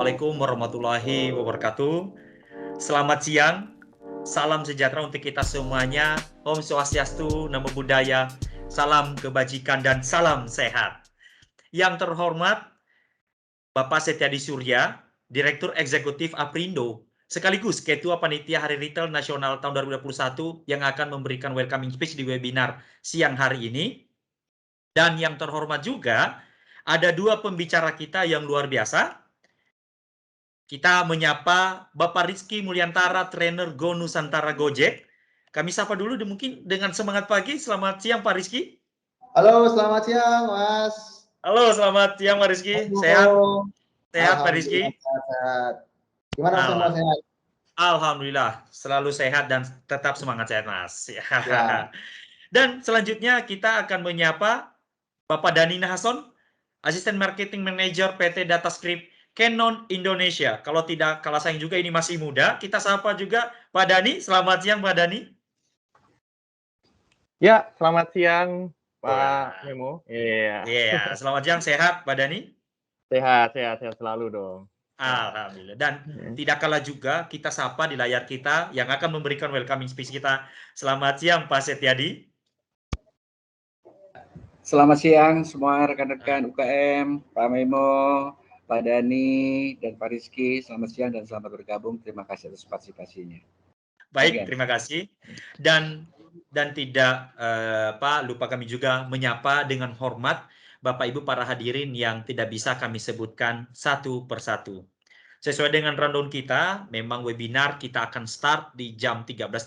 Assalamualaikum warahmatullahi wabarakatuh. Selamat siang, salam sejahtera untuk kita semuanya. Om Swastiastu, Namo Buddhaya, salam kebajikan dan salam sehat. Yang terhormat Bapak Setiadi Surya, Direktur Eksekutif Aprindo, sekaligus Ketua Panitia Hari Retail Nasional tahun 2021 yang akan memberikan welcoming speech di webinar siang hari ini. Dan yang terhormat juga, ada dua pembicara kita yang luar biasa. Kita menyapa Bapak Rizky Mulyantara, trainer Go Nusantara Gojek. Kami sapa dulu mungkin dengan semangat pagi. Selamat siang Pak Rizky. Halo, selamat siang Mas. Halo, selamat siang Pak Rizky. Sehat? Sehat Pak Rizky? Sehat. Gimana semua sehat? Alhamdulillah, selalu sehat dan tetap semangat sehat Mas. Ya. Dan selanjutnya kita akan menyapa Bapak Dani Nahason, Asisten Marketing Manager PT Datascript Canon Indonesia. Kalau tidak kalah saing juga ini masih muda, kita sapa juga Pak Dani. Selamat siang Pak Dani. Ya, selamat siang Pak Memo. Iya, selamat siang, sehat Pak Dani? Sehat selalu dong. Alhamdulillah. Dan tidak kalah juga kita sapa di layar kita yang akan memberikan welcoming speech kita. Selamat siang Pak Setiadi. Selamat siang semua rekan-rekan UKM, Pak Memo, Pak Dani, dan Pak Rizky. Selamat siang dan selamat bergabung. Terima kasih atas partisipasinya. Baik, terima kasih. Dan tidak lupa kami juga menyapa dengan hormat Bapak Ibu para hadirin yang tidak bisa kami sebutkan satu persatu. Sesuai dengan rundown kita, memang webinar kita akan start di jam 13.30.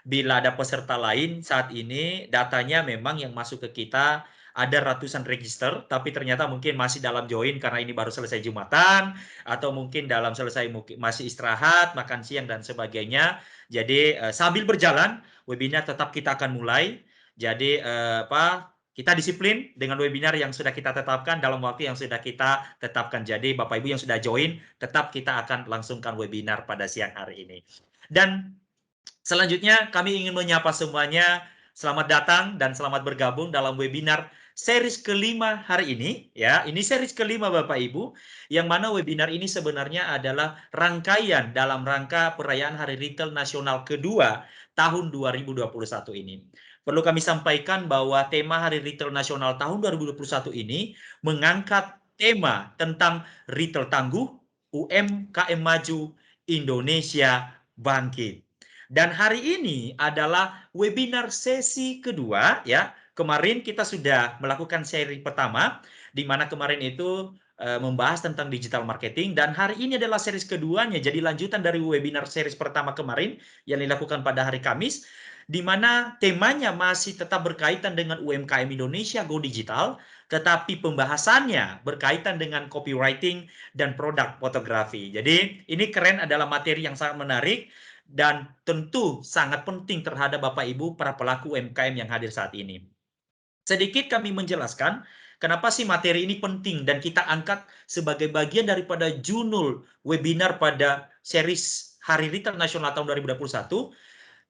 Bila ada peserta lain saat ini, datanya memang yang masuk ke kita ada ratusan register, tapi ternyata mungkin masih dalam join karena ini baru selesai Jumatan, atau mungkin dalam selesai masih istirahat, makan siang, dan sebagainya. Jadi sambil berjalan, webinar tetap kita akan mulai. Jadi kita disiplin dengan webinar yang sudah kita tetapkan dalam waktu yang sudah kita tetapkan. Jadi Bapak Ibu yang sudah join, tetap kita akan langsungkan webinar pada siang hari ini. Dan selanjutnya kami ingin menyapa semuanya, selamat datang dan selamat bergabung dalam webinar series kelima hari ini. Ya, ini series kelima Bapak Ibu, yang mana webinar ini sebenarnya adalah rangkaian dalam rangka perayaan Hari Retail Nasional kedua tahun 2021 ini. Perlu kami sampaikan bahwa tema Hari Retail Nasional tahun 2021 ini mengangkat tema tentang retail tangguh, UMKM maju, Indonesia bangkit. Dan hari ini adalah webinar sesi kedua ya. Kemarin kita sudah melakukan seri pertama di mana kemarin itu membahas tentang digital marketing, dan hari ini adalah series keduanya, jadi lanjutan dari webinar series pertama kemarin yang dilakukan pada hari Kamis, di mana temanya masih tetap berkaitan dengan UMKM Indonesia Go Digital, tetapi pembahasannya berkaitan dengan copywriting dan produk fotografi. Jadi ini keren, adalah materi yang sangat menarik dan tentu sangat penting terhadap Bapak Ibu para pelaku UMKM yang hadir saat ini. Sedikit kami menjelaskan kenapa sih materi ini penting dan kita angkat sebagai bagian daripada judul webinar pada series Hari Retail Nasional tahun 2021.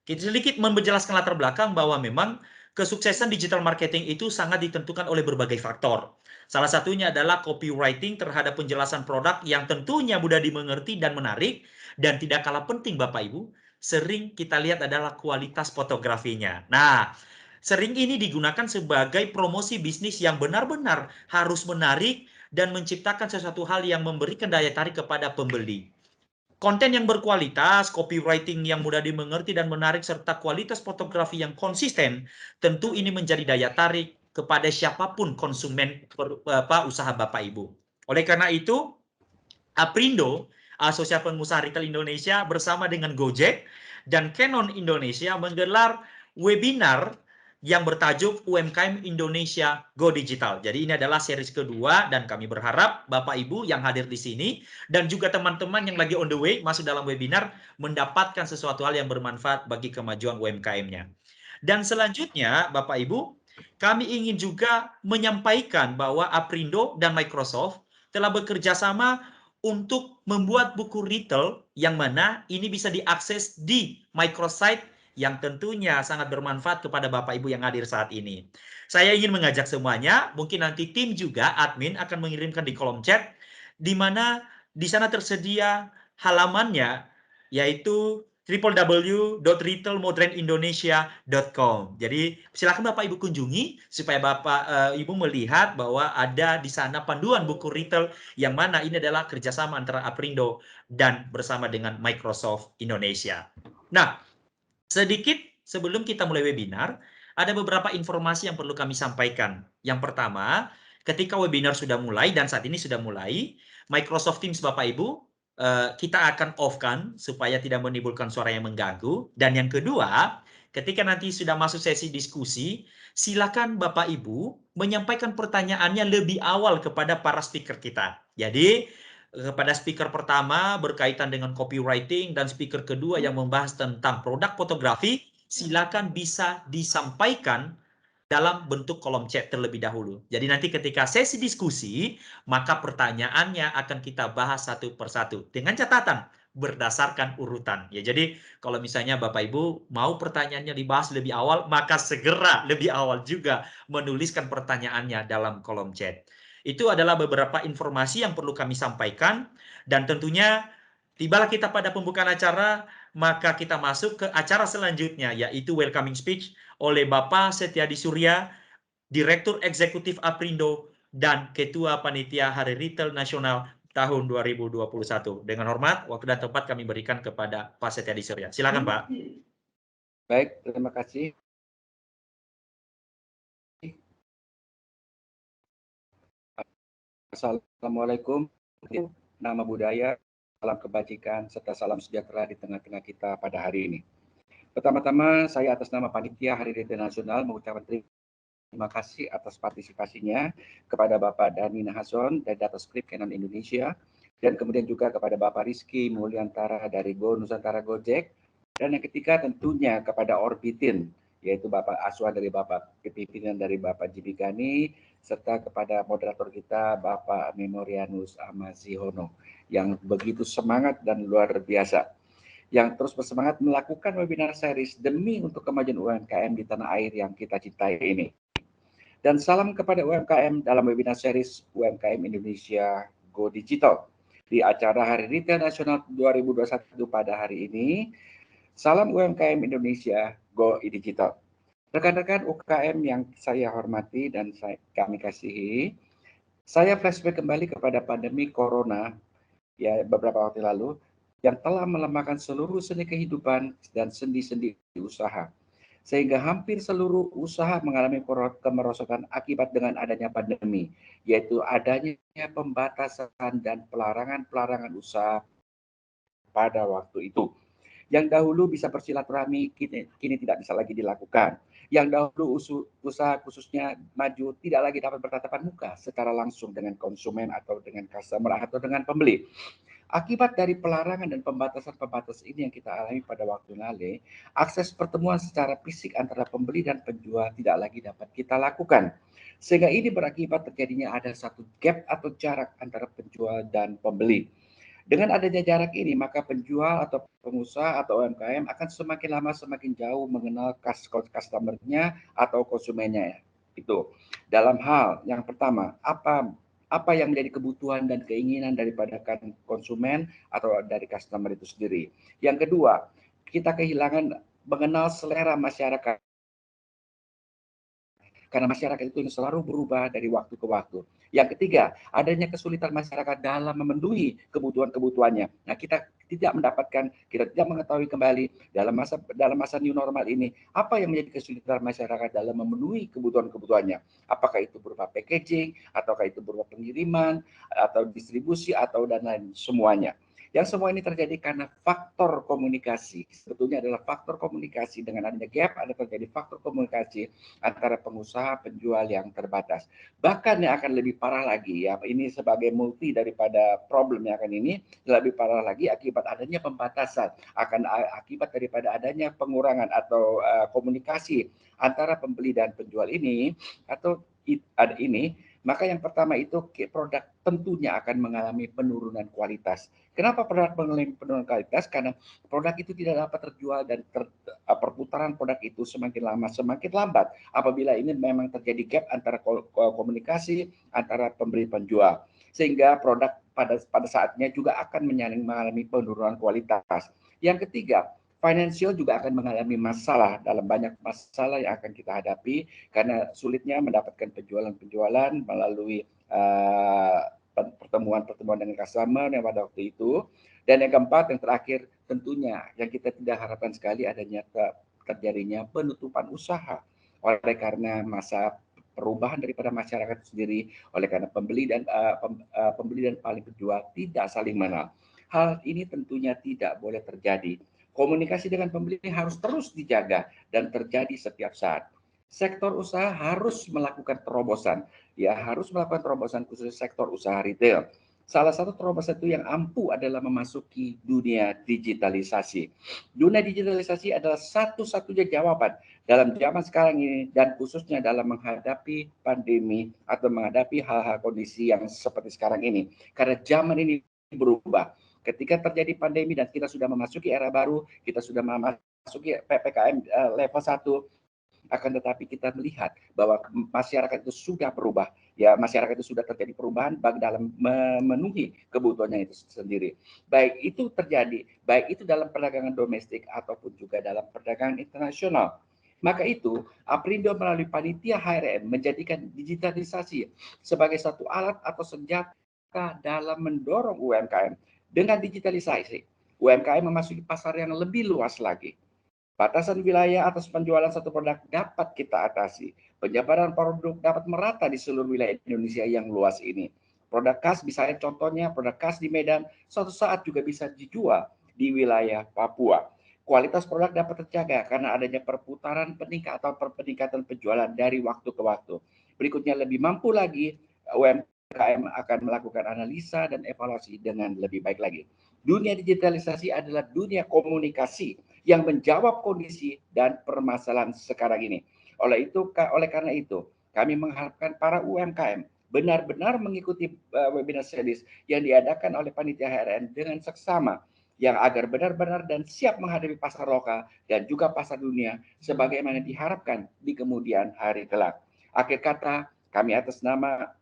Kita sedikit menjelaskan latar belakang bahwa memang kesuksesan digital marketing itu sangat ditentukan oleh berbagai faktor. Salah satunya adalah copywriting terhadap penjelasan produk yang tentunya mudah dimengerti dan menarik, dan tidak kalah penting Bapak Ibu, sering kita lihat adalah kualitas fotografinya. Nah, sering ini digunakan sebagai promosi bisnis yang benar-benar harus menarik dan menciptakan sesuatu hal yang memberikan daya tarik kepada pembeli. Konten yang berkualitas, copywriting yang mudah dimengerti dan menarik, serta kualitas fotografi yang konsisten, tentu ini menjadi daya tarik kepada siapapun konsumen usaha Bapak Ibu. Oleh karena itu, Aprindo, Asosiasi Pengusaha Retail Indonesia bersama dengan Gojek dan Canon Indonesia menggelar webinar yang bertajuk UMKM Indonesia Go Digital. Jadi ini adalah series kedua dan kami berharap Bapak Ibu yang hadir di sini dan juga teman-teman yang lagi on the way masuk dalam webinar mendapatkan sesuatu hal yang bermanfaat bagi kemajuan UMKM-nya. Dan selanjutnya Bapak Ibu, kami ingin juga menyampaikan bahwa Aprindo dan Microsoft telah bekerja sama untuk membuat buku retail yang mana ini bisa diakses di microsite yang tentunya sangat bermanfaat kepada Bapak Ibu yang hadir saat ini. Saya ingin mengajak semuanya, mungkin nanti tim juga admin akan mengirimkan di kolom chat, di mana di sana tersedia halamannya, yaitu www.retailmodernindonesia.com. Jadi silakan Bapak Ibu kunjungi supaya Bapak Ibu melihat bahwa ada di sana panduan buku retail yang mana ini adalah kerjasama antara Aprindo dan bersama dengan Microsoft Indonesia. Nah, sedikit sebelum kita mulai webinar, ada beberapa informasi yang perlu kami sampaikan. Yang pertama, ketika webinar sudah mulai dan saat ini sudah mulai, Microsoft Teams Bapak Ibu kita akan off-kan supaya tidak menimbulkan suara yang mengganggu. Dan yang kedua, ketika nanti sudah masuk sesi diskusi, silakan Bapak Ibu menyampaikan pertanyaannya lebih awal kepada para speaker kita. Jadi, kepada speaker pertama berkaitan dengan copywriting dan speaker kedua yang membahas tentang produk fotografi, silakan bisa disampaikan dalam bentuk kolom chat terlebih dahulu. Jadi nanti ketika sesi diskusi, maka pertanyaannya akan kita bahas satu persatu dengan catatan berdasarkan urutan. Ya, jadi kalau misalnya Bapak Ibu mau pertanyaannya dibahas lebih awal, maka segera lebih awal juga menuliskan pertanyaannya dalam kolom chat. Itu adalah beberapa informasi yang perlu kami sampaikan dan tentunya tibalah kita pada pembukaan acara, maka kita masuk ke acara selanjutnya yaitu welcoming speech oleh Bapak Setiadi Surya, Direktur Eksekutif Aprindo dan Ketua Panitia Hari Retail Nasional tahun 2021. Dengan hormat, waktu dan tempat kami berikan kepada Pak Setiadi Surya. Silakan, Pak. Baik, terima kasih. Assalamualaikum, nama budaya, salam kebajikan, serta salam sejahtera di tengah-tengah kita pada hari ini. Pertama-tama, saya atas nama Panitia Hari Retail Nasional mengucapkan terima kasih atas partisipasinya kepada Bapak Dhani Nahson dari Datascript Canon Indonesia, dan kemudian juga kepada Bapak Rizky Mulyantara dari Go Nusantara Gojek, dan yang ketiga tentunya kepada Orbitin, yaitu Bapak Aswa dari Bapak pimpinan dari Bapak Jibigani, serta kepada moderator kita Bapak Memorianus Amazihono yang begitu semangat dan luar biasa, yang terus bersemangat melakukan webinar series demi untuk kemajuan UMKM di tanah air yang kita cintai ini. Dan salam kepada UMKM dalam webinar series UMKM Indonesia Go Digital di acara Hari Retail Nasional 2021 pada hari ini. Salam UMKM Indonesia Go Digital. Rekan-rekan UKM yang saya hormati dan kami kasihi, saya flashback kembali kepada pandemi Corona ya beberapa waktu lalu yang telah melemahkan seluruh sendi kehidupan dan sendi-sendi usaha. Sehingga hampir seluruh usaha mengalami kemerosotan akibat dengan adanya pandemi, yaitu adanya pembatasan dan pelarangan usaha pada waktu itu. Yang dahulu bisa bersilaturahmi, kini tidak bisa lagi dilakukan. Yang dahulu usaha khususnya maju tidak lagi dapat bertatapan muka secara langsung dengan konsumen atau dengan customer atau dengan pembeli. Akibat dari pelarangan dan pembatasan ini yang kita alami pada waktu lalu, akses pertemuan secara fisik antara pembeli dan penjual tidak lagi dapat kita lakukan. Sehingga ini berakibat terjadinya ada satu gap atau jarak antara penjual dan pembeli. Dengan adanya jarak ini, maka penjual atau pengusaha atau UMKM akan semakin lama semakin jauh mengenal customer-nya atau konsumennya. Itu dalam hal yang pertama, apa yang menjadi kebutuhan dan keinginan daripada konsumen atau dari customer itu sendiri. Yang kedua, kita kehilangan mengenal selera masyarakat. Karena masyarakat itu selalu berubah dari waktu ke waktu. Yang ketiga, adanya kesulitan masyarakat dalam memenuhi kebutuhan-kebutuhannya. Nah, kita tidak mengetahui kembali dalam masa new normal ini apa yang menjadi kesulitan masyarakat dalam memenuhi kebutuhan-kebutuhannya. Apakah itu berupa packaging, ataukah itu berupa pengiriman, atau distribusi, atau dan lain semuanya. Yang semua ini terjadi karena faktor komunikasi. Sebetulnya adalah faktor komunikasi. Dengan adanya gap, ada terjadi faktor komunikasi antara pengusaha penjual yang terbatas. Bahkan yang akan lebih parah lagi, ya ini sebagai multi daripada problem yang akan ini, lebih parah lagi akibat adanya pembatasan, akibat daripada adanya pengurangan atau komunikasi antara pembeli dan penjual ini, atau ini. Maka yang pertama itu produk tentunya akan mengalami penurunan kualitas. Kenapa produk mengalami penurunan kualitas? Karena produk itu tidak dapat terjual dan perputaran produk itu semakin lama semakin lambat apabila ini memang terjadi gap antara komunikasi antara pembeli penjual. Sehingga produk pada saatnya juga akan mengalami penurunan kualitas. Yang ketiga, financial juga akan mengalami masalah, dalam banyak masalah yang akan kita hadapi karena sulitnya mendapatkan penjualan-penjualan melalui pertemuan-pertemuan dengan customer yang pada waktu itu. Dan yang keempat, yang terakhir, tentunya yang kita tidak harapkan sekali adanya terjadinya penutupan usaha oleh karena masa perubahan daripada masyarakat sendiri, oleh karena pembeli dan paling penjual tidak saling mengenal. Hal ini tentunya tidak boleh terjadi. Komunikasi dengan pembeli harus terus dijaga dan terjadi setiap saat. Sektor usaha harus melakukan terobosan, harus melakukan terobosan khusus sektor usaha retail. Salah satu terobosan itu yang ampuh adalah memasuki dunia digitalisasi. Dunia digitalisasi adalah satu-satunya jawaban dalam zaman sekarang ini dan khususnya dalam menghadapi pandemi atau menghadapi hal-hal kondisi yang seperti sekarang ini. Karena zaman ini berubah. Ketika terjadi pandemi dan kita sudah memasuki era baru, kita sudah memasuki PPKM level 1, akan tetapi kita melihat bahwa masyarakat itu sudah berubah, masyarakat itu sudah terjadi perubahan bagi dalam memenuhi kebutuhannya itu sendiri. Baik itu terjadi, baik itu dalam perdagangan domestik ataupun juga dalam perdagangan internasional. Maka itu, Aprindo melalui Panitia HRM menjadikan digitalisasi sebagai satu alat atau senjata dalam mendorong UMKM. Dengan digitalisasi, UMKM memasuki pasar yang lebih luas lagi. Batasan wilayah atas penjualan satu produk dapat kita atasi. Penyebaran produk dapat merata di seluruh wilayah Indonesia yang luas ini. Produk khas, misalnya contohnya produk khas di Medan, suatu saat juga bisa dijual di wilayah Papua. Kualitas produk dapat terjaga karena adanya perputaran peningkatan penjualan dari waktu ke waktu. Berikutnya lebih mampu lagi, UMKM akan melakukan analisa dan evaluasi dengan lebih baik lagi. Dunia digitalisasi adalah dunia komunikasi yang menjawab kondisi dan permasalahan sekarang ini. Oleh karena itu, kami mengharapkan para UMKM benar-benar mengikuti webinar series yang diadakan oleh Panitia HRN dengan seksama, yang agar benar-benar dan siap menghadapi pasar lokal dan juga pasar dunia sebagaimana diharapkan di kemudian hari kelak. Akhir kata, kami atas nama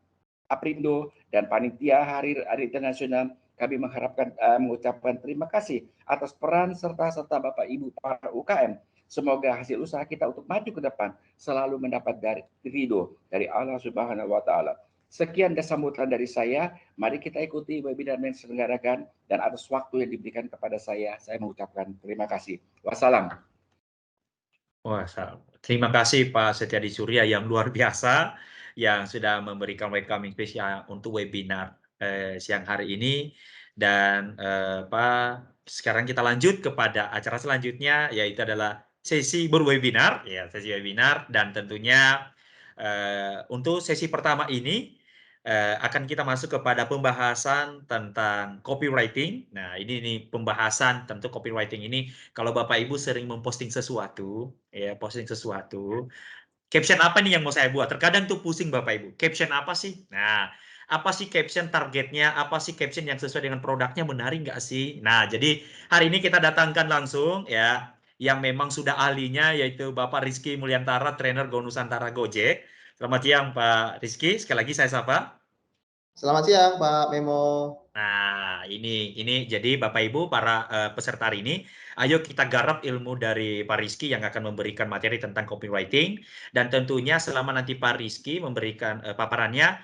Aprindo dan Panitia Hari Internasional, kami mengucapkan terima kasih atas peran serta Bapak Ibu para UKM. Semoga hasil usaha kita untuk maju ke depan selalu mendapat ridho dari Allah Subhanahu wa Ta'ala. Sekian sambutan dari saya. Mari kita ikuti webinar yang diselenggarakan, dan atas waktu yang diberikan kepada saya mengucapkan terima kasih. Wassalam. Terima kasih Pak Setiadi Surya yang luar biasa yang sudah memberikan welcoming spesial untuk webinar siang hari ini. Dan sekarang kita lanjut kepada acara selanjutnya, yaitu adalah sesi berwebinar, sesi webinar. Dan tentunya untuk sesi pertama ini akan kita masuk kepada pembahasan tentang copywriting. Nah, ini pembahasan tentu copywriting ini, kalau Bapak Ibu sering memposting sesuatu, caption apa nih yang mau saya buat? Terkadang tuh pusing Bapak Ibu, caption apa sih? Nah, apa sih caption targetnya? Apa sih caption yang sesuai dengan produknya, menarik nggak sih? Nah, jadi hari ini kita datangkan langsung yang memang sudah ahlinya, yaitu Bapak Rizky Mulyantara, trainer Go Nusantara Gojek. Selamat siang Pak Rizky, sekali lagi saya sapa. Selamat siang Pak Memo. Nah, ini jadi Bapak Ibu para peserta hari ini, ayo kita garap ilmu dari Pak Rizky yang akan memberikan materi tentang copywriting. Dan tentunya selama nanti Pak Rizky memberikan paparannya,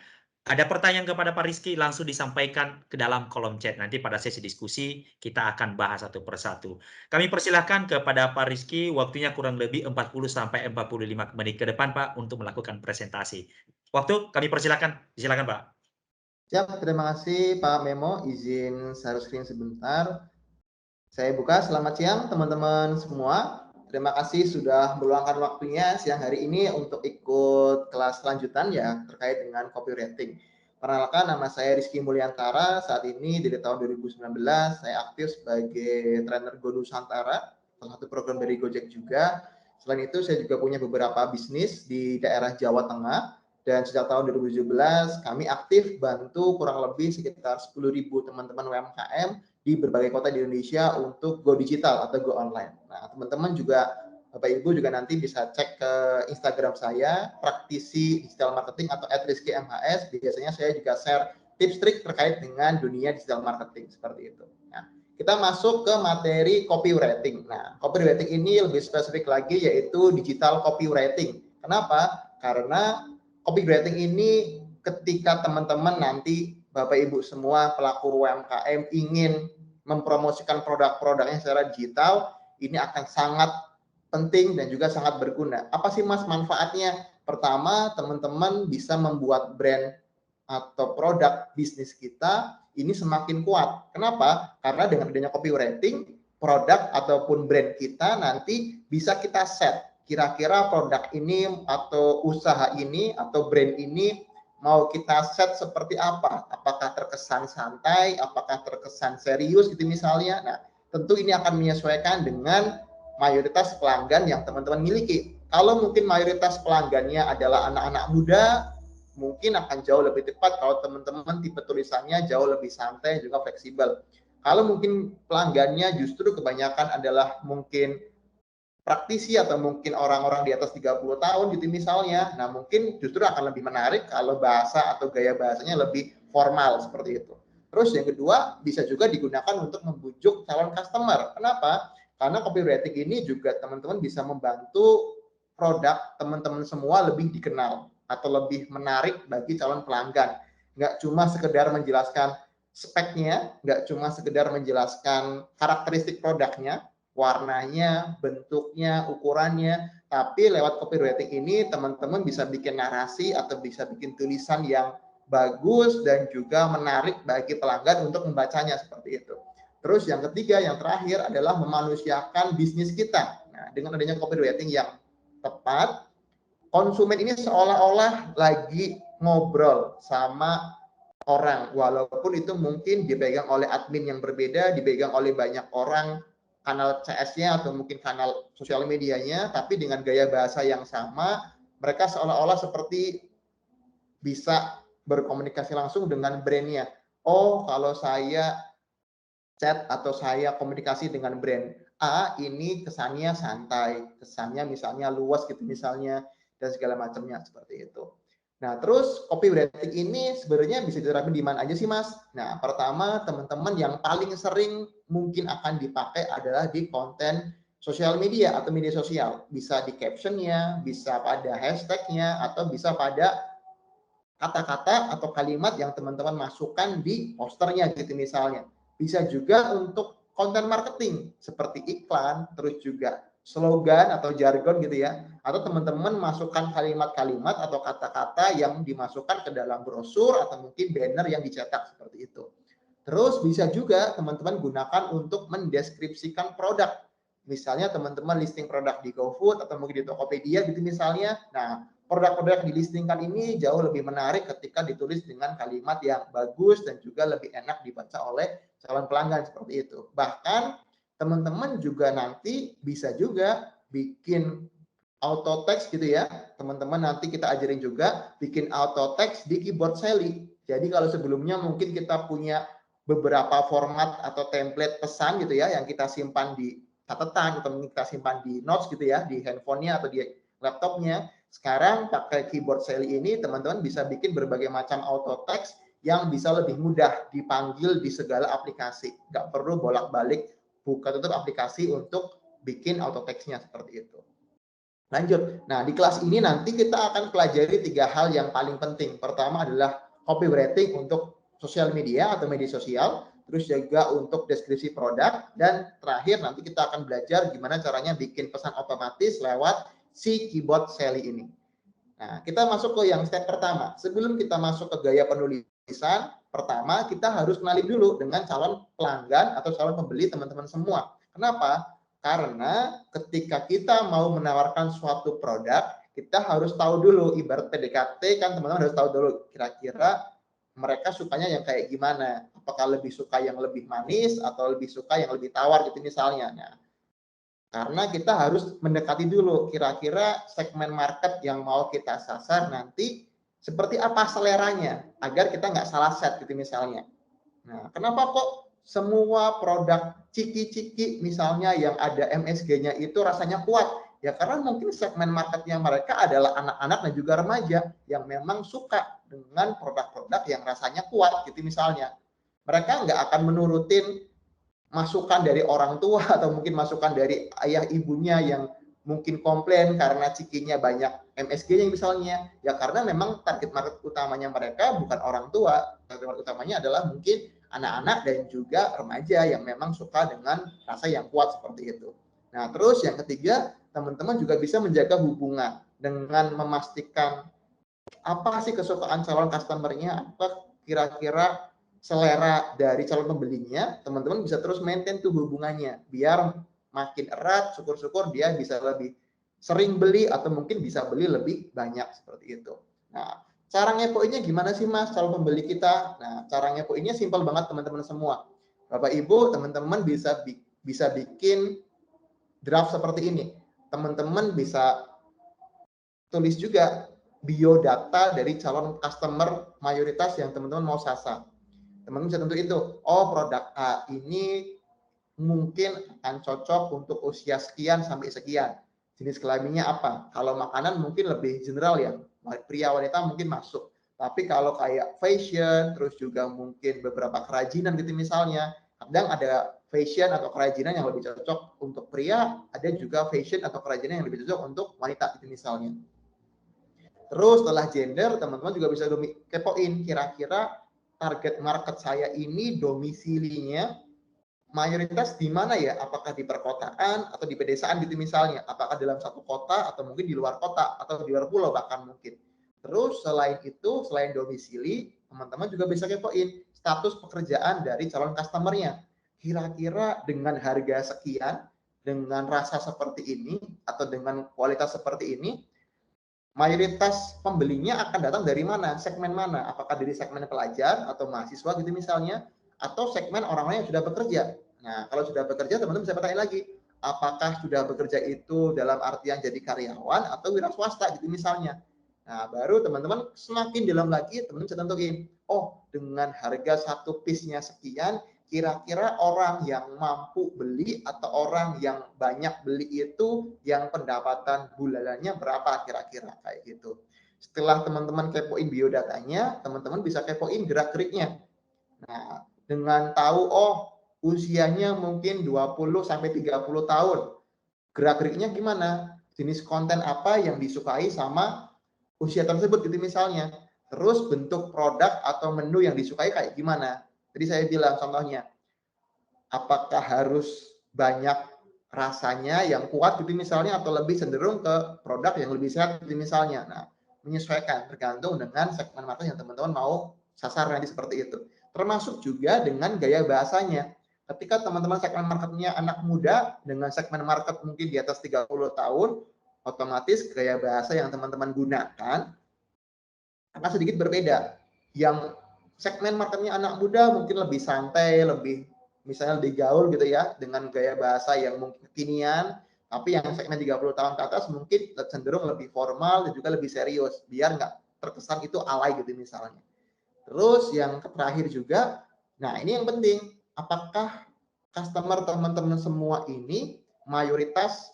ada pertanyaan kepada Pak Rizky, langsung disampaikan ke dalam kolom chat. Nanti pada sesi diskusi kita akan bahas satu persatu. Kami persilahkan kepada Pak Rizky, waktunya kurang lebih 40-45 menit ke depan Pak untuk melakukan presentasi. Waktu kami persilahkan, silakan Pak. Siap, terima kasih Pak Memo. Izin share screen sebentar. Saya buka. Selamat siang teman-teman semua. Terima kasih sudah meluangkan waktunya siang hari ini untuk ikut kelas lanjutan terkait dengan copywriting. Perkenalkan, nama saya Rizky Mulyantara. Saat ini dari tahun 2019 saya aktif sebagai trainer Go Nusantara, salah satu program dari Gojek juga. Selain itu saya juga punya beberapa bisnis di daerah Jawa Tengah. Dan sejak tahun 2017 kami aktif bantu kurang lebih sekitar 10.000 teman-teman UMKM di berbagai kota di Indonesia untuk go digital atau go online. Nah, teman-teman juga, Bapak Ibu juga nanti bisa cek ke Instagram saya, praktisi digital marketing atau @rizky_mhs. Biasanya saya juga share tips trik terkait dengan dunia digital marketing seperti itu. Nah, kita masuk ke materi copywriting. Nah, copywriting ini lebih spesifik lagi yaitu digital copywriting. Kenapa? Karena copywriting ini ketika teman-teman nanti Bapak Ibu semua pelaku UMKM ingin mempromosikan produk-produknya secara digital, ini akan sangat penting dan juga sangat berguna. Apa sih Mas manfaatnya? Pertama, teman-teman bisa membuat brand atau produk bisnis kita ini semakin kuat. Kenapa? Karena dengan adanya copywriting, produk ataupun brand kita nanti bisa kita set. Kira-kira produk ini atau usaha ini atau brand ini mau kita set seperti apa? Apakah terkesan santai? Apakah terkesan serius gitu misalnya? Nah, tentu ini akan menyesuaikan dengan mayoritas pelanggan yang teman-teman miliki. Kalau mungkin mayoritas pelanggannya adalah anak-anak muda, mungkin akan jauh lebih tepat kalau teman-teman tipe tulisannya jauh lebih santai juga fleksibel. Kalau mungkin pelanggannya justru kebanyakan adalah mungkin praktisi atau mungkin orang-orang di atas 30 tahun gitu misalnya, nah mungkin justru akan lebih menarik kalau bahasa atau gaya bahasanya lebih formal seperti itu. Terus yang kedua bisa juga digunakan untuk membujuk calon customer. Kenapa? Karena copywriting ini juga teman-teman bisa membantu produk teman-teman semua lebih dikenal atau lebih menarik bagi calon pelanggan. Nggak cuma sekedar menjelaskan speknya, nggak cuma sekedar menjelaskan karakteristik produknya, warnanya, bentuknya, ukurannya, tapi lewat copywriting ini teman-teman bisa bikin narasi atau bisa bikin tulisan yang bagus dan juga menarik bagi pelanggan untuk membacanya seperti itu. Terus yang ketiga, yang terakhir adalah memanusiakan bisnis kita. Nah, dengan adanya copywriting yang tepat, konsumen ini seolah-olah lagi ngobrol sama orang, walaupun itu mungkin dipegang oleh admin yang berbeda, dipegang oleh banyak orang, kanal CS-nya atau mungkin kanal sosial medianya, tapi dengan gaya bahasa yang sama, mereka seolah-olah seperti bisa berkomunikasi langsung dengan brand-nya. Oh, kalau saya chat atau saya komunikasi dengan brand A, ini kesannya santai, kesannya misalnya luas gitu misalnya, dan segala macamnya seperti itu. Nah, terus copywriting ini sebenarnya bisa diterapkan di mana aja sih, Mas? Nah, pertama, teman-teman yang paling sering mungkin akan dipakai adalah di konten sosial media atau media sosial. Bisa di captionnya, bisa pada hashtagnya, atau bisa pada kata-kata atau kalimat yang teman-teman masukkan di posternya gitu misalnya. Bisa juga untuk konten marketing seperti iklan, terus juga slogan atau jargon gitu ya, atau teman-teman masukkan kalimat-kalimat atau kata-kata yang dimasukkan ke dalam brosur atau mungkin banner yang dicetak seperti itu. Terus bisa juga teman-teman gunakan untuk mendeskripsikan produk. Misalnya teman-teman listing produk di GoFood atau mungkin di Tokopedia gitu misalnya. Nah, produk-produk yang dilistingkan ini jauh lebih menarik ketika ditulis dengan kalimat yang bagus dan juga lebih enak dibaca oleh calon pelanggan seperti itu. Bahkan teman-teman juga nanti bisa juga bikin auto text gitu ya. Teman-teman nanti kita ajarin juga bikin auto text di keyboard Sally. Jadi kalau sebelumnya mungkin kita punya beberapa format atau template pesan gitu ya yang kita simpan di catatan atau mungkin kita simpan di notes gitu ya di handphonenya atau di laptopnya. Sekarang pakai keyboard Sally ini teman-teman bisa bikin berbagai macam auto text yang bisa lebih mudah dipanggil di segala aplikasi. Nggak perlu bolak-balik buka tutup aplikasi untuk bikin auto text-nya seperti itu. Lanjut. Nah, di kelas ini nanti kita akan pelajari 3 hal yang paling penting. Pertama adalah copywriting untuk sosial media atau media sosial, terus juga untuk deskripsi produk, dan terakhir nanti kita akan belajar gimana caranya bikin pesan otomatis lewat si keyboard Sally ini. Nah, kita masuk ke yang step pertama. Sebelum kita masuk ke gaya penulisan, pertama kita harus kenali dulu dengan calon pelanggan atau calon pembeli teman-teman semua. Kenapa? Karena ketika kita mau menawarkan suatu produk, kita harus tahu dulu, ibarat PDKT kan teman-teman harus tahu dulu kira-kira mereka sukanya yang kayak gimana. Apakah lebih suka yang lebih manis atau lebih suka yang lebih tawar gitu misalnya. Nah, karena kita harus mendekati dulu kira-kira segmen market yang mau kita sasar nanti seperti apa seleranya agar kita nggak salah set gitu misalnya. Nah, kenapa kok semua produk ciki-ciki misalnya yang ada MSG-nya itu rasanya kuat? Ya karena mungkin segmen marketnya mereka adalah anak-anak dan juga remaja yang memang suka dengan produk-produk yang rasanya kuat gitu misalnya. Mereka nggak akan menurutin masukan dari orang tua atau mungkin masukan dari ayah ibunya yang mungkin komplain karena cikinya banyak MSG-nya misalnya. Ya karena memang target market utamanya mereka bukan orang tua. Target market utamanya adalah mungkin anak-anak dan juga remaja yang memang suka dengan rasa yang kuat seperti itu. Nah, terus yang ketiga, teman-teman juga bisa menjaga hubungan dengan memastikan apa sih kesukaan calon customer-nya, apa kira-kira selera dari calon pembelinya, teman-teman bisa terus maintain tuh hubungannya biar makin erat, syukur-syukur dia bisa lebih sering beli atau mungkin bisa beli lebih banyak seperti itu. Nah, cara ngepoinnya gimana sih Mas calon pembeli kita? Nah, cara ngepoinnya simpel banget teman-teman semua. Bapak Ibu, teman-teman bisa bikin draft seperti ini. Teman-teman bisa tulis juga biodata dari calon customer mayoritas yang teman-teman mau sasar. Teman-teman bisa tentu itu. Oh, produk A ini mungkin akan cocok untuk usia sekian sampai sekian. Jenis kelaminnya apa? Kalau makanan mungkin lebih general ya. Pria wanita mungkin masuk. Tapi kalau kayak fashion, terus juga mungkin beberapa kerajinan gitu misalnya. Kadang ada fashion atau kerajinan yang lebih cocok untuk pria, ada juga fashion atau kerajinan yang lebih cocok untuk wanita gitu misalnya. Terus setelah gender, teman-teman juga bisa kepoin kira-kira target market saya ini domisilinya mayoritas di mana ya? Apakah di perkotaan atau di pedesaan gitu misalnya? Apakah dalam satu kota atau mungkin di luar kota atau di luar pulau bahkan mungkin. Terus selain itu, selain domisili, teman-teman juga bisa kepoin status pekerjaan dari calon customer-nya. Kira-kira dengan harga sekian, dengan rasa seperti ini atau dengan kualitas seperti ini, mayoritas pembelinya akan datang dari mana? Segmen mana? Apakah dari segmen pelajar atau mahasiswa gitu misalnya, atau segmen orang-orang yang sudah bekerja? Nah, kalau sudah bekerja, teman-teman bisa bertanya lagi, apakah sudah bekerja itu dalam artian jadi karyawan atau wira swasta gitu misalnya. Nah, baru teman-teman semakin dalam lagi, teman-teman bisa tentuin, oh dengan harga satu piece-nya sekian, kira-kira orang yang mampu beli atau orang yang banyak beli itu yang pendapatan bulanannya berapa kira-kira kayak gitu. Setelah teman-teman kepoin biodatanya, teman-teman bisa kepoin gerak-geriknya. Nah, dengan tahu oh usianya mungkin 20 sampai 30 tahun. Gerak-geriknya gimana? Jenis konten apa yang disukai sama usia tersebut gitu misalnya. Terus bentuk produk atau menu yang disukai kayak gimana? Jadi saya bilang contohnya, apakah harus banyak rasanya yang kuat gitu misalnya atau lebih cenderung ke produk yang lebih sehat gitu misalnya. Nah, menyesuaikan tergantung dengan segmen market yang teman-teman mau sasar nanti seperti itu. Termasuk juga dengan gaya bahasanya. Ketika teman-teman segmen marketnya anak muda dengan segmen market mungkin di atas 30 tahun, otomatis gaya bahasa yang teman-teman gunakan akan sedikit berbeda. Yang segmen marketnya anak muda mungkin lebih santai, lebih misalnya lebih gaul gitu ya, dengan gaya bahasa yang mungkin kekinian, tapi yang segmen 30 tahun ke atas mungkin cenderung lebih formal dan juga lebih serius, biar nggak terkesan itu alay gitu misalnya. Terus yang terakhir juga, nah ini yang penting, apakah customer teman-teman semua ini mayoritas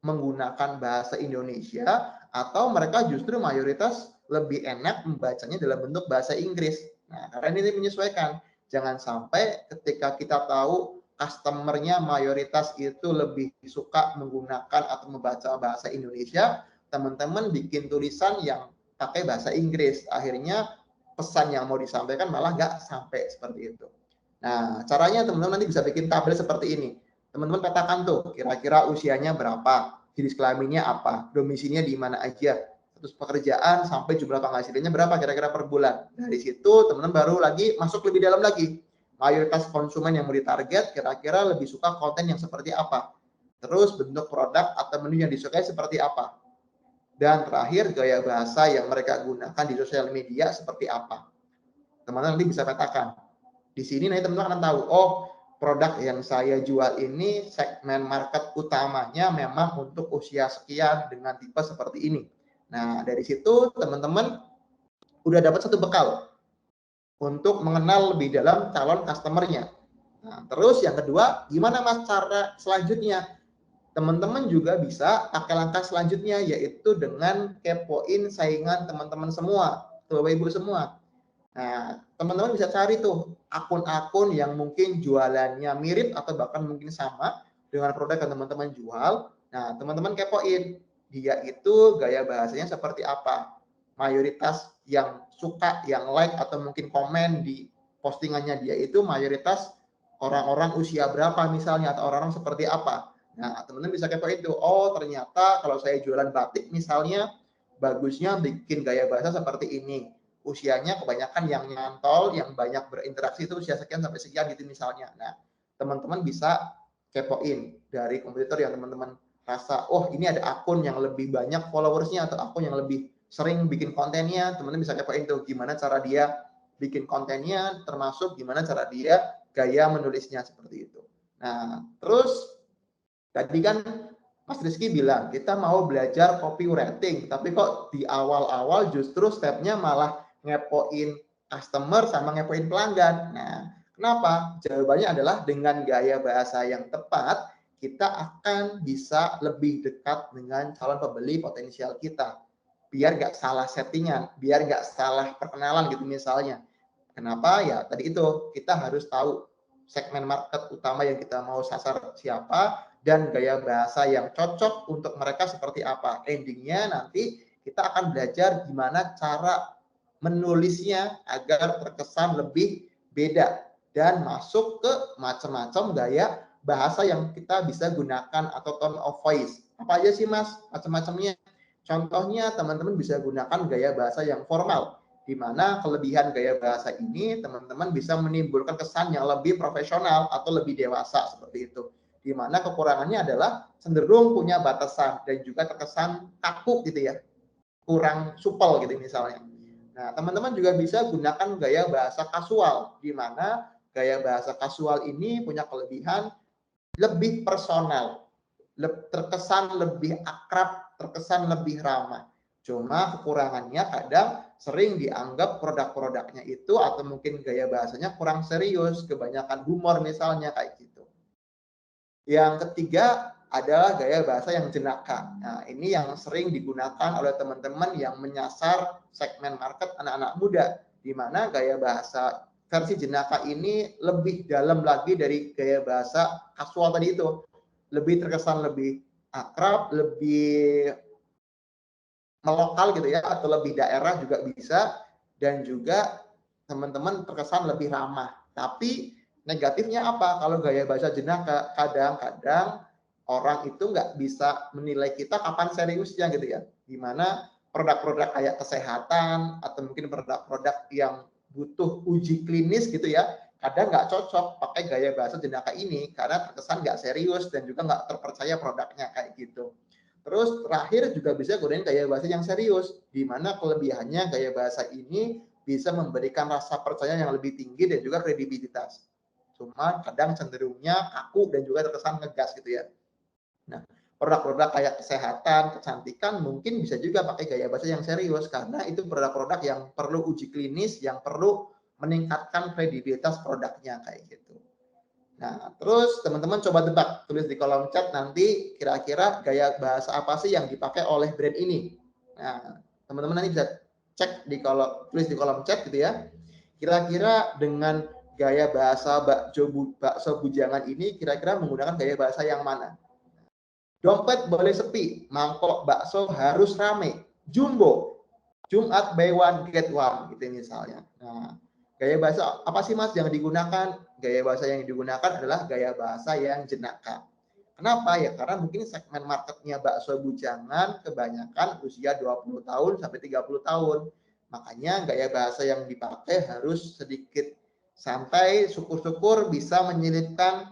menggunakan bahasa Indonesia atau mereka justru mayoritas lebih enak membacanya dalam bentuk bahasa Inggris. Nah, karena ini menyesuaikan. Jangan sampai ketika kita tahu customernya mayoritas itu lebih suka menggunakan atau membaca bahasa Indonesia, teman-teman bikin tulisan yang pakai bahasa Inggris. Akhirnya pesan yang mau disampaikan malah nggak sampai seperti itu. Nah, caranya teman-teman nanti bisa bikin tabel seperti ini. Teman-teman petakan tuh, kira-kira usianya berapa, jenis kelaminnya apa, domisilinya di mana aja, terus pekerjaan sampai jumlah penghasilannya berapa kira-kira per bulan. Dari situ teman-teman baru lagi masuk lebih dalam lagi. Mayoritas konsumen yang mau ditarget kira-kira lebih suka konten yang seperti apa. Terus bentuk produk atau menu yang disukai seperti apa. Dan terakhir gaya bahasa yang mereka gunakan di sosial media seperti apa. Teman-teman nanti bisa petakan. Di sini nanti teman-teman akan tahu, oh produk yang saya jual ini segmen market utamanya memang untuk usia sekian dengan tipe seperti ini. Nah, dari situ teman-teman udah dapat satu bekal untuk mengenal lebih dalam calon customer-nya. Nah, terus yang kedua, gimana Mas cara selanjutnya? teman-teman juga bisa pakai langkah selanjutnya, yaitu dengan kepoin saingan teman-teman semua, Bapak Ibu semua. Nah, teman-teman bisa cari tuh akun-akun yang mungkin jualannya mirip atau bahkan mungkin sama dengan produk yang teman-teman jual. Nah, teman-teman kepoin, dia itu gaya bahasanya seperti apa. Mayoritas yang suka, yang like, atau mungkin komen di postingannya dia itu mayoritas orang-orang usia berapa misalnya, atau orang-orang seperti apa. Nah, teman-teman bisa kepoin tuh, oh ternyata kalau saya jualan batik misalnya, bagusnya bikin gaya bahasa seperti ini. Usianya kebanyakan yang nyantol, yang banyak berinteraksi itu usia sekian sampai sekian gitu misalnya. Nah, teman-teman bisa kepoin dari kompetitor yang teman-teman rasa, oh ini ada akun yang lebih banyak followersnya atau akun yang lebih sering bikin kontennya, teman-teman bisa kepoin tuh gimana cara dia bikin kontennya, termasuk gimana cara dia gaya menulisnya seperti itu. Nah, terus tadi kan Mas Rizky bilang kita mau belajar copywriting, tapi kok di awal-awal justru stepnya malah ngepoin customer sama ngepoin pelanggan. Nah, kenapa? Jawabannya adalah dengan gaya bahasa yang tepat, kita akan bisa lebih dekat dengan calon pembeli potensial kita. Biar nggak salah settingan, biar nggak salah perkenalan gitu misalnya. Kenapa? Ya tadi itu, kita harus tahu segmen market utama yang kita mau sasar siapa, dan gaya bahasa yang cocok untuk mereka seperti apa. Endingnya nanti kita akan belajar gimana cara menulisnya agar terkesan lebih beda dan masuk ke macam-macam gaya bahasa yang kita bisa gunakan atau tone of voice. Apa aja sih Mas macam-macamnya? Contohnya teman-teman bisa gunakan gaya bahasa yang formal, di mana kelebihan gaya bahasa ini teman-teman bisa menimbulkan kesan yang lebih profesional atau lebih dewasa seperti itu. Di mana kekurangannya adalah cenderung punya batasan dan juga terkesan kaku gitu ya, kurang supel gitu misalnya. Nah, teman-teman juga bisa gunakan gaya bahasa kasual, di mana gaya bahasa kasual ini punya kelebihan lebih personal, terkesan lebih akrab, terkesan lebih ramah. Cuma kekurangannya kadang sering dianggap produk-produknya itu atau mungkin gaya bahasanya kurang serius, kebanyakan humor misalnya kayak gitu. Yang ketiga adalah gaya bahasa yang jenaka. Nah, ini yang sering digunakan oleh teman-teman yang menyasar segmen market anak-anak muda, di mana gaya bahasa versi jenaka ini lebih dalam lagi dari gaya bahasa kasual tadi itu. Lebih terkesan lebih akrab, lebih melokal gitu ya, atau lebih daerah juga bisa, dan juga teman-teman terkesan lebih ramah. Tapi negatifnya apa? Kalau gaya bahasa jenaka, kadang-kadang orang itu nggak bisa menilai kita kapan seriusnya gitu ya. Gimana produk-produk kayak kesehatan atau mungkin produk-produk yang butuh uji klinis gitu ya, kadang nggak cocok pakai gaya bahasa jenaka ini karena terkesan nggak serius dan juga nggak terpercaya produknya kayak gitu. Terus terakhir juga bisa gunain gaya bahasa yang serius, di mana kelebihannya gaya bahasa ini bisa memberikan rasa percaya yang lebih tinggi dan juga kredibilitas. Cuma kadang cenderungnya kaku dan juga terkesan ngegas gitu ya. Nah, produk-produk kayak kesehatan, kecantikan mungkin bisa juga pakai gaya bahasa yang serius karena itu produk-produk yang perlu uji klinis, yang perlu meningkatkan kredibilitas produknya kayak gitu. Nah, terus teman-teman coba tebak, tulis di kolom chat nanti kira-kira gaya bahasa apa sih yang dipakai oleh brand ini. Nah, teman-teman nanti bisa cek di kolom, tulis di kolom chat gitu ya. Kira-kira dengan gaya bahasa bakso bujangan ini kira-kira menggunakan gaya bahasa yang mana? Dompet boleh sepi, mangkok bakso harus rame, jumbo, Jumat buy one get one gitu misalnya. Nah, gaya bahasa apa sih Mas yang digunakan? Gaya bahasa yang digunakan adalah gaya bahasa yang jenaka. Kenapa? Ya karena mungkin segmen marketnya bakso bujangan kebanyakan usia 20 tahun sampai 30 tahun. Makanya gaya bahasa yang dipakai harus sedikit santai, syukur-syukur bisa menyelipkan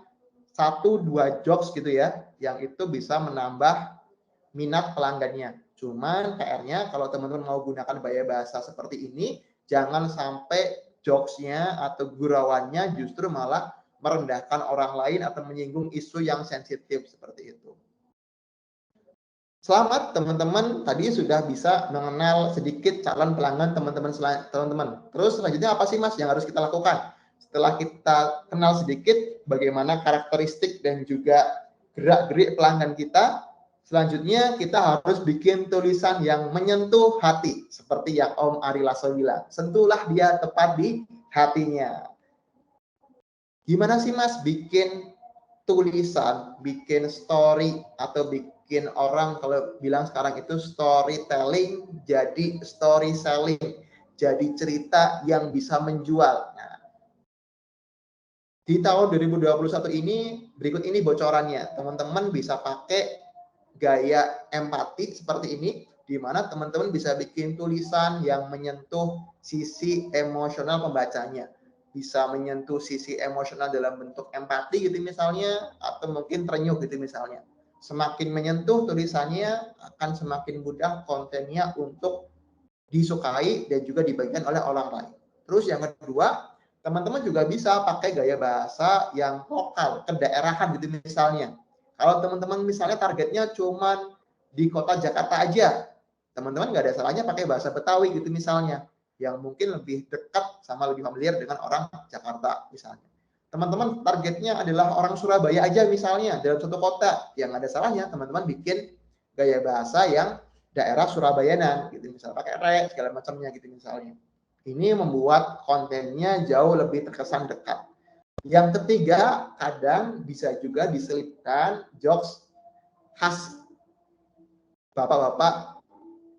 1-2 jokes gitu ya, yang itu bisa menambah minat pelanggannya. Cuman PR-nya kalau teman-teman mau gunakan gaya bahasa seperti ini, jangan sampai jokes-nya atau gurauannya justru malah merendahkan orang lain atau menyinggung isu yang sensitif seperti itu. Selamat teman-teman, tadi sudah bisa mengenal sedikit calon pelanggan teman-teman. Terus selanjutnya apa sih Mas yang harus kita lakukan? Setelah kita kenal sedikit bagaimana karakteristik dan juga gerak-gerik pelanggan kita. Selanjutnya kita harus bikin tulisan yang menyentuh hati, seperti yang Om Ari Lasso bilang. Sentuhlah dia tepat di hatinya. Gimana sih Mas bikin tulisan, bikin story, atau bikin orang kalau bilang sekarang itu storytelling jadi story selling, jadi cerita yang bisa menjual. Nah, di tahun 2021 ini, berikut ini bocorannya. Teman-teman bisa pakai gaya empati seperti ini, di mana teman-teman bisa bikin tulisan yang menyentuh sisi emosional pembacanya. Bisa menyentuh sisi emosional dalam bentuk empati gitu misalnya, atau mungkin terenyuh gitu misalnya. Semakin menyentuh tulisannya, akan semakin mudah kontennya untuk disukai dan juga dibagikan oleh orang lain. Terus yang kedua, teman-teman juga bisa pakai gaya bahasa yang lokal, kedaerahan gitu misalnya. Kalau teman-teman misalnya targetnya cuma di kota Jakarta aja, teman-teman nggak ada salahnya pakai bahasa Betawi gitu misalnya, yang mungkin lebih dekat sama lebih familiar dengan orang Jakarta misalnya. Teman-teman targetnya adalah orang Surabaya aja misalnya, dalam satu kota, yang ada salahnya teman-teman bikin gaya bahasa yang daerah Surabayanan gitu, misalnya pakai re segala macamnya gitu misalnya. Ini membuat kontennya jauh lebih terkesan dekat. Yang ketiga, kadang bisa juga diselipkan jokes khas bapak-bapak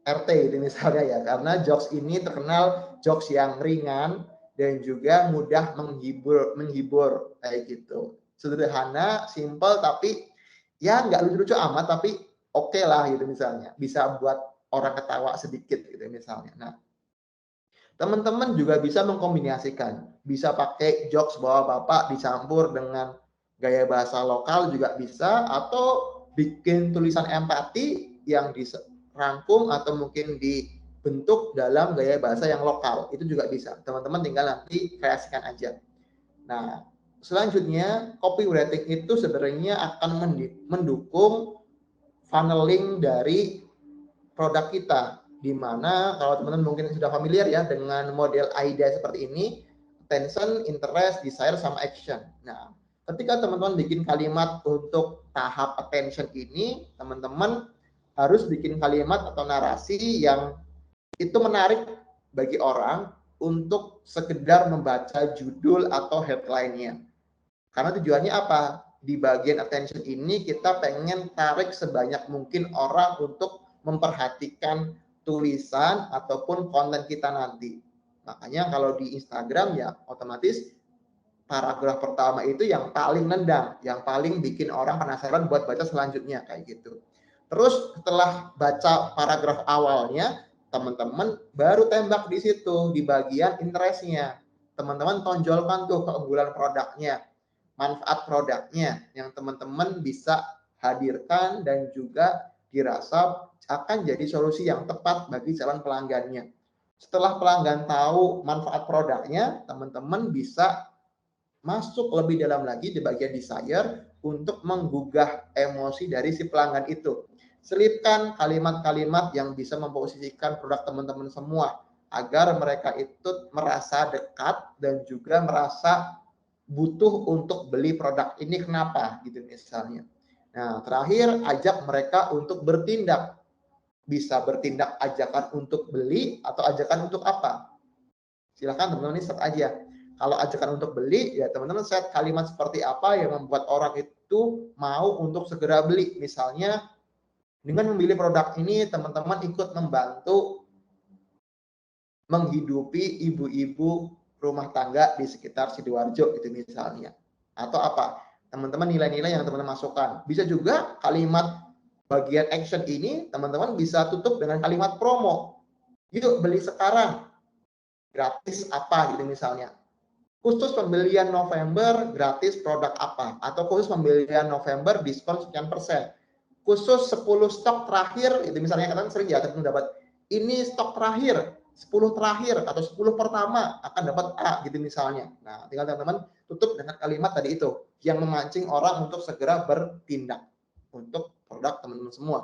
RT gitu misalnya ya, karena jokes ini terkenal jokes yang ringan dan juga mudah menghibur kayak gitu. Sederhana, simple, tapi ya nggak lucu-lucu amat, tapi oke lah gitu misalnya. Bisa buat orang ketawa sedikit gitu misalnya. Nah, teman-teman juga bisa mengkombinasikan, bisa pakai jokes bapak-bapak dicampur dengan gaya bahasa lokal juga bisa, atau bikin tulisan empati yang dirangkum atau mungkin dibentuk dalam gaya bahasa yang lokal, itu juga bisa. Teman-teman tinggal nanti kreasikan aja. Nah, selanjutnya copywriting itu sebenarnya akan mendukung funneling dari produk kita, di mana kalau teman-teman mungkin sudah familiar ya dengan model AIDA seperti ini, attention, interest, desire, sama action. Nah, ketika teman-teman bikin kalimat untuk tahap attention ini, teman-teman harus bikin kalimat atau narasi yang itu menarik bagi orang untuk sekedar membaca judul atau headline-nya. Karena tujuannya apa? Di bagian attention ini kita pengen tarik sebanyak mungkin orang untuk memperhatikan tulisan ataupun konten kita nanti. Makanya kalau di Instagram ya otomatis paragraf pertama itu yang paling nendang, yang paling bikin orang penasaran buat baca selanjutnya kayak gitu. Terus setelah baca paragraf awalnya, teman-teman baru tembak di situ di bagian interestnya. Teman-teman tonjolkan tuh keunggulan produknya, manfaat produknya yang teman-teman bisa hadirkan dan juga dirasa akan jadi solusi yang tepat bagi calon pelanggannya. Setelah pelanggan tahu manfaat produknya, teman-teman bisa masuk lebih dalam lagi di bagian desire untuk menggugah emosi dari si pelanggan itu. Selipkan kalimat-kalimat yang bisa memposisikan produk teman-teman semua agar mereka itu merasa dekat dan juga merasa butuh untuk beli produk ini kenapa gitu misalnya. Nah, terakhir ajak mereka untuk bertindak. Bisa bertindak ajakan untuk beli atau ajakan untuk apa? Silakan teman-teman set aja. Kalau ajakan untuk beli, ya teman-teman set kalimat seperti apa yang membuat orang itu mau untuk segera beli. Misalnya, dengan memilih produk ini, teman-teman ikut membantu menghidupi ibu-ibu rumah tangga di sekitar Sidoarjo gitu misalnya. Atau apa? Teman-teman nilai-nilai yang teman-teman masukkan. Bisa juga kalimat bagian action ini teman-teman bisa tutup dengan kalimat promo. Yuk beli sekarang. Gratis apa gitu misalnya. Khusus pembelian November gratis produk apa. Atau khusus pembelian November diskon sekian persen. Khusus 10 stok terakhir, itu misalnya kalian sering ya teman dapat ini stok terakhir, 10 terakhir atau 10 pertama akan dapat A gitu misalnya. Nah, tinggal teman-teman tutup dengan kalimat tadi itu yang memancing orang untuk segera bertindak untuk produk teman-teman semua.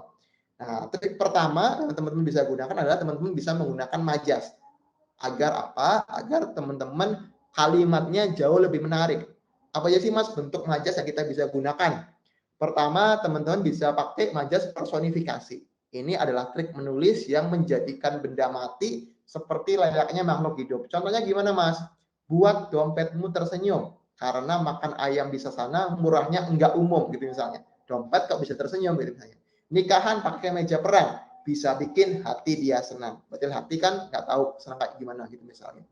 Nah, trik pertama yang teman-teman bisa gunakan adalah teman-teman bisa menggunakan majas. Agar apa? Agar teman-teman kalimatnya jauh lebih menarik. Apa aja sih Mas bentuk majas yang kita bisa gunakan? Pertama, teman-teman bisa pakai majas personifikasi. Ini adalah trik menulis yang menjadikan benda mati seperti layaknya makhluk hidup. Contohnya gimana, Mas? Buat dompetmu tersenyum karena makan ayam bisa sana, murahnya enggak umum gitu misalnya. Dompet kok bisa tersenyum gitu misalnya. Nikahan pakai meja perang, bisa bikin hati dia senang. Betul, hati kan nggak tahu senang kayak gimana gitu misalnya.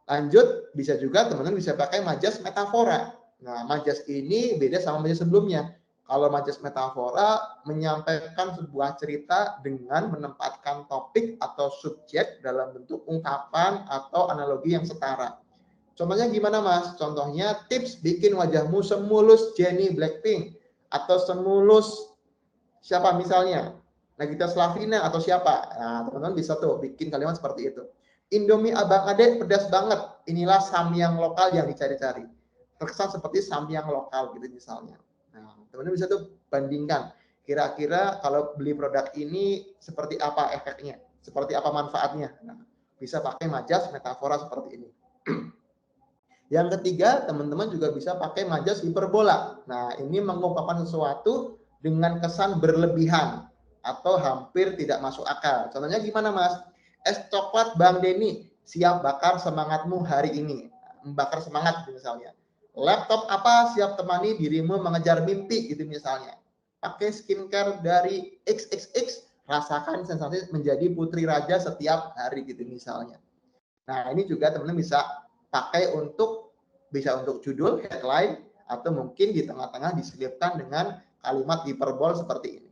Lanjut, bisa juga teman-teman bisa pakai majas metafora. Nah, majas ini beda sama majas sebelumnya. Kalau majas metafora menyampaikan sebuah cerita dengan menempatkan topik atau subjek dalam bentuk ungkapan atau analogi yang setara. Contohnya gimana, Mas? Contohnya tips bikin wajahmu semulus Jennie Blackpink atau semulus siapa misalnya? Nagita Slavina atau siapa? Nah, teman-teman bisa tuh bikin kalimat seperti itu. Indomie Abang Ade pedas banget. Inilah samyang lokal yang dicari-cari. Terkesan seperti samyang lokal gitu misalnya. Nah, teman-teman bisa tuh bandingkan. Kira-kira kalau beli produk ini seperti apa efeknya? Seperti apa manfaatnya? Nah, bisa pakai majas metafora seperti ini. Yang ketiga, teman-teman juga bisa pakai majas hiperbola. Nah, ini mengungkapkan sesuatu dengan kesan berlebihan atau hampir tidak masuk akal. Contohnya gimana, Mas? Es coklat Bang Denny, siap bakar semangatmu hari ini. Membakar semangat misalnya. Laptop apa siap temani dirimu mengejar mimpi gitu misalnya. Pakai skincare dari XXX, rasakan sensasi menjadi putri raja setiap hari gitu misalnya. Nah, ini juga teman-teman bisa pakai untuk judul, headline, atau mungkin di tengah-tengah diselipkan dengan kalimat hiperbol seperti ini.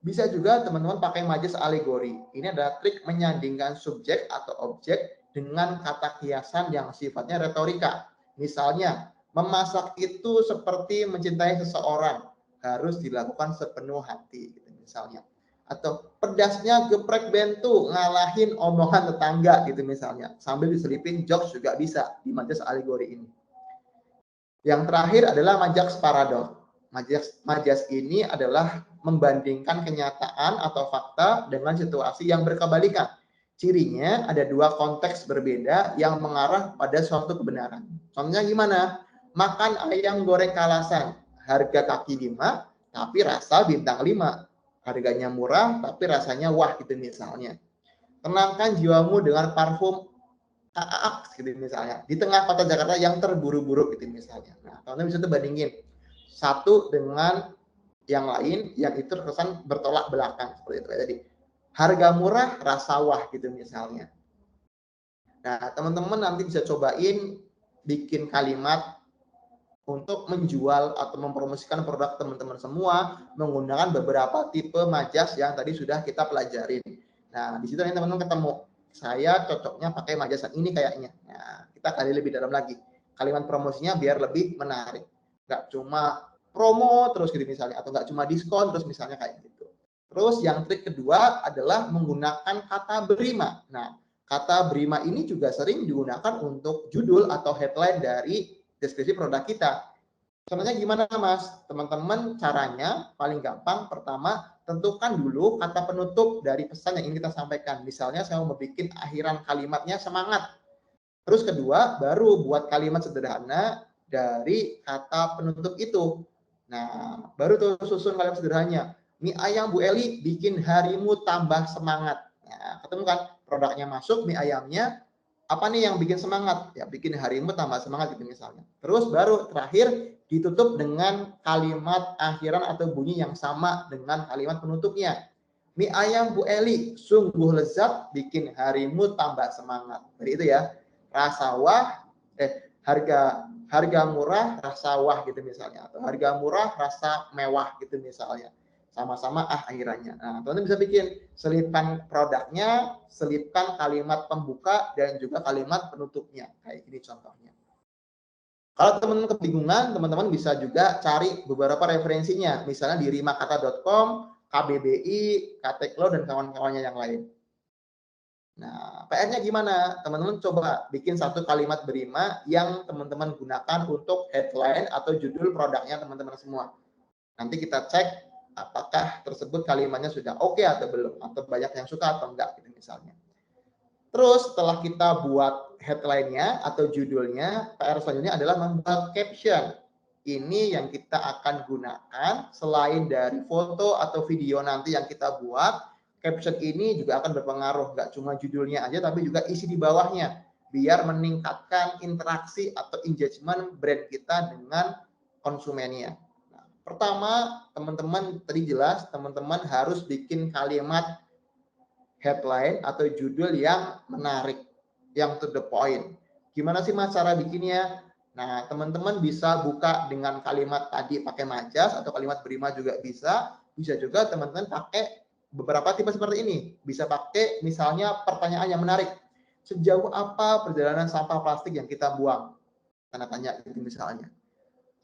Bisa juga teman-teman pakai majas alegori. Ini adalah trik menyandingkan subjek atau objek dengan kata kiasan yang sifatnya retorika. Misalnya, memasak itu seperti mencintai seseorang, harus dilakukan sepenuh hati, gitu misalnya. Atau pedasnya geprek bentu, ngalahin omongan tetangga, gitu misalnya. Sambil diselipin jokes juga bisa di majas alegori ini. Yang terakhir adalah majas paradoks. Majas ini adalah membandingkan kenyataan atau fakta dengan situasi yang berkebalikan. Cirinya ada dua konteks berbeda yang mengarah pada suatu kebenaran. Contohnya gimana? Makan ayam goreng kalasan, harga kaki 5, tapi rasa bintang 5. Harganya murah, tapi rasanya wah gitu misalnya. Tenangkan jiwamu dengan parfum gitu misalnya. Di tengah kota Jakarta yang terburu-buru gitu misalnya. Nah, teman-teman bisa tuh bandingin satu dengan yang lain yang itu terkesan bertolak belakang seperti itu tadi. Harga murah, rasa wah gitu misalnya. Nah, teman-teman nanti bisa cobain bikin kalimat untuk menjual atau mempromosikan produk teman-teman semua menggunakan beberapa tipe majas yang tadi sudah kita pelajarin. Nah, di situ teman-teman ketemu. Saya cocoknya pakai majas yang ini kayaknya. Nah, kita kali lebih dalam lagi. Kalimat promosinya biar lebih menarik. Nggak cuma promo terus gitu misalnya, atau nggak cuma diskon terus misalnya kayak gitu. Terus yang trik kedua adalah menggunakan kata berima. Nah, kata berima ini juga sering digunakan untuk judul atau headline dari deskripsi produk kita. Contohnya gimana, Mas? Teman-teman caranya paling gampang, pertama tentukan dulu kata penutup dari pesan yang ingin kita sampaikan. Misalnya saya mau bikin akhiran kalimatnya semangat. Terus kedua, baru buat kalimat sederhana dari kata penutup itu. Nah, baru tuh susun kalimat sederhananya. Mie ayam Bu Eli bikin harimu tambah semangat. Nah, ketemu kan produknya masuk, mie ayamnya. Apa nih yang bikin semangat? Ya, bikin harimu tambah semangat gitu misalnya. Terus baru terakhir ditutup dengan kalimat akhiran atau bunyi yang sama dengan kalimat penutupnya. Mie ayam Bu Eli sungguh lezat, bikin harimu tambah semangat. Jadi itu ya. Rasa wah, harga murah, rasa wah gitu misalnya, atau harga murah, rasa mewah gitu misalnya, sama-sama akhirannya. Nah, teman-teman bisa bikin selipkan produknya, selipkan kalimat pembuka dan juga kalimat penutupnya, kayak gini contohnya. Kalau teman-teman kebingungan, teman-teman bisa juga cari beberapa referensinya, misalnya di rimakata.com, KBBI, Kateklo, dan kawan-kawannya yang lain. Nah, PR-nya gimana? Teman-teman coba bikin satu kalimat berima yang teman-teman gunakan untuk headline atau judul produknya teman-teman semua. Nanti kita cek apakah tersebut kalimatnya sudah oke atau belum, atau banyak yang suka atau enggak gitu misalnya. Terus setelah kita buat headline-nya atau judulnya, PR selanjutnya adalah membuat caption. ini yang kita akan gunakan. Selain dari foto atau video nanti yang kita buat, caption ini juga akan berpengaruh, nggak cuma judulnya aja, tapi juga isi di bawahnya, biar meningkatkan interaksi atau engagement brand kita dengan konsumennya. Nah, pertama, teman-teman tadi jelas, teman-teman harus bikin kalimat headline atau judul yang menarik, yang to the point. Gimana sih Mas cara bikinnya? Nah, teman-teman bisa buka dengan kalimat tadi pakai majas atau kalimat berima juga bisa. Bisa juga teman-teman pakai beberapa tipe seperti ini. Bisa pakai misalnya pertanyaan yang menarik. Sejauh apa perjalanan sampah plastik yang kita buang? Tanda tanya gitu misalnya.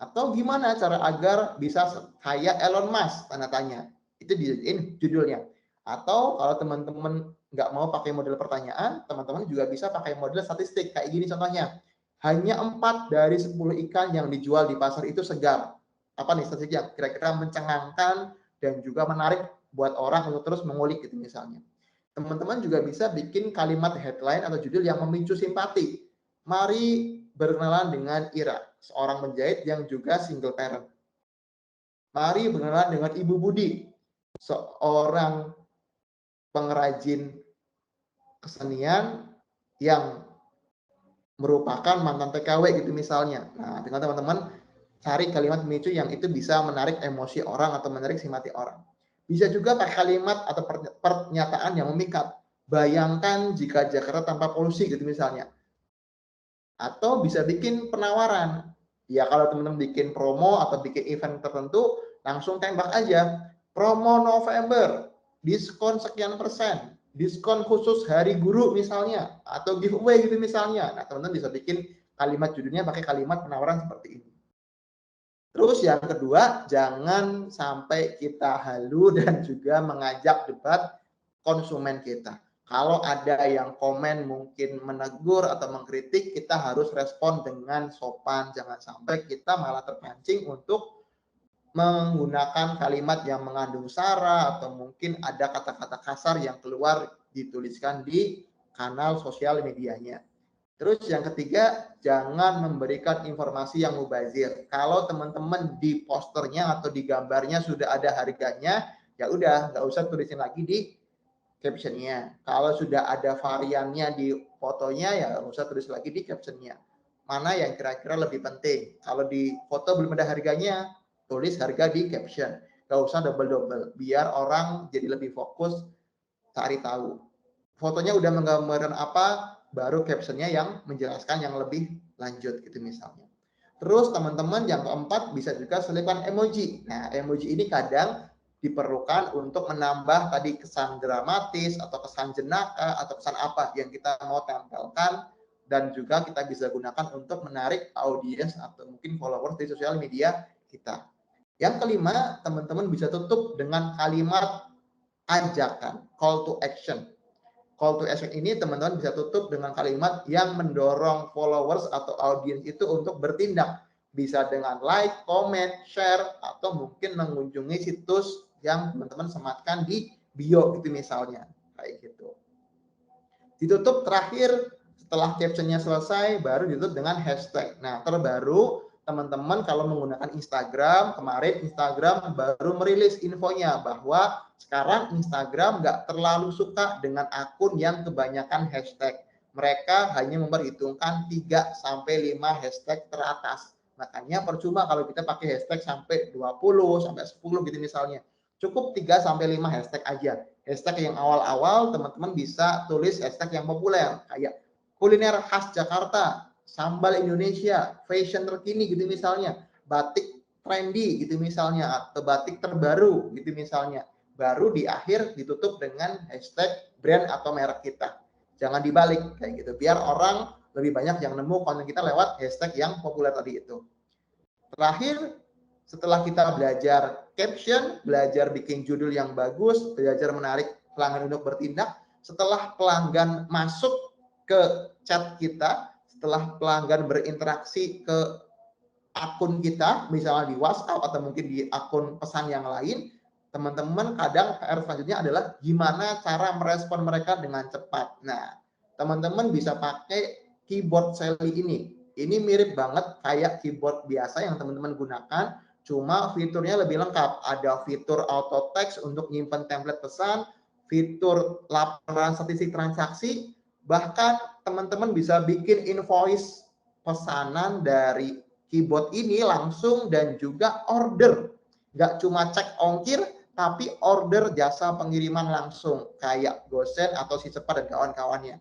Atau gimana cara agar bisa kayak Elon Musk? Tanda tanya. Itu dijadiin judulnya. Atau kalau teman-teman nggak mau pakai model pertanyaan, teman-teman juga bisa pakai model statistik. Kayak gini contohnya. Hanya 4 dari 10 ikan yang dijual di pasar itu segar. Apa nih statistik yang kira-kira mencengangkan dan juga menarik buat orang untuk terus mengulik gitu misalnya. Teman-teman juga bisa bikin kalimat headline atau judul yang memicu simpati. Mari berkenalan dengan Ira, seorang penjahit yang juga single parent. Mari berkenalan dengan Ibu Budi, seorang pengrajin kesenian yang merupakan mantan TKW gitu misalnya. Nah, dengan teman-teman cari kalimat pemicu yang itu bisa menarik emosi orang atau menarik simpati orang. Bisa juga pakai kalimat atau pernyataan yang memikat. Bayangkan jika Jakarta tanpa polusi gitu misalnya. Atau bisa bikin penawaran. Ya kalau teman-teman bikin promo atau bikin event tertentu, langsung tembak aja. Promo November, diskon sekian persen, diskon khusus hari guru misalnya, atau giveaway gitu misalnya. Nah, teman-teman bisa bikin kalimat judulnya pakai kalimat penawaran seperti ini. Terus yang kedua, jangan sampai kita halu dan juga mengajak debat konsumen kita. Kalau ada yang komen mungkin menegur atau mengkritik, kita harus respon dengan sopan. Jangan sampai kita malah terpancing untuk menggunakan kalimat yang mengandung sara atau mungkin ada kata-kata kasar yang keluar dituliskan di kanal sosial medianya. Terus yang ketiga, jangan memberikan informasi yang mubazir. Kalau teman-teman di posternya atau di gambarnya sudah ada harganya, ya udah nggak usah tulisin lagi di captionnya. Kalau sudah ada variannya di fotonya, ya nggak usah tulis lagi di captionnya. Mana yang kira-kira lebih penting? Kalau di foto belum ada harganya, tulis harga di caption. Nggak usah double-double, biar orang jadi lebih fokus cari tahu. Fotonya udah menggambarkan apa, baru captionnya yang menjelaskan yang lebih lanjut gitu misalnya. Terus teman-teman yang keempat bisa juga selipkan emoji. Nah, emoji ini kadang diperlukan untuk menambah tadi kesan dramatis atau kesan jenaka atau kesan apa yang kita mau tempelkan, dan juga kita bisa gunakan untuk menarik audiens atau mungkin followers di sosial media kita. Yang kelima, teman-teman bisa tutup dengan kalimat ajakan, call to action. Call to action ini teman-teman bisa tutup dengan kalimat yang mendorong followers atau audiens itu untuk bertindak. Bisa dengan like, comment, share, atau mungkin mengunjungi situs yang teman-teman sematkan di bio gitu misalnya. Kayak gitu. Ditutup terakhir setelah captionnya selesai, baru ditutup dengan hashtag. Nah, terbaru teman-teman kalau menggunakan Instagram, kemarin Instagram baru merilis infonya bahwa sekarang Instagram nggak terlalu suka dengan akun yang kebanyakan hashtag. Mereka hanya memperhitungkan 3-5 hashtag teratas. Makanya percuma kalau kita pakai hashtag sampai 20, sampai 10 gitu misalnya. Cukup 3-5 hashtag aja. Hashtag yang awal-awal teman-teman bisa tulis hashtag yang populer. Kayak kuliner khas Jakarta, sambal Indonesia, fashion terkini gitu misalnya, batik trendy gitu misalnya, atau batik terbaru gitu misalnya. Baru di akhir ditutup dengan hashtag brand atau merek kita. Jangan dibalik kayak gitu, biar orang lebih banyak yang nemu konten kita lewat hashtag yang populer tadi itu. Terakhir, setelah kita belajar caption, belajar bikin judul yang bagus, belajar menarik pelanggan untuk bertindak, setelah pelanggan masuk ke chat kita, setelah pelanggan berinteraksi ke akun kita, misalnya di WhatsApp atau mungkin di akun pesan yang lain, teman-teman kadang PR selanjutnya adalah gimana cara merespon mereka dengan cepat. Nah, teman-teman bisa pakai keyboard Sally ini. Ini mirip banget kayak keyboard biasa yang teman-teman gunakan, cuma fiturnya lebih lengkap. Ada fitur auto text untuk nyimpen template pesan, fitur laporan statistik transaksi, bahkan teman-teman bisa bikin invoice pesanan dari keyboard ini langsung dan juga order. Nggak cuma cek ongkir, tapi order jasa pengiriman langsung kayak Gosen atau Sicepat dan kawan-kawannya.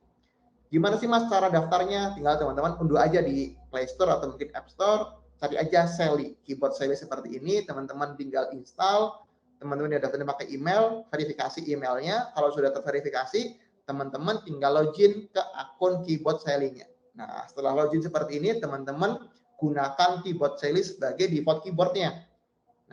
Gimana sih Mas cara daftarnya? Tinggal teman-teman unduh aja di Play Store atau mungkin App Store, cari aja Sally, keyboard Sally seperti ini, teman-teman tinggal install, teman-teman yang daftarnya pakai email, verifikasi emailnya, kalau sudah terverifikasi, teman-teman tinggal login ke akun keyboard Sally-nya. Nah, setelah login seperti ini, teman-teman gunakan keyboard Sally sebagai default keyboardnya.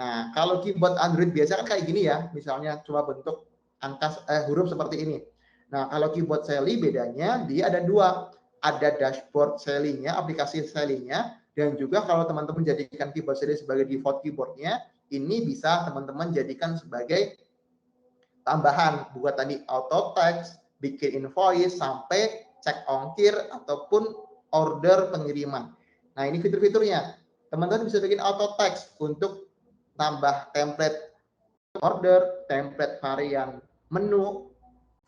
Nah, kalau keyboard Android biasa kan kayak gini ya, misalnya cuma bentuk angka huruf seperti ini. Nah, kalau keyboard Sally bedanya dia ada dua, ada dashboard Sally-nya, aplikasi Sally-nya, dan juga kalau teman-teman jadikan keyboard Sally sebagai default keyboardnya, ini bisa teman-teman jadikan sebagai tambahan buat tadi auto text, bikin invoice, sampai cek ongkir ataupun order pengiriman. Nah, ini fitur-fiturnya. Teman-teman bisa bikin auto text untuk tambah template order, template varian menu,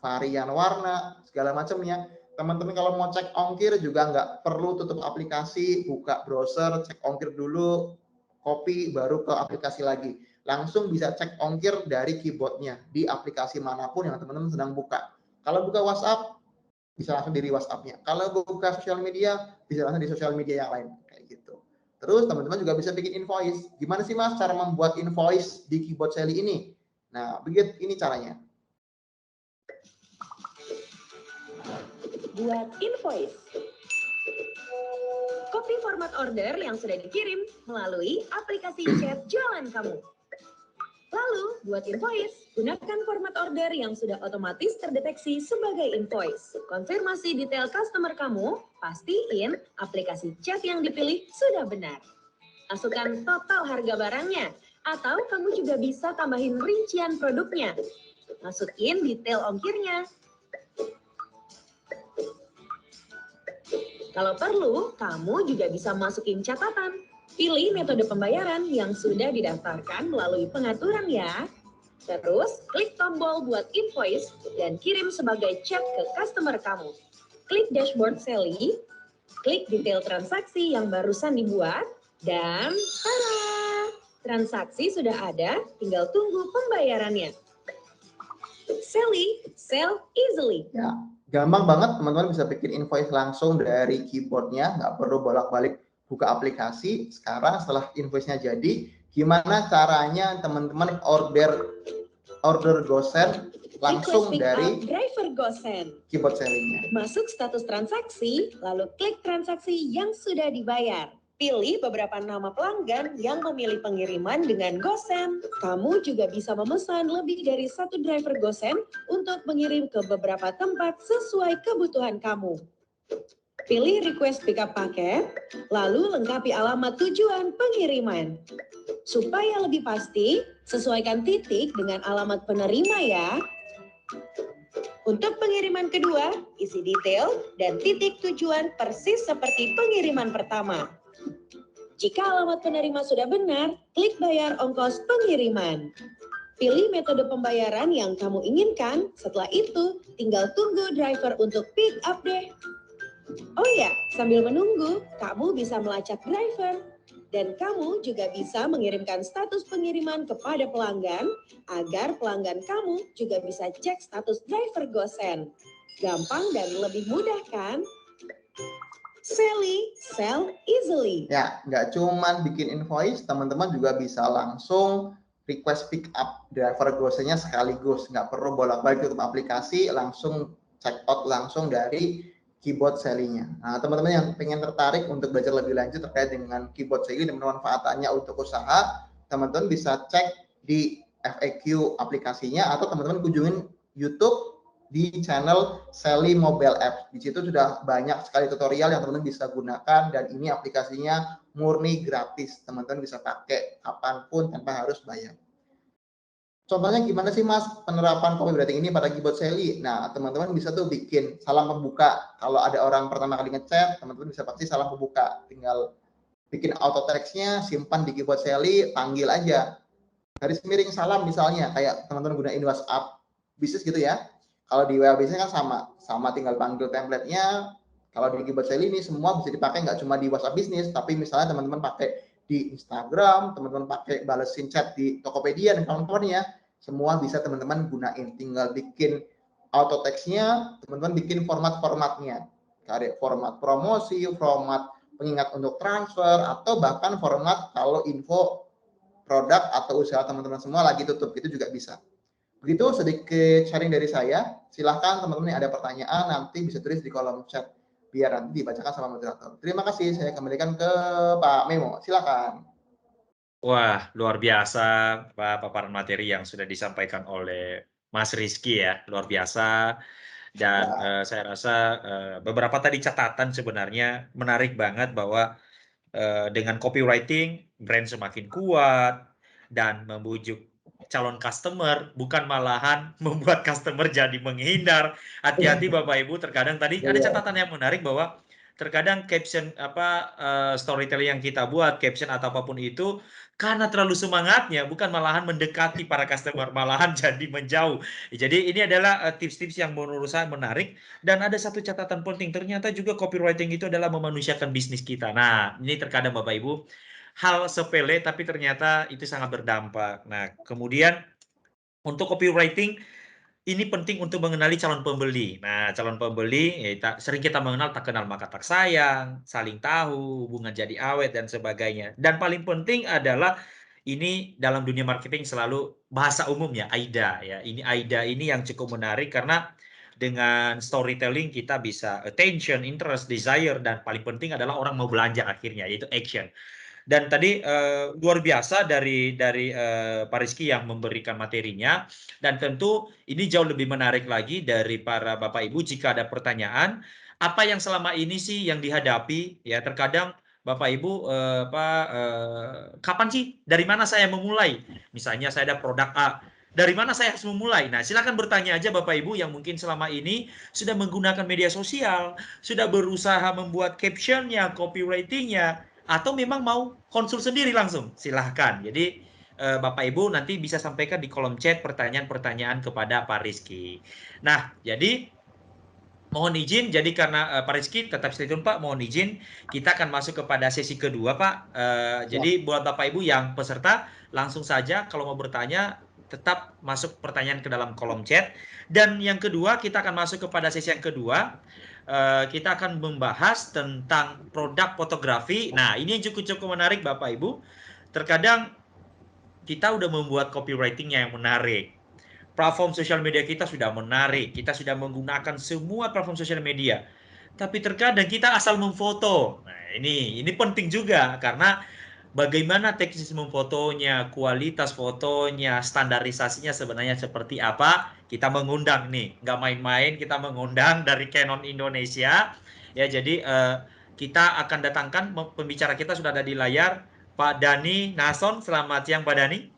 varian warna, segala macamnya. Teman-teman kalau mau cek ongkir juga nggak perlu tutup aplikasi, buka browser, cek ongkir dulu, copy, baru ke aplikasi lagi. Langsung bisa cek ongkir dari keyboardnya di aplikasi manapun yang teman-teman sedang buka. Kalau buka WhatsApp, bisa langsung dari WhatsApp-nya. Kalau buka sosial media, bisa langsung di sosial media yang lain. Kayak gitu. Terus teman-teman juga bisa bikin invoice. Gimana sih Mas cara membuat invoice di keyboard Sally ini? Nah, begitu ini caranya. Buat invoice. Copy format order yang sudah dikirim melalui aplikasi chat jualan kamu. Lalu, buat invoice, gunakan format order yang sudah otomatis terdeteksi sebagai invoice. Konfirmasi detail customer kamu, pastiin aplikasi chat yang dipilih sudah benar. Masukkan total harga barangnya, atau kamu juga bisa tambahin rincian produknya. Masukin detail ongkirnya. Kalau perlu, kamu juga bisa masukin catatan. Pilih metode pembayaran yang sudah didaftarkan melalui pengaturan ya. Terus, klik tombol buat invoice dan kirim sebagai chat ke customer kamu. Klik dashboard Sally, klik detail transaksi yang barusan dibuat, dan tada! Transaksi sudah ada, tinggal tunggu pembayarannya. Sally, sell easily. Ya, gampang banget teman-teman bisa bikin invoice langsung dari keyboardnya, nggak perlu bolak-balik buka aplikasi. Sekarang setelah invoice-nya jadi, gimana caranya teman-teman order Gosen langsung dari driver Gosen. keyboard Sally-nya. Masuk status transaksi, lalu klik transaksi yang sudah dibayar. Pilih beberapa nama pelanggan yang memilih pengiriman dengan Gosen. Kamu juga bisa memesan lebih dari satu driver Gosen untuk mengirim ke beberapa tempat sesuai kebutuhan kamu. Pilih request pickup paket, lalu lengkapi alamat tujuan pengiriman. Supaya lebih pasti, sesuaikan titik dengan alamat penerima ya. Untuk pengiriman kedua, isi detail dan titik tujuan persis seperti pengiriman pertama. Jika alamat penerima sudah benar, klik bayar ongkos pengiriman. Pilih metode pembayaran yang kamu inginkan, setelah itu tinggal tunggu driver untuk pick up deh. Oh ya, sambil menunggu, kamu bisa melacak driver. Dan kamu juga bisa mengirimkan status pengiriman kepada pelanggan, agar pelanggan kamu juga bisa cek status driver Gosen. Gampang dan lebih mudah kan? Sally, sell easily. Ya, nggak cuman bikin invoice, teman-teman juga bisa langsung request pick up driver Gosen-nya sekaligus. Nggak perlu bolak-balik tutup aplikasi, langsung check out langsung dari keyboard Sally-nya. Nah, teman-teman yang pengen tertarik untuk belajar lebih lanjut terkait dengan keyboard Sally dan pemanfaatannya untuk usaha, teman-teman bisa cek di FAQ aplikasinya atau teman-teman kunjungin YouTube di channel Sally Mobile App. Di situ sudah banyak sekali tutorial yang teman-teman bisa gunakan dan ini aplikasinya murni gratis. Teman-teman bisa pakai kapanpun tanpa harus bayar. contohnya gimana sih Mas penerapan copywriting ini pada keyboard Sally? Nah, teman-teman bisa tuh bikin salam pembuka. Kalau ada orang pertama kali ngechat, teman-teman bisa pasti salam pembuka. Tinggal bikin auto text-nya, simpan di keyboard Sally, panggil aja. Garis miring salam misalnya, kayak teman-teman gunain WhatsApp bisnis gitu ya. Kalau di WA bisnis kan sama tinggal panggil template-nya. Kalau di keyboard Sally ini semua bisa dipakai nggak cuma di WhatsApp bisnis, tapi misalnya teman-teman pakai di Instagram, teman-teman pakai balesin chat di Tokopedia dan kawan-kawannya, semua bisa teman-teman gunain. Tinggal bikin auto text-nya, teman-teman bikin format-formatnya. Kayak format promosi, format pengingat untuk transfer, atau bahkan format kalau info produk atau usaha teman-teman semua lagi tutup, itu juga bisa. Begitu sedikit sharing dari saya. Silahkan teman-teman yang ada pertanyaan nanti bisa tulis di kolom chat biar nanti dibacakan sama moderator. Terima kasih, saya kembalikan ke Pak Memo. Silakan. Wah, luar biasa paparan materi yang sudah disampaikan oleh Mas Rizky ya, luar biasa. Dan saya rasa beberapa tadi catatan sebenarnya menarik banget bahwa dengan copywriting brand semakin kuat dan membujuk calon customer, bukan malahan membuat customer jadi menghindar. Hati-hati Bapak Ibu, terkadang tadi ada catatan yang menarik bahwa terkadang caption storytelling yang kita buat, caption atau apapun itu, karena terlalu semangatnya bukan malahan mendekati para customer, malahan jadi menjauh. Jadi ini adalah tips-tips yang menurut saya menarik. Dan ada satu catatan penting, ternyata juga copywriting itu adalah memanusiakan bisnis kita. Nah, ini terkadang Bapak Ibu, hal sepele tapi ternyata itu sangat berdampak. Nah, kemudian untuk copywriting, ini penting untuk mengenali calon pembeli. Nah, calon pembeli, sering kita mengenal tak kenal maka tak sayang, saling tahu, hubungan jadi awet, dan sebagainya. Dan paling penting adalah ini dalam dunia marketing selalu bahasa umumnya, AIDA. Ya. Ini AIDA ini yang cukup menarik karena dengan storytelling kita bisa attention, interest, desire, dan paling penting adalah orang mau belanja akhirnya, yaitu action. Dan tadi luar biasa dari Pak Rizky yang memberikan materinya, dan tentu ini jauh lebih menarik lagi dari para Bapak Ibu jika ada pertanyaan, apa yang selama ini sih yang dihadapi ya, terkadang Bapak Ibu kapan sih, dari mana saya memulai? Misalnya saya ada produk A, dari mana saya harus memulai? Nah, silakan bertanya aja Bapak Ibu yang mungkin selama ini sudah menggunakan media sosial, sudah berusaha membuat captionnya, copywritingnya, atau memang mau konsul sendiri langsung, silahkan. Jadi Bapak Ibu nanti bisa sampaikan di kolom chat pertanyaan-pertanyaan kepada Pak Rizky. Nah, jadi mohon izin, jadi karena Pak Rizky tetap stay tune Pak, mohon izin kita akan masuk kepada sesi kedua Pak. Jadi buat Bapak Ibu yang peserta, langsung saja kalau mau bertanya tetap masuk pertanyaan ke dalam kolom chat. Dan yang kedua, kita akan masuk kepada sesi yang kedua. Kita akan membahas tentang produk fotografi. Nah, ini yang cukup menarik Bapak Ibu. Terkadang kita udah membuat copywriting yang menarik. Platform sosial media kita sudah menarik. Kita sudah menggunakan semua platform sosial media. Tapi terkadang kita asal memfoto. Nah, ini penting juga karena bagaimana teknis memfotonya, kualitas fotonya, standarisasinya sebenarnya seperti apa, kita mengundang nih, nggak main-main, kita mengundang dari Canon Indonesia. Ya, jadi kita akan datangkan pembicara kita sudah ada di layar, Pak Dhani Nason. Selamat siang Pak Dhani.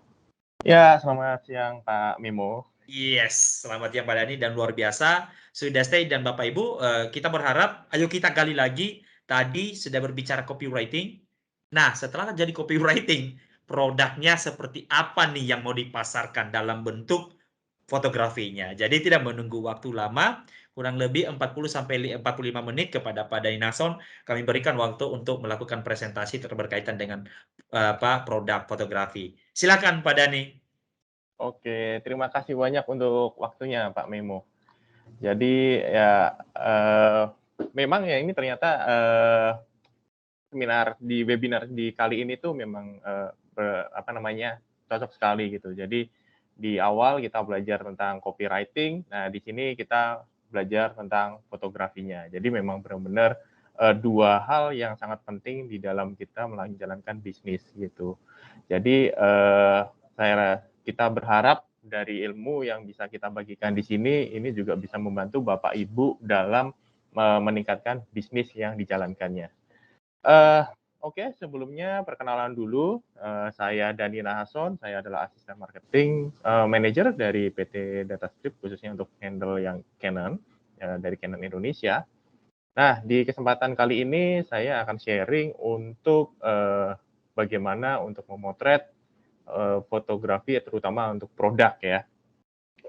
Ya, selamat siang Pak Memo. Yes, selamat siang Pak Dhani, dan luar biasa sudah stay. Dan Bapak Ibu, kita berharap, ayo kita gali lagi. Tadi sudah berbicara copywriting. Nah, setelah jadi copywriting, produknya seperti apa nih yang mau dipasarkan dalam bentuk fotografinya. Jadi tidak menunggu waktu lama, kurang lebih 40-45 menit kepada Pak Dhani Nason, kami berikan waktu untuk melakukan presentasi berkaitan dengan produk fotografi. Silakan Pak Dhani. Oke, terima kasih banyak untuk waktunya Pak Memo. Jadi ya memang ya ini ternyata webinar di kali ini tuh memang cocok sekali gitu. Jadi di awal kita belajar tentang copywriting, nah di sini kita belajar tentang fotografinya. Jadi memang benar-benar dua hal yang sangat penting di dalam kita menjalankan bisnis gitu. Jadi kita berharap dari ilmu yang bisa kita bagikan di sini ini juga bisa membantu Bapak Ibu dalam meningkatkan bisnis yang dijalankannya. Oke, sebelumnya perkenalan dulu. Saya Dani Nahason, saya adalah asisten marketing manager dari PT Datastrip, khususnya untuk handle yang Canon, dari Canon Indonesia. Nah, di kesempatan kali ini saya akan sharing untuk bagaimana untuk memotret fotografi, terutama untuk produk ya.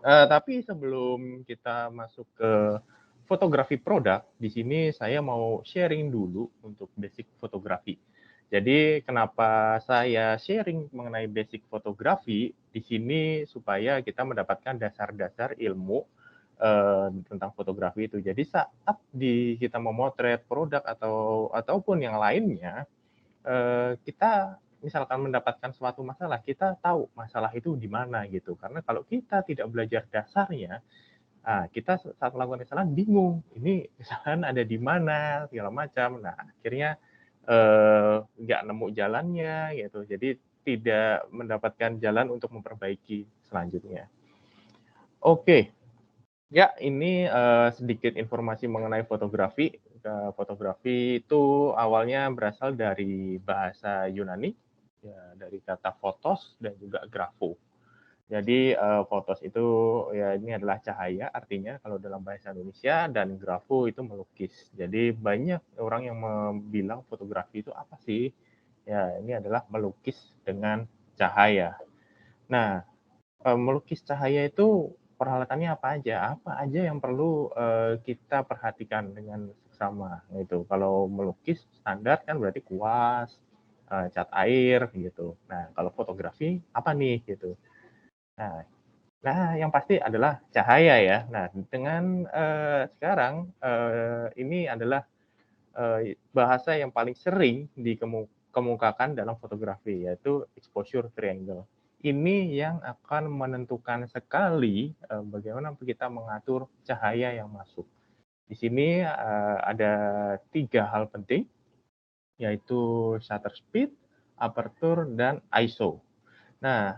Tapi sebelum kita masuk ke fotografi produk, di sini saya mau sharing dulu untuk basic fotografi. Jadi kenapa saya sharing mengenai basic fotografi di sini supaya kita mendapatkan dasar-dasar ilmu tentang fotografi itu. Jadi saat kita memotret produk ataupun yang lainnya, kita misalkan mendapatkan suatu masalah, kita tahu masalah itu di mana gitu. Karena kalau kita tidak belajar dasarnya, kita saat melakukan kesalahan bingung, ini kesalahan ada di mana, segala macam. Nah, akhirnya nggak nemu jalannya gitu. Jadi tidak mendapatkan jalan untuk memperbaiki selanjutnya. Oke, ya ini sedikit informasi mengenai fotografi. Fotografi itu awalnya berasal dari bahasa Yunani, ya, dari kata fotos dan juga grafo. Jadi fotos itu ya ini adalah cahaya artinya kalau dalam bahasa Indonesia, dan grafo itu melukis. Jadi banyak orang yang bilang fotografi itu apa sih? Ya ini adalah melukis dengan cahaya. Nah, melukis cahaya itu peralatannya apa aja? Apa aja yang perlu kita perhatikan dengan seksama gitu. Kalau melukis standar kan berarti kuas, cat air gitu. Nah, kalau fotografi apa nih gitu. Nah, yang pasti adalah cahaya ya. Nah, dengan sekarang ini adalah bahasa yang paling sering dikemukakan dalam fotografi, yaitu exposure triangle. Ini yang akan menentukan sekali bagaimana kita mengatur cahaya yang masuk. Di sini ada 3 hal penting, yaitu shutter speed, aperture, dan ISO. Nah,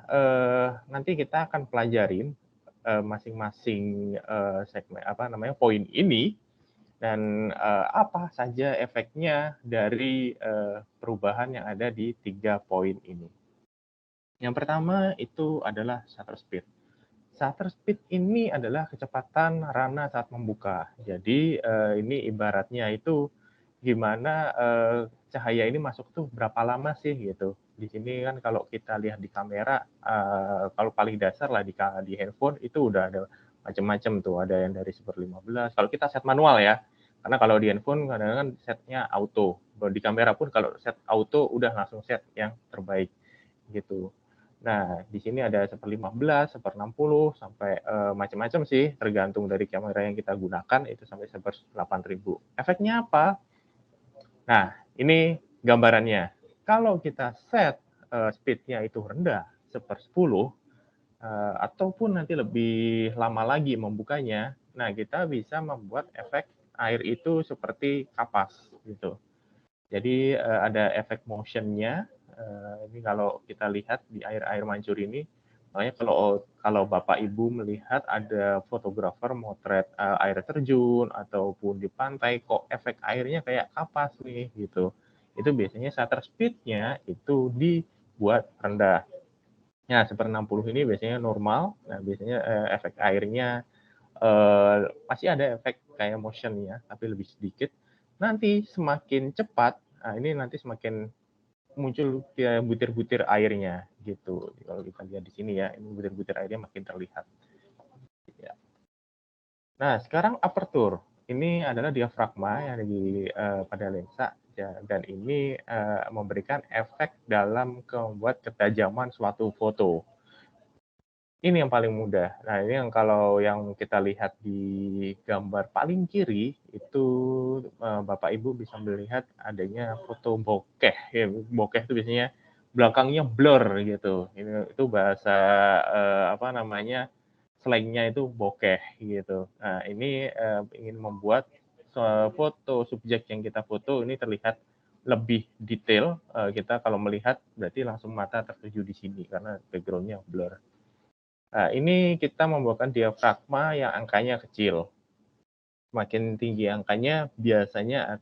nanti kita akan pelajarin masing-masing segmen poin ini, dan apa saja efeknya dari perubahan yang ada di 3 poin ini. Yang pertama itu adalah shutter speed. Shutter speed ini adalah kecepatan rana saat membuka. Jadi ini ibaratnya itu gimana cahaya ini masuk tuh berapa lama sih gitu. Di sini kan kalau kita lihat di kamera, kalau paling dasar lah di handphone itu udah ada macam-macam tuh, ada yang dari 1/15. Kalau kita set manual ya, karena kalau di handphone kadang-kadang setnya auto. Di kamera pun kalau set auto udah langsung set yang terbaik gitu. Nah, di sini ada 1/15, 1/60, sampai macam-macam sih, tergantung dari kamera yang kita gunakan, itu sampai 1/8000. Efeknya apa? Nah, ini gambarannya. Kalau kita set speed-nya itu rendah, 1/10, ataupun nanti lebih lama lagi membukanya, nah kita bisa membuat efek air itu seperti kapas gitu. Jadi ada efek motion-nya. Ini kalau kita lihat di air mancur ini, makanya kalau Bapak Ibu melihat ada fotografer motret air terjun ataupun di pantai, kok efek airnya kayak kapas nih gitu. Itu biasanya shutter speed-nya itu dibuat rendah. Nah, 1/60 ini biasanya normal. Nah, biasanya efek airnya masih ada efek kayak motion-nya, tapi lebih sedikit. Nanti semakin cepat, ini nanti semakin muncul butir-butir airnya gitu. Kalau kita lihat di sini ya, ini butir-butir airnya makin terlihat. Ya. Nah, sekarang aperture. Ini adalah diafragma yang ada di pada lensa ya, dan ini memberikan efek dalam membuat ketajaman suatu foto. Ini yang paling mudah. Nah, ini yang kalau yang kita lihat di gambar paling kiri itu Bapak Ibu bisa melihat adanya foto bokeh. Ya, bokeh itu biasanya belakangnya blur gitu. Itu bahasa slangnya itu bokeh gitu. Nah, ini ingin membuat foto subjek yang kita foto ini terlihat lebih detail. Kita kalau melihat berarti langsung mata tertuju di sini karena background-nya blur. Nah, ini kita membawakan diafragma yang angkanya kecil. Semakin tinggi angkanya, biasanya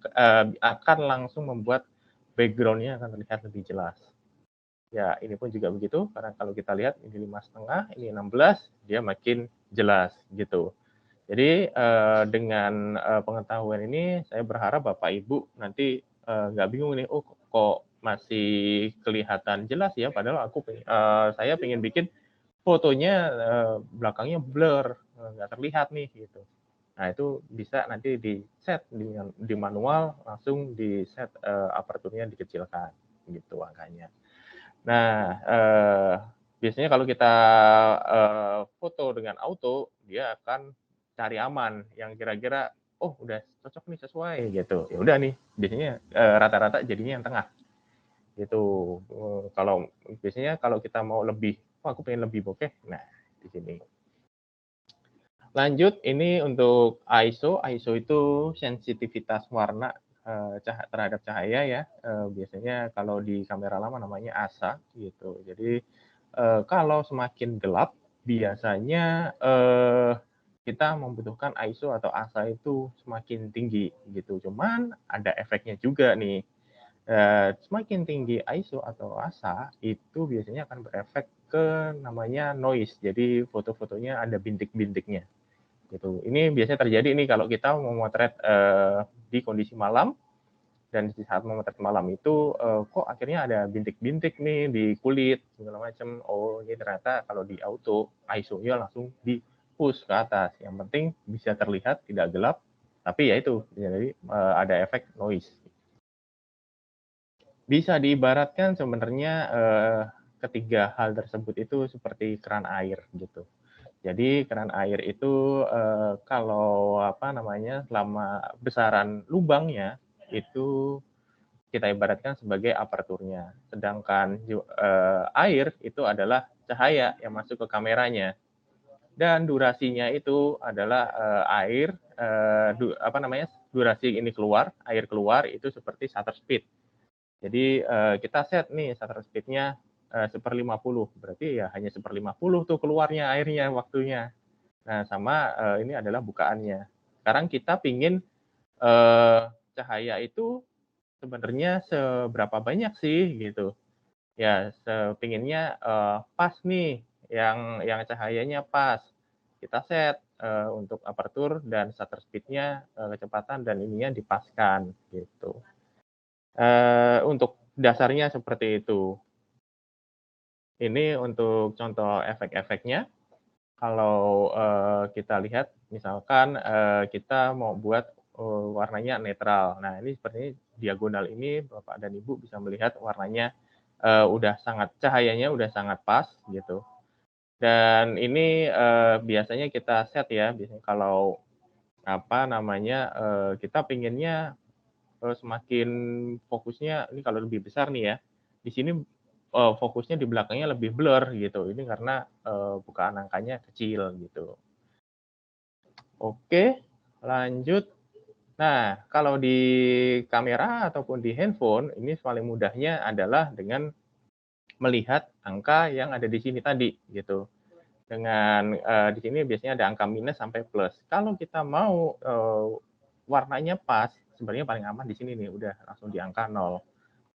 akan langsung membuat background-nya akan terlihat lebih jelas. Ya, ini pun juga begitu, karena kalau kita lihat ini 5,5, ini 16, dia makin jelas gitu. Jadi dengan pengetahuan ini, saya berharap Bapak Ibu nanti nggak bingung nih, oh kok masih kelihatan jelas ya, padahal saya pengen bikin fotonya belakangnya blur, nggak terlihat nih gitu. Nah, itu bisa nanti di-set di manual, langsung di-set aperturnya dikecilkan gitu angkanya. Nah, biasanya kalau kita foto dengan auto, dia akan cari aman yang kira-kira, oh udah cocok nih sesuai gitu. Ya udah nih, biasanya rata-rata jadinya yang tengah gitu. Kalau biasanya kalau kita mau lebih, oh aku pengen lebih bokeh, nah di sini. Lanjut, ini untuk ISO. ISO itu sensitivitas warna terhadap cahaya ya. Biasanya kalau di kamera lama namanya ASA gitu. Jadi kalau semakin gelap, biasanya kita membutuhkan ISO atau ASA itu semakin tinggi gitu. Cuman ada efeknya juga nih. Semakin tinggi ISO atau ASA itu biasanya akan berefek ke namanya noise. Jadi foto-fotonya ada bintik-bintiknya. Gitu. Ini biasanya terjadi nih kalau kita memotret di kondisi malam, dan di saat memotret malam itu kok akhirnya ada bintik-bintik nih di kulit segala macam. Oh, ini ternyata kalau di auto ISO-nya langsung di push ke atas. Yang penting bisa terlihat tidak gelap, tapi ya itu jadi ada efek noise. Bisa diibaratkan sebenarnya ketiga hal tersebut itu seperti keran air gitu. Jadi keran air itu kalau selama besaran lubangnya itu kita ibaratkan sebagai aperturnya. Sedangkan air itu adalah cahaya yang masuk ke kameranya. Dan durasinya itu adalah durasi ini keluar, air keluar itu seperti shutter speed. Jadi kita set nih shutter speed-nya 1/50, berarti ya hanya 1/50 tuh keluarnya airnya waktunya. Nah, sama ini adalah bukaannya. Sekarang kita pingin cahaya itu sebenarnya seberapa banyak sih gitu. Ya, pinginnya pas nih, yang cahayanya pas. Kita set untuk apertur dan shutter speed-nya, kecepatan dan ininya dipaskan gitu. Untuk dasarnya seperti itu. Ini untuk contoh efek-efeknya. Kalau kita lihat misalkan kita mau buat warnanya netral. Nah, ini sepertinya diagonal ini Bapak dan Ibu bisa melihat warnanya cahayanya udah sangat pas gitu. Dan ini biasanya kita set ya, biasanya kalau kita pinginnya semakin fokusnya ini kalau lebih besar nih ya, di sini fokusnya di belakangnya lebih blur gitu. Ini karena bukaan angkanya kecil gitu. Oke, lanjut. Nah, kalau di kamera ataupun di handphone, ini paling mudahnya adalah dengan melihat angka yang ada di sini tadi gitu. Dengan di sini biasanya ada angka minus sampai plus. Kalau kita mau warnanya pas, sebenarnya paling aman di sini nih, udah langsung di angka 0.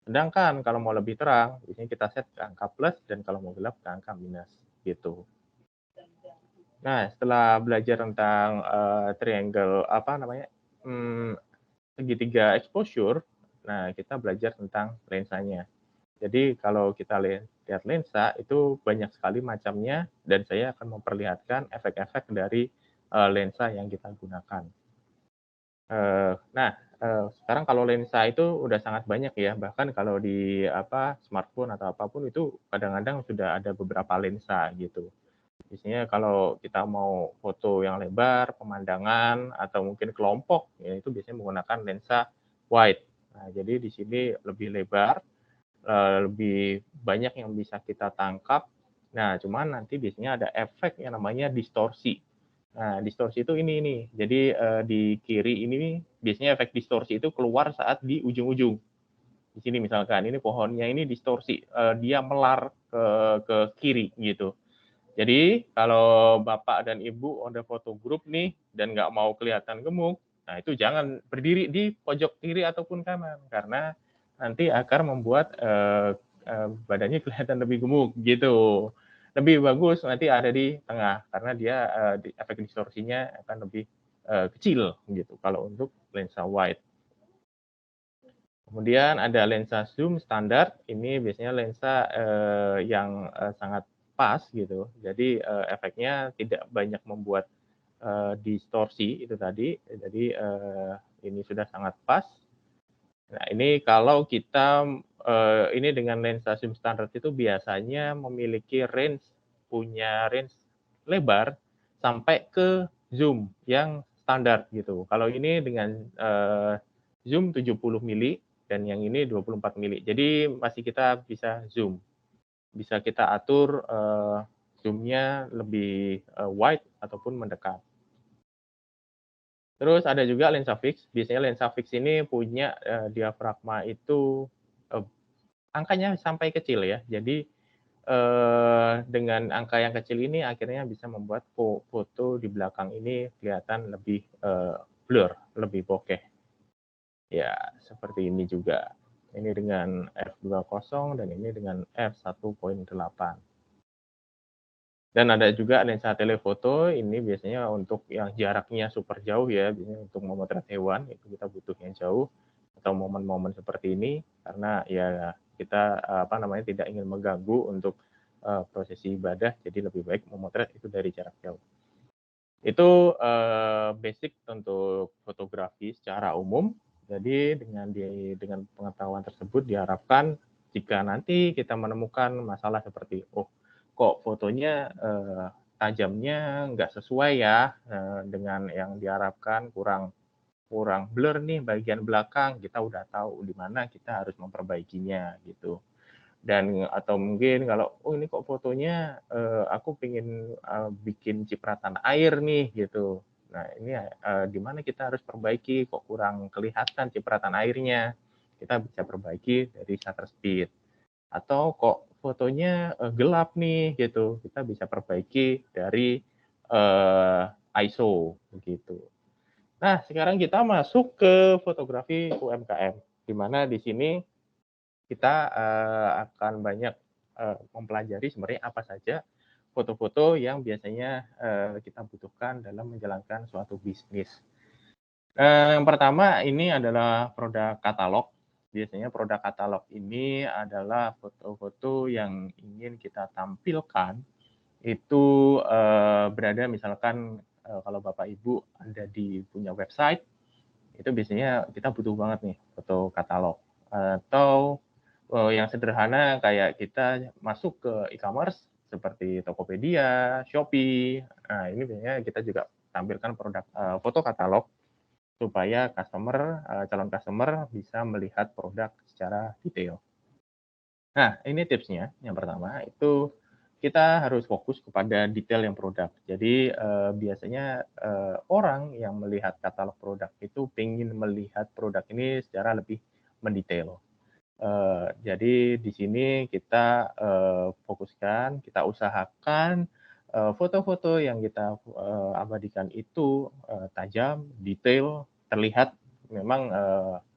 Sedangkan kalau mau lebih terang, biasanya kita set ke angka plus, dan kalau mau gelap ke angka minus gitu. Nah, setelah belajar tentang segitiga exposure, nah kita belajar tentang lensanya. Jadi kalau kita lihat lensa itu banyak sekali macamnya, dan saya akan memperlihatkan efek-efek dari lensa yang kita gunakan. Sekarang kalau lensa itu udah sangat banyak ya, bahkan kalau di smartphone atau apapun itu kadang-kadang sudah ada beberapa lensa gitu. Biasanya kalau kita mau foto yang lebar, pemandangan, atau mungkin kelompok, ya itu biasanya menggunakan lensa wide. Nah, jadi di sini lebih lebar, lebih banyak yang bisa kita tangkap. Nah, cuman nanti biasanya ada efek yang namanya distorsi. Nah, distorsi itu ini nih. Jadi di kiri ini biasanya efek distorsi itu keluar saat di ujung-ujung. Di sini misalkan ini pohonnya ini distorsi, dia melar ke kiri gitu. Jadi kalau Bapak dan Ibu ada foto grup nih dan nggak mau kelihatan gemuk, nah itu jangan berdiri di pojok kiri ataupun kanan, karena nanti akan membuat badannya kelihatan lebih gemuk gitu. Lebih bagus nanti ada di tengah karena dia efek distorsinya akan lebih kecil gitu kalau untuk lensa wide. Kemudian ada lensa zoom standar, ini biasanya lensa yang sangat pas gitu, jadi efeknya tidak banyak membuat distorsi itu tadi, jadi ini sudah sangat pas. Nah ini kalau kita ini dengan lensa zoom standar itu biasanya memiliki punya range lebar sampai ke zoom yang standar gitu. Kalau ini dengan zoom 70 mili dan yang ini 24 mili. Jadi masih kita bisa zoom. Bisa kita atur zoom-nya lebih wide ataupun mendekat. Terus ada juga lensa fix. Biasanya lensa fix ini punya diafragma itu angkanya sampai kecil ya. Jadi dengan angka yang kecil ini akhirnya bisa membuat foto di belakang ini kelihatan lebih blur, lebih bokeh. Ya, seperti ini juga. Ini dengan f2.0 dan ini dengan f1.8. Dan ada juga lensa telefoto, ini biasanya untuk yang jaraknya super jauh ya, biasanya untuk memotret hewan, itu kita butuh yang jauh, atau momen-momen seperti ini, karena ya kita tidak ingin mengganggu untuk prosesi ibadah, jadi lebih baik memotret itu dari jarak jauh. Itu basic untuk fotografi secara umum. Jadi dengan pengetahuan tersebut diharapkan jika nanti kita menemukan masalah seperti kok fotonya tajamnya nggak sesuai ya dengan yang diharapkan, kurang blur nih bagian belakang, kita udah tahu di mana kita harus memperbaikinya gitu. Dan atau mungkin kalau ini kok fotonya aku pengen bikin cipratan air nih gitu. Nah ini di mana kita harus perbaiki, kok kurang kelihatan cipratan airnya, kita bisa perbaiki dari shutter speed. Atau kok fotonya gelap nih gitu, kita bisa perbaiki dari ISO begitu. Nah sekarang kita masuk ke fotografi UMKM, di mana di sini kita akan banyak mempelajari sebenarnya apa saja foto-foto yang biasanya kita butuhkan dalam menjalankan suatu bisnis. Yang pertama ini adalah produk katalog. Biasanya produk katalog ini adalah foto-foto yang ingin kita tampilkan itu berada misalkan kalau Bapak Ibu ada punya website, itu biasanya kita butuh banget nih foto katalog. Atau yang sederhana kayak kita masuk ke e-commerce seperti Tokopedia, Shopee. Nah, ini biasanya kita juga tampilkan produk foto katalog supaya calon customer bisa melihat produk secara detail. Nah, ini tipsnya. Yang pertama itu kita harus fokus kepada detail yang produk. Jadi biasanya orang yang melihat katalog produk itu ingin melihat produk ini secara lebih mendetail. Jadi di sini kita fokuskan, kita usahakan foto-foto yang kita abadikan itu tajam, detail, terlihat memang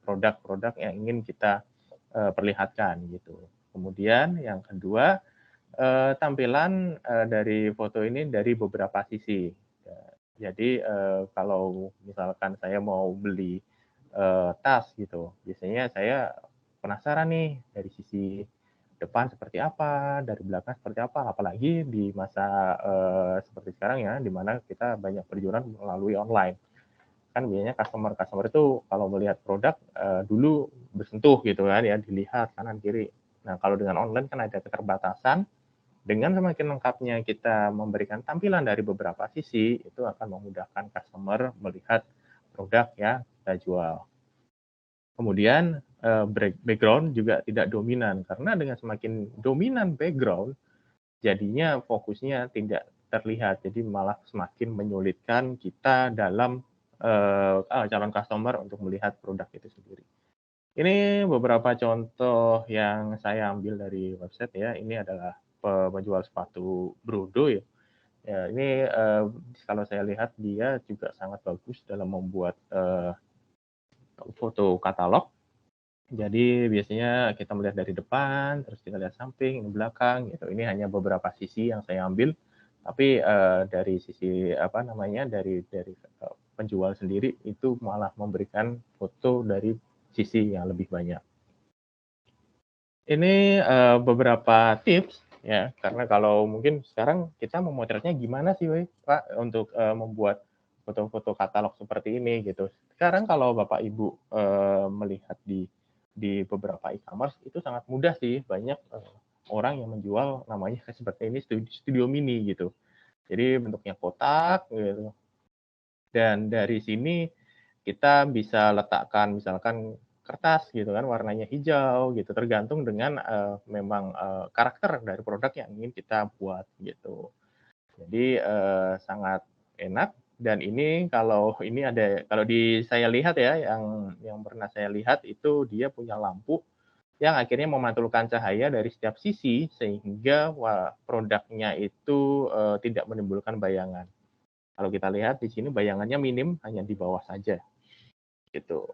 produk-produk yang ingin kita perlihatkan gitu. Kemudian yang kedua, tampilan dari foto ini dari beberapa sisi. Jadi kalau misalkan saya mau beli tas gitu, biasanya saya penasaran nih dari sisi depan seperti apa, dari belakang seperti apa, apalagi di masa seperti sekarang ya, di mana kita banyak berjualan melalui online. Kan biasanya customer itu kalau melihat produk dulu bersentuh gitu kan ya, dilihat kanan kiri. Nah kalau dengan online kan ada keterbatasan, dengan semakin lengkapnya kita memberikan tampilan dari beberapa sisi, itu akan memudahkan customer melihat produk yang kita jual. Kemudian background juga tidak dominan, karena dengan semakin dominan background, jadinya fokusnya tidak terlihat, jadi malah semakin menyulitkan kita dalam calon customer untuk melihat produk itu sendiri. Ini beberapa contoh yang saya ambil dari website ya. Ini adalah penjual sepatu Brodo ya. Ya ini kalau saya lihat dia juga sangat bagus dalam membuat foto katalog. Jadi biasanya kita melihat dari depan, terus kita lihat samping, belakang gitu. Ini hanya beberapa sisi yang saya ambil, tapi dari sisi apa namanya dari penjual sendiri itu malah memberikan foto dari sisi yang lebih banyak. Ini beberapa tips ya, karena kalau mungkin sekarang kita memotretnya gimana sih, Pak, untuk membuat foto-foto katalog seperti ini gitu. Sekarang kalau Bapak Ibu melihat di beberapa e-commerce itu sangat mudah sih, banyak orang yang menjual namanya seperti ini studio mini gitu. Jadi bentuknya kotak gitu. Dan dari sini kita bisa letakkan misalkan kertas gitu kan warnanya hijau gitu tergantung dengan memang karakter dari produk yang ingin kita buat gitu. Jadi sangat enak dan ini kalau saya lihat ya yang pernah saya lihat itu dia punya lampu yang akhirnya memantulkan cahaya dari setiap sisi sehingga produknya itu tidak menimbulkan bayangan. Kalau kita lihat di sini bayangannya minim hanya di bawah saja gitu.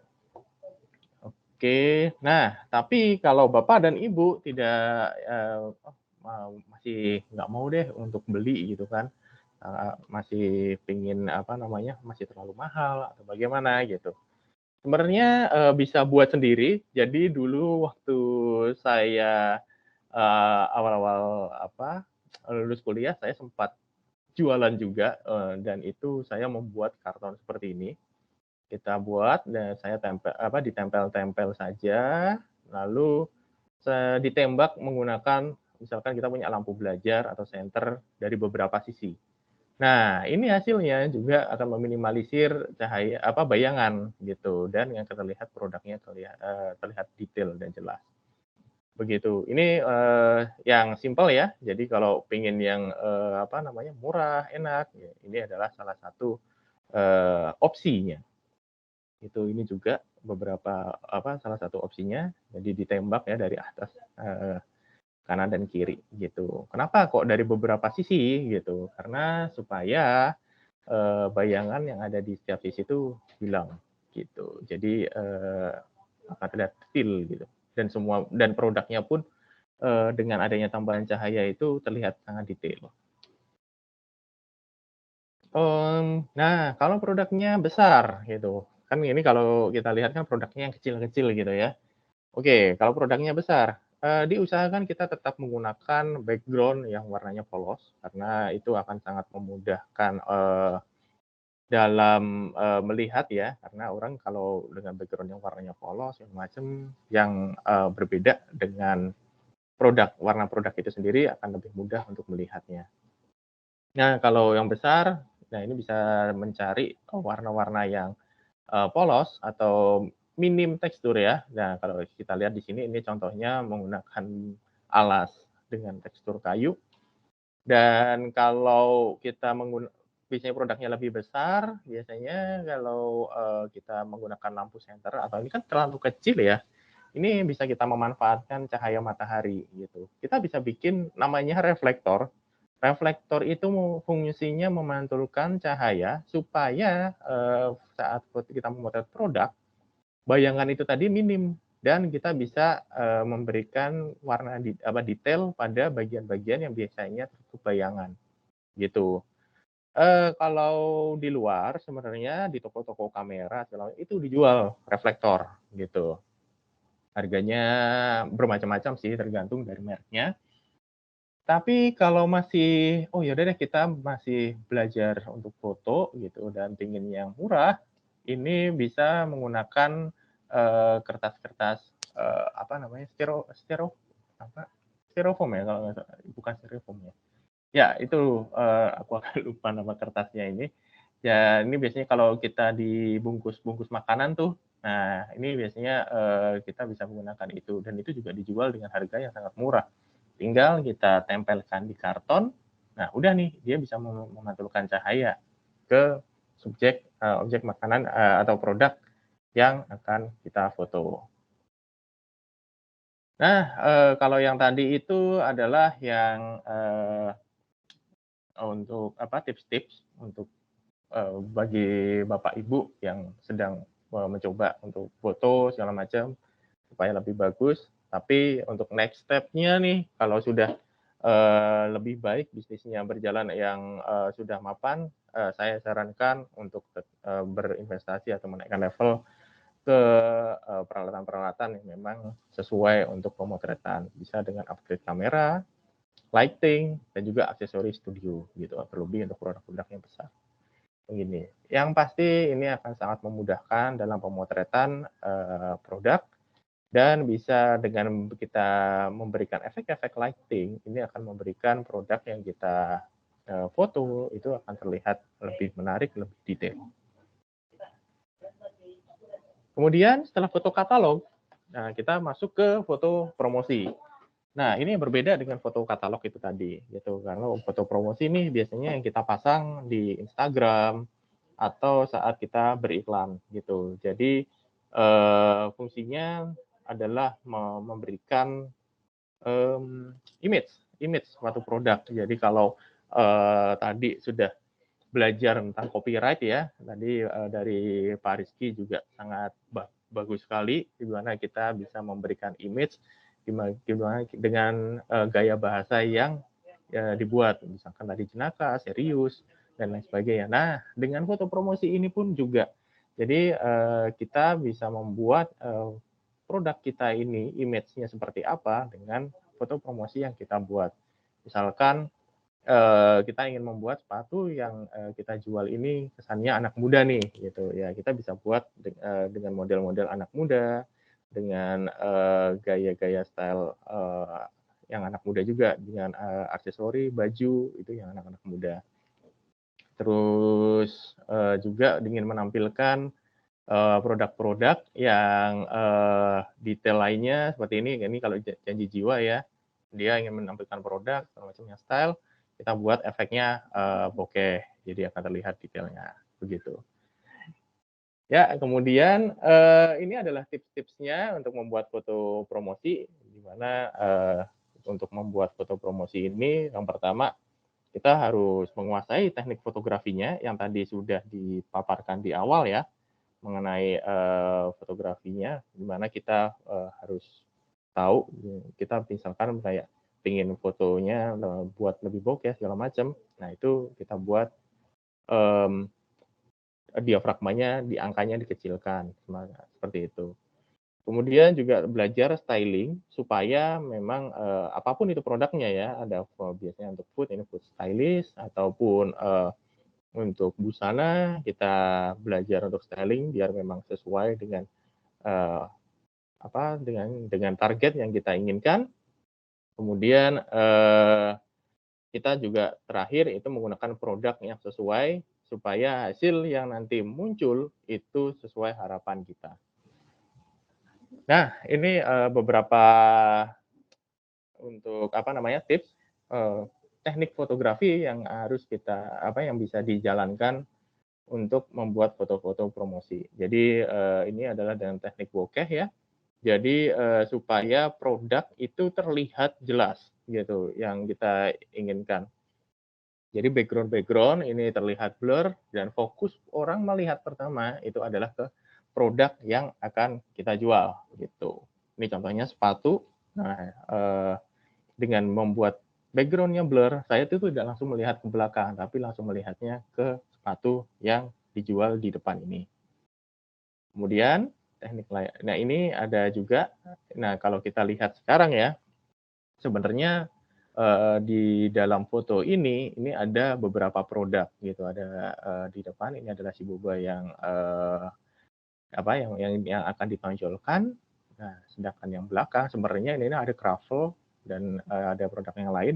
Oke, nah tapi kalau Bapak dan Ibu tidak masih nggak mau deh untuk beli gitu kan, masih pingin apa namanya masih terlalu mahal atau bagaimana gitu. Sebenarnya bisa buat sendiri. Jadi dulu waktu saya awal-awal lulus kuliah saya sempat jualan juga dan itu saya membuat karton seperti ini. Kita buat dan saya ditempel-tempel saja, lalu ditembak menggunakan misalkan kita punya lampu belajar atau senter dari beberapa sisi. Nah, ini hasilnya juga akan meminimalisir cahaya bayangan gitu dan yang terlihat produknya terlihat detail dan jelas. Begitu. Ini yang simpel ya. Jadi kalau pengen yang murah, enak, ya, ini adalah salah satu opsinya. Ini juga beberapa salah satu opsinya, jadi ditembak ya dari atas, kanan dan kiri gitu. Kenapa kok dari beberapa sisi gitu? Karena supaya bayangan yang ada di setiap sisi itu hilang gitu. Jadi akan terlihat detail gitu. Dan produknya pun dengan adanya tambahan cahaya itu terlihat sangat detail. Nah, kalau produknya besar gitu, kan ini kalau kita lihat kan produknya yang kecil-kecil gitu ya. Oke, kalau produknya besar, diusahakan kita tetap menggunakan background yang warnanya polos, karena itu akan sangat memudahkan dalam melihat ya, karena orang kalau dengan background yang warnanya polos, yang berbeda dengan warna produk itu sendiri akan lebih mudah untuk melihatnya. Nah, kalau yang besar, nah ini bisa mencari warna-warna yang polos atau minim tekstur ya. Nah, kalau kita lihat di sini ini contohnya menggunakan alas dengan tekstur kayu. Dan kalau kita biasanya produknya lebih besar, biasanya kalau kita menggunakan lampu senter atau ini kan terlalu kecil ya. Ini bisa kita memanfaatkan cahaya matahari gitu. Kita bisa bikin namanya reflektor. Reflektor itu fungsinya memantulkan cahaya supaya saat kita memotret produk, bayangan itu tadi minim dan kita bisa memberikan warna detail pada bagian-bagian yang biasanya tertutup bayangan gitu. Kalau di luar sebenarnya di toko-toko kamera itu dijual reflektor gitu. Harganya bermacam-macam sih tergantung dari mereknya. Tapi kalau masih, oh ya udah deh kita masih belajar untuk foto gitu dan pingin yang murah, ini bisa menggunakan kertas-kertas styrofoam ya kalau nggak salah, bukan styrofoam ya. Ya itu aku agak lupa nama kertasnya ini. Ya ini biasanya kalau kita dibungkus-bungkus makanan tuh, nah ini biasanya kita bisa menggunakan itu dan itu juga dijual dengan harga yang sangat murah. Tinggal kita tempelkan di karton, nah udah nih dia bisa memantulkan cahaya ke objek makanan atau produk yang akan kita foto. Nah, kalau yang tadi itu adalah yang untuk tips-tips untuk bagi Bapak Ibu yang sedang mencoba untuk foto segala macam. supaya lebih bagus. Tapi untuk next step-nya nih, kalau sudah lebih baik bisnisnya berjalan yang sudah mapan, saya sarankan untuk berinvestasi atau menaikkan level ke peralatan-peralatan yang memang sesuai untuk pemotretan. Bisa dengan upgrade kamera, lighting, dan juga aksesori studio gitu, terlebih untuk produk-produk yang besar. Begini, yang pasti ini akan sangat memudahkan dalam pemotretan produk, dan bisa dengan kita memberikan efek-efek lighting, ini akan memberikan produk yang kita foto itu akan terlihat lebih menarik, lebih detail. Kemudian setelah foto katalog, nah kita masuk ke foto promosi. Nah, ini berbeda dengan foto katalog itu tadi, gitu. Karena foto promosi ini biasanya yang kita pasang di Instagram atau saat kita beriklan, gitu. Jadi fungsinya adalah memberikan image suatu produk. Jadi kalau tadi sudah belajar tentang copyright ya, tadi dari Pak Rizky juga sangat bagus sekali, di mana kita bisa memberikan image gimana dengan gaya bahasa yang dibuat, misalkan tadi jenaka, serius, dan lain sebagainya. Nah, dengan foto promosi ini pun juga, jadi kita bisa membuat produk kita ini image-nya seperti apa dengan foto promosi yang kita buat. Misalkan kita ingin membuat sepatu yang kita jual ini kesannya anak muda nih, gitu ya. Kita bisa buat dengan model-model anak muda, dengan gaya-gaya style yang anak muda juga, dengan aksesori, baju itu yang anak-anak muda. Terus juga ingin menampilkan produk-produk yang detail lainnya seperti ini. Ini kalau janji jiwa ya, dia ingin menampilkan produk macamnya style, kita buat efeknya bokeh, jadi akan terlihat detailnya begitu. Ya, kemudian ini adalah tips-tipsnya untuk membuat foto promosi, di mana untuk membuat foto promosi ini yang pertama kita harus menguasai teknik fotografinya yang tadi sudah dipaparkan di awal ya, mengenai fotografinya, di mana kita harus tahu, kita misalkan kayak ingin fotonya buat lebih bokeh segala macam, nah itu kita buat diafragmanya, angkanya dikecilkan, seperti itu. Kemudian juga belajar styling supaya memang apapun itu produknya ya, ada biasanya untuk food, ini food stylist, ataupun untuk busana kita belajar untuk styling biar memang sesuai dengan dengan target yang kita inginkan. Kemudian kita juga terakhir itu menggunakan produk yang sesuai supaya hasil yang nanti muncul itu sesuai harapan kita. Nah, ini beberapa untuk tips teknik fotografi yang harus kita yang bisa dijalankan untuk membuat foto-foto promosi. Jadi ini adalah dengan teknik bokeh ya. Jadi supaya produk itu terlihat jelas gitu yang kita inginkan. Jadi background ini terlihat blur dan fokus orang melihat pertama itu adalah ke produk yang akan kita jual gitu. Ini contohnya sepatu. Nah, dengan membuat background-nya blur, saya itu tidak langsung melihat ke belakang, tapi langsung melihatnya ke sepatu yang dijual di depan ini. Kemudian teknik lain. Nah, ini ada juga. Nah, kalau kita lihat sekarang ya, sebenarnya di dalam foto ini ada beberapa produk gitu. Ada di depan ini adalah si boba yang yang akan ditonjolkan. Nah, sedangkan yang belakang sebenarnya ini ada Kravel dan ada produk yang lain,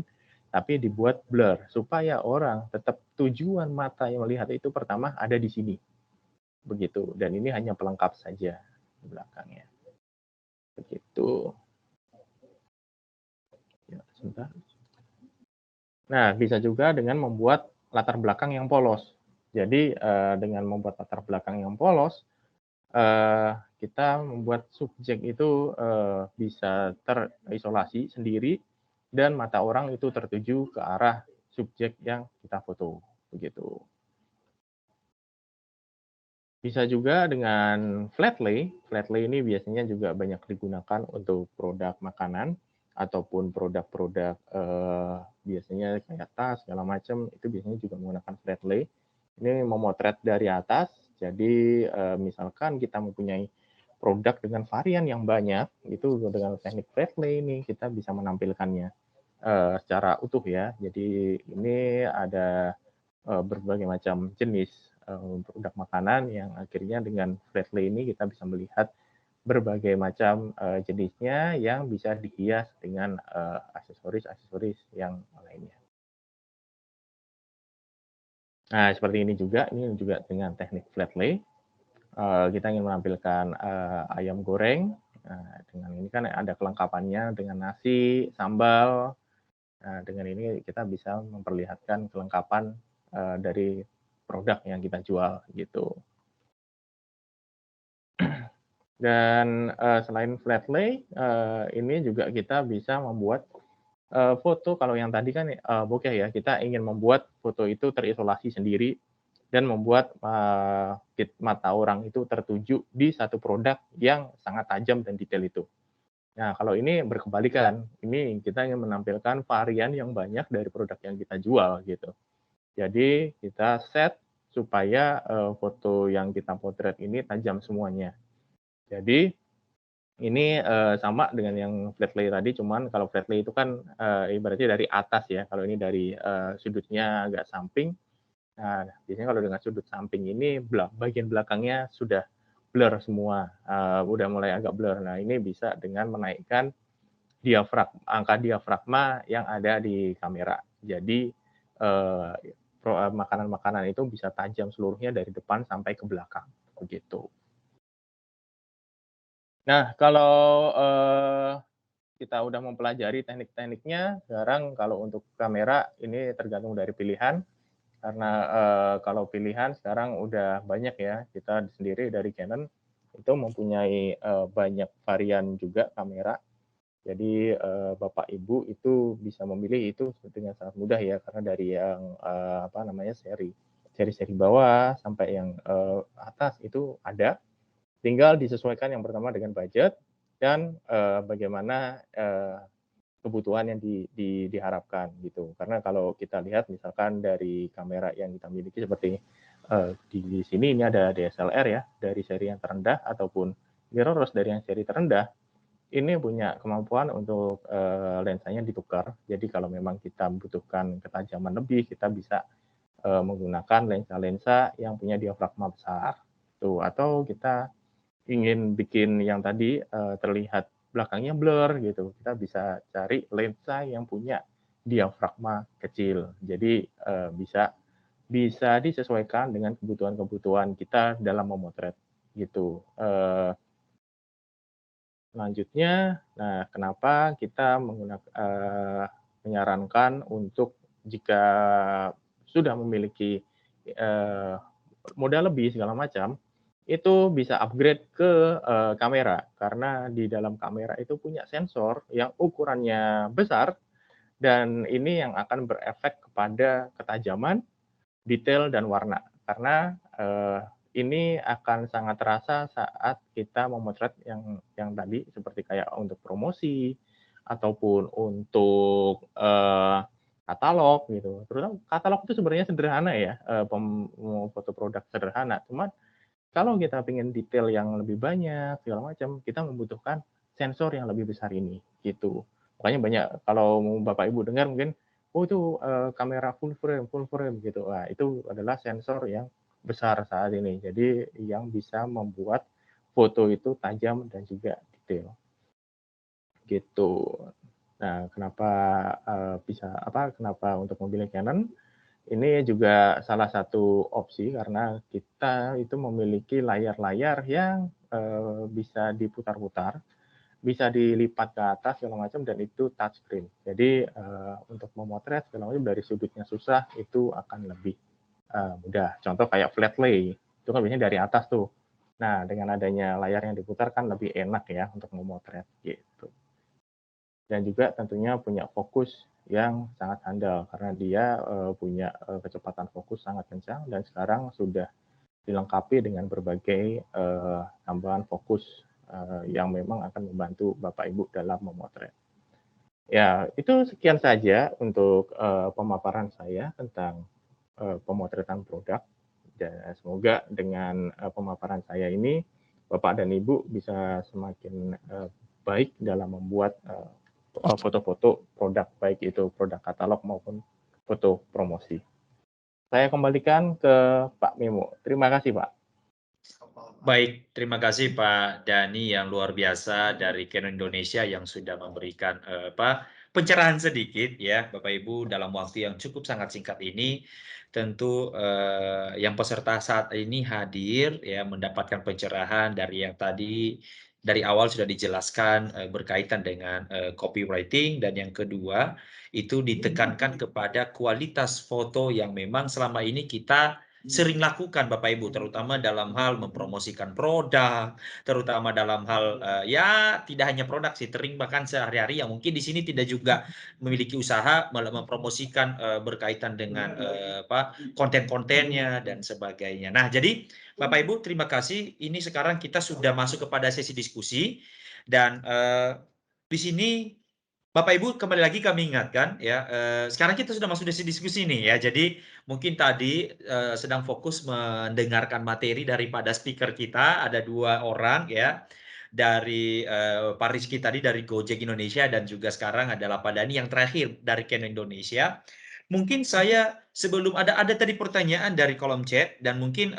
tapi dibuat blur supaya orang tetap tujuan mata yang melihat itu pertama ada di sini. Begitu, dan ini hanya pelengkap saja di belakangnya. Begitu. Ya, sebentar. Nah, bisa juga dengan membuat latar belakang yang polos. Jadi, dengan membuat latar belakang yang polos, kita membuat subjek itu bisa terisolasi sendiri dan mata orang itu tertuju ke arah subjek yang kita foto. Begitu. Bisa juga dengan flat lay. Flat lay ini biasanya juga banyak digunakan untuk produk makanan ataupun produk-produk biasanya kayak tas segala macam itu biasanya juga menggunakan flat lay. Ini memotret dari atas. Jadi misalkan kita mempunyai produk dengan varian yang banyak, itu dengan teknik flat lay ini kita bisa menampilkannya secara utuh ya. Jadi ini ada berbagai macam jenis produk makanan yang akhirnya dengan flat lay ini kita bisa melihat berbagai macam jenisnya yang bisa dihias dengan aksesoris-aksesoris yang lainnya. Nah, seperti ini juga dengan teknik flat lay. Kita ingin menampilkan ayam goreng. Nah, dengan ini kan ada kelengkapannya dengan nasi, sambal. Nah, dengan ini kita bisa memperlihatkan kelengkapan dari produk yang kita jual gitu. Dan selain flat lay, ini juga kita bisa membuat foto. Kalau yang tadi kan bokeh ya, kita ingin membuat foto itu terisolasi sendiri dan membuat mata orang itu tertuju di satu produk yang sangat tajam dan detail itu. Nah, kalau ini berkebalikan, ini kita ingin menampilkan varian yang banyak dari produk yang kita jual gitu. Jadi kita set supaya foto yang kita potret ini tajam semuanya. Jadi ini sama dengan yang flat lay tadi, cuman kalau flat lay itu kan ibaratnya dari atas ya, kalau ini dari sudutnya agak samping. Nah, biasanya kalau dengan sudut samping ini bagian belakangnya sudah blur semua, udah mulai agak blur. Nah, ini bisa dengan menaikkan angka diafragma yang ada di kamera. Jadi makanan-makanan itu bisa tajam seluruhnya dari depan sampai ke belakang, begitu. Nah, kalau kita udah mempelajari teknik-tekniknya, sekarang kalau untuk kamera ini tergantung dari pilihan. Karena kalau pilihan sekarang udah banyak ya, kita sendiri dari Canon itu mempunyai banyak varian juga kamera. Jadi Bapak Ibu itu bisa memilih itu dengan sangat mudah ya, karena dari yang seri bawah sampai yang atas itu ada. Tinggal disesuaikan yang pertama dengan budget dan bagaimana kebutuhan yang diharapkan gitu. Karena kalau kita lihat misalkan dari kamera yang kita miliki seperti di sini ini ada DSLR ya, dari seri yang terendah ataupun mirrorless dari yang seri terendah, ini punya kemampuan untuk lensanya ditukar. Jadi kalau memang kita membutuhkan ketajaman lebih, kita bisa menggunakan lensa-lensa yang punya diafragma besar. Tuh, atau kita ingin bikin yang tadi terlihat belakangnya blur gitu, kita bisa cari lensa yang punya diafragma kecil. Jadi bisa disesuaikan dengan kebutuhan-kebutuhan kita dalam memotret gitu. Selanjutnya, nah kenapa kita menyarankan untuk jika sudah memiliki modal lebih segala macam, itu bisa upgrade ke kamera. Karena di dalam kamera itu punya sensor yang ukurannya besar, dan ini yang akan berefek kepada ketajaman, detail, dan warna. Karena ini akan sangat terasa saat kita memotret yang tadi, seperti kayak untuk promosi, ataupun untuk katalog gitu. Terutama katalog itu sebenarnya sederhana ya, foto produk sederhana. Cuman kalau kita ingin detail yang lebih banyak, segala macam, kita membutuhkan sensor yang lebih besar ini, gitu. Makanya banyak, kalau Bapak Ibu dengar mungkin, oh itu kamera full frame, gitu. Nah, itu adalah sensor yang besar saat ini. Jadi yang bisa membuat foto itu tajam dan juga detail. Gitu. Nah, kenapa untuk memilih Canon? Ini juga salah satu opsi karena kita itu memiliki layar-layar yang bisa diputar-putar, bisa dilipat ke atas segala macam, dan itu touchscreen. Jadi untuk memotret segala macam dari sudutnya susah, itu akan lebih mudah. Contoh kayak flat lay, itu kan biasanya dari atas tuh. Nah, dengan adanya layar yang diputar kan lebih enak ya untuk memotret gitu. Dan juga tentunya punya fokus yang sangat handal karena dia punya kecepatan fokus sangat kencang, dan sekarang sudah dilengkapi dengan berbagai tambahan fokus yang memang akan membantu Bapak Ibu dalam memotret. Ya, itu sekian saja untuk pemaparan saya tentang pemotretan produk. Dan semoga dengan pemaparan saya ini Bapak dan Ibu bisa semakin baik dalam membuat foto-foto produk, baik itu produk katalog maupun foto promosi. Saya kembalikan ke Pak Memo. Terima kasih, Pak. Baik, terima kasih Pak Dani yang luar biasa dari Canon Indonesia yang sudah memberikan pencerahan sedikit ya Bapak Ibu dalam waktu yang cukup sangat singkat ini. Tentu yang peserta saat ini hadir ya mendapatkan pencerahan dari yang tadi dari awal sudah dijelaskan berkaitan dengan copywriting, dan yang kedua itu ditekankan kepada kualitas foto yang memang selama ini kita sering lakukan Bapak Ibu, terutama dalam hal mempromosikan produk, terutama dalam hal ya tidak hanya produk sih, bahkan sehari-hari yang mungkin di sini tidak juga memiliki usaha mempromosikan berkaitan dengan konten-kontennya dan sebagainya. Nah, jadi Bapak Ibu terima kasih. Ini sekarang kita sudah masuk kepada sesi diskusi, dan di sini Bapak Ibu kembali lagi kami ingatkan ya, sekarang kita sudah masuk sesi diskusi nih ya. Jadi mungkin tadi sedang fokus mendengarkan materi daripada speaker kita, ada 2 orang ya. Dari Pak Rizky tadi dari Gojek Indonesia, dan juga sekarang adalah Pak Dani yang terakhir dari Canon Indonesia. Mungkin saya sebelum ada tadi pertanyaan dari kolom chat, dan mungkin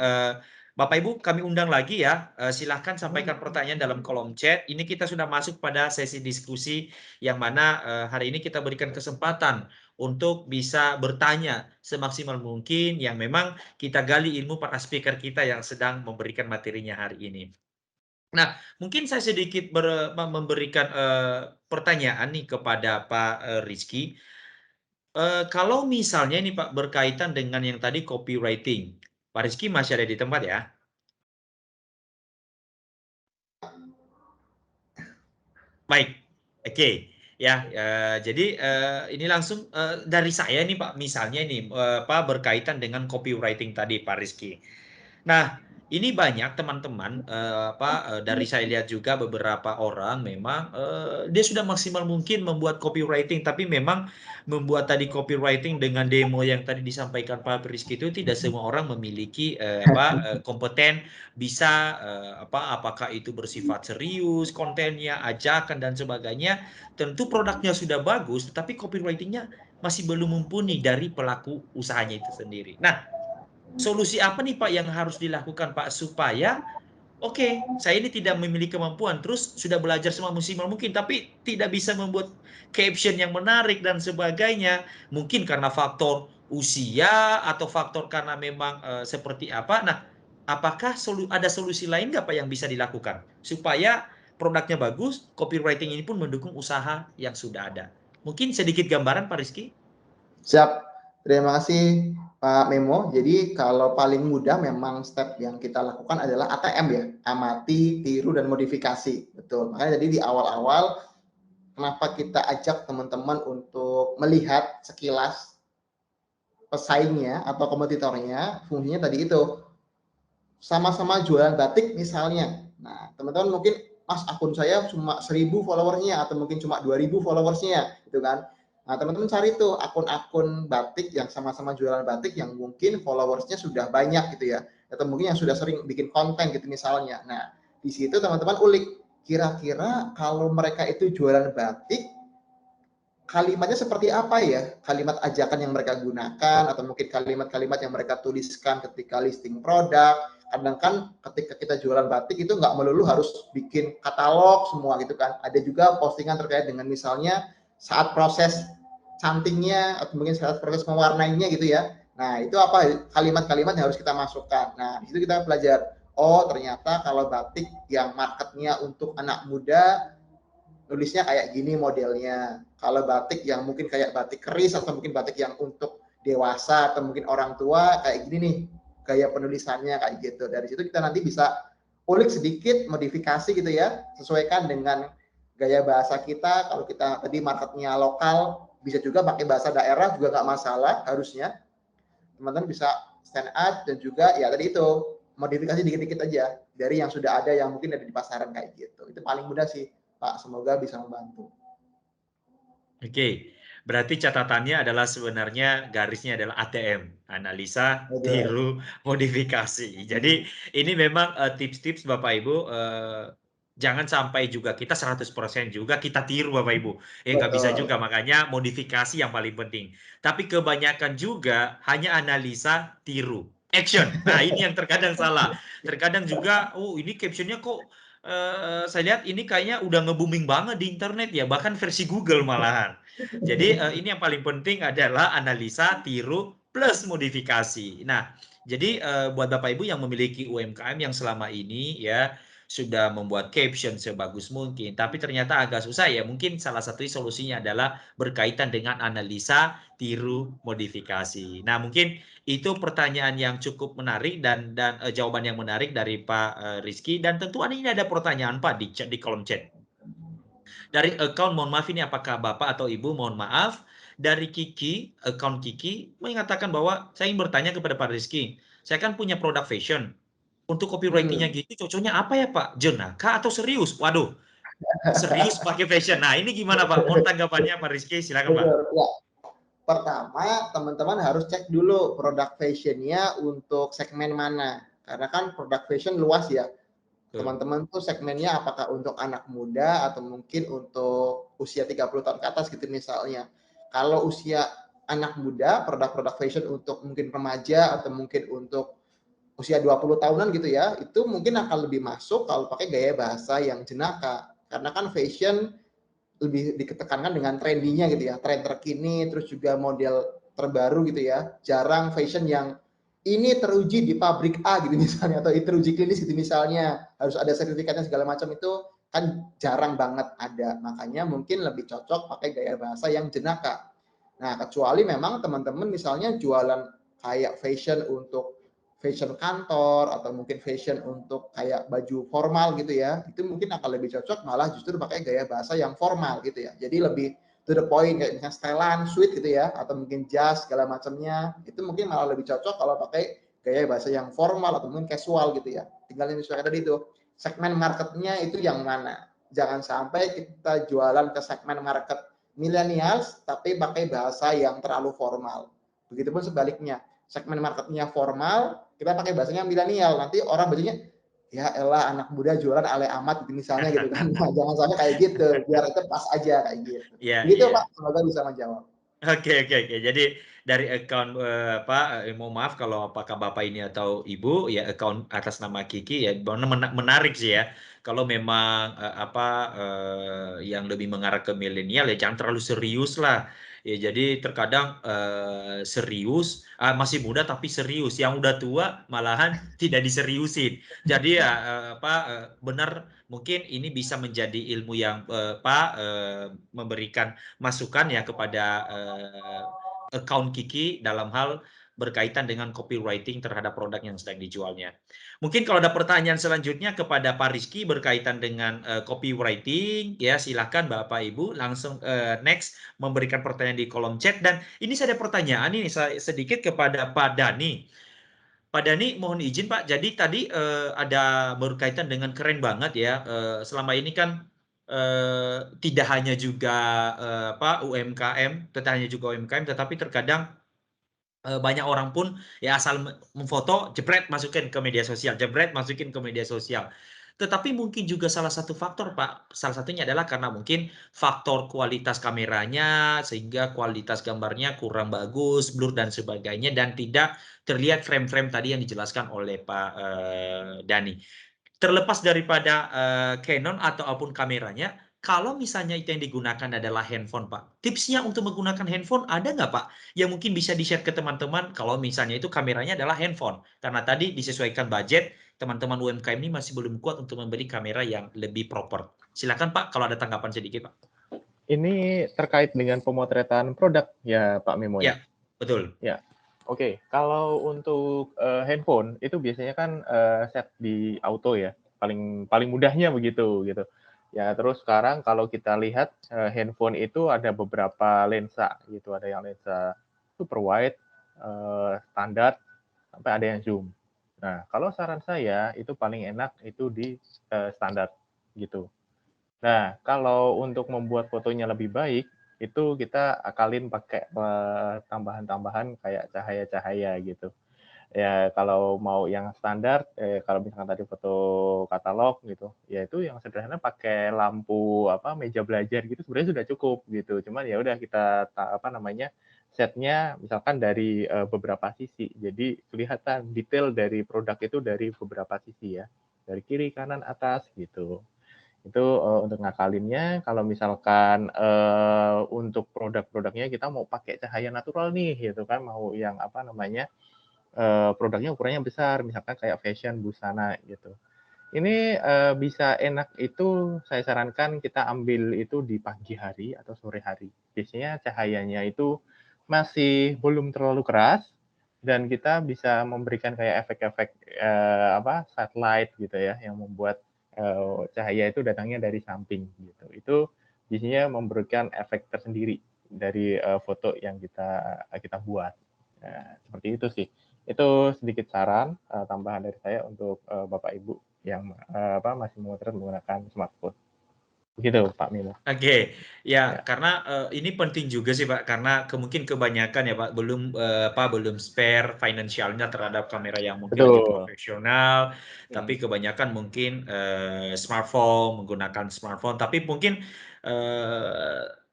Bapak Ibu kami undang lagi ya, silahkan sampaikan pertanyaan dalam kolom chat. Ini kita sudah masuk pada sesi diskusi yang mana hari ini kita berikan kesempatan untuk bisa bertanya semaksimal mungkin yang memang kita gali ilmu para speaker kita yang sedang memberikan materinya hari ini. Nah, mungkin saya sedikit memberikan pertanyaan nih kepada Pak Rizky. Kalau misalnya ini Pak berkaitan dengan yang tadi copywriting, Pak Rizky masih ada di tempat ya? Baik, oke. Ya, jadi ini langsung dari saya nih Pak, misalnya ini berkaitan dengan copywriting tadi Pak Rizky. Nah, ini banyak teman-teman dari saya lihat juga beberapa orang memang dia sudah maksimal mungkin membuat copywriting, tapi memang membuat tadi copywriting dengan demo yang tadi disampaikan Pak Rizky itu tidak semua orang memiliki kompeten bisa apakah itu bersifat serius kontennya, ajakan dan sebagainya. Tentu produknya sudah bagus, tetapi copywritingnya masih belum mumpuni dari pelaku usahanya itu sendiri. Nah, solusi apa nih Pak yang harus dilakukan Pak supaya saya ini tidak memiliki kemampuan, terus sudah belajar semaksimal mungkin, tapi tidak bisa membuat caption yang menarik dan sebagainya. Mungkin karena faktor usia atau faktor karena memang seperti apa. Nah, apakah ada solusi lain nggak Pak yang bisa dilakukan supaya produknya bagus, copywriting ini pun mendukung usaha yang sudah ada? Mungkin sedikit gambaran Pak Rizky. Siap, terima kasih Pak Memo. Jadi kalau paling mudah memang step yang kita lakukan adalah ATM ya, amati, tiru, dan modifikasi. Betul, makanya jadi di awal-awal kenapa kita ajak teman-teman untuk melihat sekilas pesaingnya atau kompetitornya, fungsinya tadi itu. Sama-sama jualan batik misalnya. Nah, teman-teman mungkin, Mas, akun saya cuma 1000 followersnya atau mungkin cuma 2000 followersnya, gitu kan. Nah, teman-teman cari tuh akun-akun batik yang sama-sama jualan batik yang mungkin followersnya sudah banyak gitu ya, atau mungkin yang sudah sering bikin konten gitu misalnya. Nah, di situ teman-teman ulik, kira-kira kalau mereka itu jualan batik, kalimatnya seperti apa ya? Kalimat ajakan yang mereka gunakan, atau mungkin kalimat-kalimat yang mereka tuliskan ketika listing produk. Kadang kan ketika kita jualan batik itu nggak melulu harus bikin katalog semua gitu kan. Ada juga postingan terkait dengan misalnya saat proses cantingnya atau mungkin saat proses mewarnainya gitu ya. Nah, itu apa kalimat-kalimat yang harus kita masukkan. Nah, di situ kita belajar, oh ternyata kalau batik yang marketnya untuk anak muda, nulisnya kayak gini modelnya. Kalau batik yang mungkin kayak batik keris atau mungkin batik yang untuk dewasa atau mungkin orang tua, kayak gini nih gaya penulisannya kayak gitu. Dari situ kita nanti bisa ulik sedikit, modifikasi gitu ya, sesuaikan dengan gaya bahasa kita. Kalau kita tadi marketnya lokal, bisa juga pakai bahasa daerah juga nggak masalah harusnya. Teman-teman bisa stand out dan juga ya tadi itu modifikasi dikit-dikit aja dari yang sudah ada yang mungkin ada di pasaran kayak gitu. Itu paling mudah sih, Pak. Semoga bisa membantu. Oke, berarti catatannya adalah sebenarnya garisnya adalah ATM, analisa, Oke. tiru, modifikasi. Jadi ini memang tips-tips Bapak Ibu, jangan sampai juga kita 100% juga kita tiru Bapak Ibu. Nggak bisa Betul. juga, makanya modifikasi yang paling penting. Tapi kebanyakan juga hanya analisa, tiru, action. Nah ini yang terkadang salah. Terkadang juga, oh ini captionnya kok saya lihat ini kayaknya udah nge-booming banget di internet ya, bahkan versi Google malahan. Jadi ini yang paling penting adalah analisa, tiru, plus modifikasi. Nah, jadi buat Bapak Ibu yang memiliki UMKM yang selama ini ya sudah membuat caption sebagus mungkin, tapi ternyata agak susah ya. Mungkin salah satu solusinya adalah berkaitan dengan analisa, tiru, modifikasi. Nah, mungkin itu pertanyaan yang cukup menarik dan jawaban yang menarik dari Pak Rizky, dan tentu ini ada pertanyaan Pak di kolom chat. Dari account, mohon maaf ini apakah Bapak atau Ibu, mohon maaf. Dari Kiki, account Kiki mengatakan bahwa saya ingin bertanya kepada Pak Rizky. Saya kan punya produk fashion. Untuk copywriting-nya gitu cocoknya apa ya Pak? Jenaka atau serius? Waduh, serius pakai fashion. Nah ini gimana Pak? Mohon tanggapannya Pak Rizky, silakan Pak. Betul. Ya. Pertama, teman-teman harus cek dulu produk fashionnya untuk segmen mana. Karena kan produk fashion luas ya. Teman-teman tuh segmennya apakah untuk anak muda atau mungkin untuk usia 30 tahun ke atas gitu misalnya. Kalau usia anak muda, produk-produk fashion untuk mungkin remaja atau mungkin untuk usia 20 tahunan gitu ya, itu mungkin akan lebih masuk kalau pakai gaya bahasa yang jenaka. Karena kan fashion lebih ditekankan dengan trendinya gitu ya, tren terkini, terus juga model terbaru gitu ya. Jarang fashion yang ini teruji di pabrik A gitu misalnya, atau teruji klinis gitu misalnya, harus ada sertifikatnya segala macam, itu kan jarang banget ada. Makanya mungkin lebih cocok pakai gaya bahasa yang jenaka. Nah, kecuali memang teman-teman misalnya jualan kayak fashion untuk fashion kantor atau mungkin fashion untuk kayak baju formal gitu ya, itu mungkin akan lebih cocok malah justru pakai gaya bahasa yang formal gitu ya. Jadi lebih to the point, kayak misalnya setelan, suit gitu ya, atau mungkin jas segala macamnya, itu mungkin malah lebih cocok kalau pakai gaya bahasa yang formal atau mungkin casual gitu ya. Tinggal yang disesuaikan tadi itu, segmen marketnya itu yang mana. Jangan sampai kita jualan ke segmen market millennials tapi pakai bahasa yang terlalu formal. Begitupun sebaliknya, segmen marketnya formal, kita pakai bahasanya milenial, nanti orang bacanya ya elah anak muda jualan ale amat gitu misalnya gitu kan. Nah, jangan sampai kayak gitu, biar itu pas aja kayak gitu. Iya, Begitu iya. Pak, semoga bisa menjawab. Oke. Jadi dari account mohon maaf kalau apakah Bapak ini atau Ibu ya, account atas nama Kiki ya, menarik sih ya. Kalau memang yang lebih mengarah ke milenial ya jangan terlalu serius lah. Ya jadi terkadang serius masih muda tapi serius, yang udah tua malahan tidak diseriusin. Jadi ya benar, mungkin ini bisa menjadi ilmu yang memberikan masukan ya kepada account Kiki dalam hal berkaitan dengan copywriting terhadap produk yang sedang dijualnya. Mungkin kalau ada pertanyaan selanjutnya kepada Pak Rizky berkaitan dengan copywriting, ya silakan Bapak Ibu langsung next memberikan pertanyaan di kolom chat. Dan ini saya ada pertanyaan ini sedikit kepada Pak Dani. Pak Dani, mohon izin Pak. Jadi tadi ada berkaitan dengan keren banget ya. Selama ini kan tidak hanya juga UMKM, tetapi terkadang banyak orang pun ya asal memfoto, jebret masukin ke media sosial, jebret masukin ke media sosial. Tetapi mungkin juga salah satu faktor Pak, salah satunya adalah karena mungkin faktor kualitas kameranya sehingga kualitas gambarnya kurang bagus, blur dan sebagainya, dan tidak terlihat frame-frame tadi yang dijelaskan oleh Pak Dani. Terlepas daripada Canon ataupun kameranya, kalau misalnya itu yang digunakan adalah handphone, Pak. Tipsnya untuk menggunakan handphone ada nggak, Pak? Yang mungkin bisa di-share ke teman-teman kalau misalnya itu kameranya adalah handphone. Karena tadi disesuaikan budget, teman-teman UMKM ini masih belum kuat untuk membeli kamera yang lebih proper. Silakan, Pak, kalau ada tanggapan sedikit, Pak. Ini terkait dengan pemotretan produk ya Pak Memo ya? Ya, betul. Ya. Oke, kalau untuk handphone itu biasanya kan set di auto ya, paling mudahnya begitu gitu. Ya terus sekarang kalau kita lihat handphone itu ada beberapa lensa gitu, ada yang lensa super wide, standar, sampai ada yang zoom. Nah, kalau saran saya itu paling enak itu di standar gitu. Nah, kalau untuk membuat fotonya lebih baik, itu kita akalin pakai tambahan-tambahan kayak cahaya-cahaya gitu. Ya kalau mau yang standar, kalau misalkan tadi foto katalog gitu, ya itu yang sederhana pakai lampu apa meja belajar gitu sebenarnya sudah cukup gitu. Cuman ya udah kita apa namanya setnya misalkan dari beberapa sisi, jadi kelihatan detail dari produk itu dari beberapa sisi ya, dari kiri, kanan, atas gitu. Itu untuk ngakalinnya. Kalau misalkan untuk produk-produknya kita mau pakai cahaya natural nih gitu kan, mau yang apa namanya produknya ukurannya besar, misalkan kayak fashion, busana gitu. Ini bisa enak itu saya sarankan kita ambil itu di pagi hari atau sore hari. Biasanya cahayanya itu masih belum terlalu keras dan kita bisa memberikan kayak efek-efek apa satellite gitu ya yang membuat cahaya itu datangnya dari samping gitu. Itu biasanya memberikan efek tersendiri dari foto yang kita buat. Nah, seperti itu sih. Itu sedikit saran tambahan dari saya untuk Bapak Ibu yang apa masih memotret menggunakan smartphone. Begitu Pak Mimo. Oke, ya Ya. karena ini penting juga sih Pak, karena mungkin kebanyakan ya Pak belum spare financialnya terhadap kamera yang mungkin lebih Betul. profesional, tapi kebanyakan mungkin menggunakan smartphone, tapi mungkin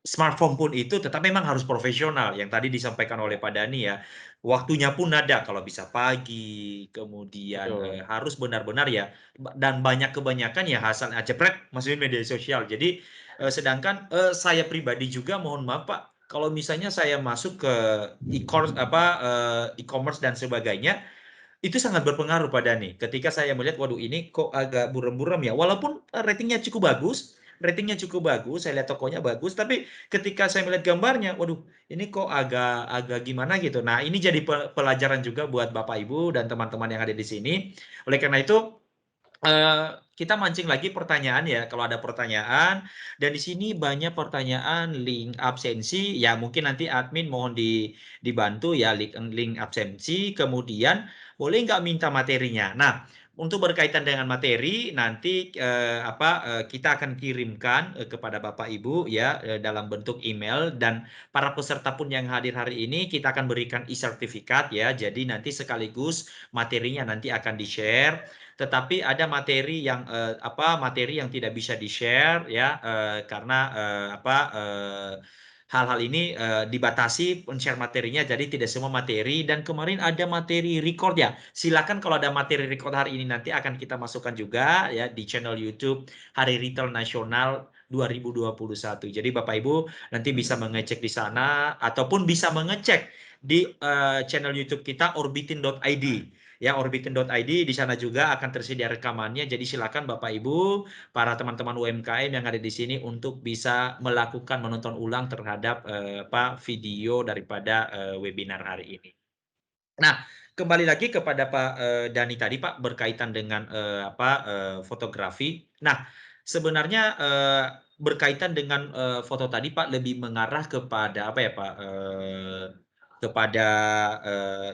smartphone pun itu tetap memang harus profesional. Yang tadi disampaikan oleh Pak Dani ya, waktunya pun ada kalau bisa pagi, kemudian Betul. harus benar-benar ya, dan kebanyakan ya hasil jepret masukin media sosial. Jadi sedangkan saya pribadi juga mohon maaf Pak, kalau misalnya saya masuk ke e-commerce dan sebagainya, itu sangat berpengaruh pada nih. Ketika saya melihat, waduh ini kok agak buram-buram ya. Walaupun ratingnya cukup bagus, saya lihat tokonya bagus, tapi ketika saya melihat gambarnya, waduh ini kok agak gimana gitu. Nah ini jadi pelajaran juga buat Bapak Ibu dan teman-teman yang ada di sini. Oleh karena itu, kita mancing lagi pertanyaan ya, kalau ada pertanyaan. Dan di sini banyak pertanyaan link absensi, ya mungkin nanti admin mohon dibantu ya link absensi. Kemudian boleh nggak minta materinya. Nah, untuk berkaitan dengan materi nanti kita akan kirimkan kepada Bapak Ibu ya dalam bentuk email, dan para peserta pun yang hadir hari ini kita akan berikan e-sertifikat ya. Jadi nanti sekaligus materinya nanti akan di-share. Tetapi ada materi yang tidak bisa di-share ya karena hal-hal ini dibatasi share materinya, jadi tidak semua materi. Dan kemarin ada materi record ya. Silakan kalau ada materi record hari ini nanti akan kita masukkan juga ya di channel YouTube Hari Retail Nasional 2021. Jadi Bapak Ibu nanti bisa mengecek di sana ataupun bisa mengecek di channel YouTube kita orbitin.id. Ya, orbitin.id di sana juga akan tersedia rekamannya. Jadi silakan Bapak Ibu, para teman-teman UMKM yang ada di sini untuk bisa melakukan menonton ulang terhadap video daripada webinar hari ini. Nah, kembali lagi kepada Pak Dani tadi Pak berkaitan dengan fotografi. Nah, sebenarnya berkaitan dengan foto tadi Pak lebih mengarah kepada apa ya Pak? Kepada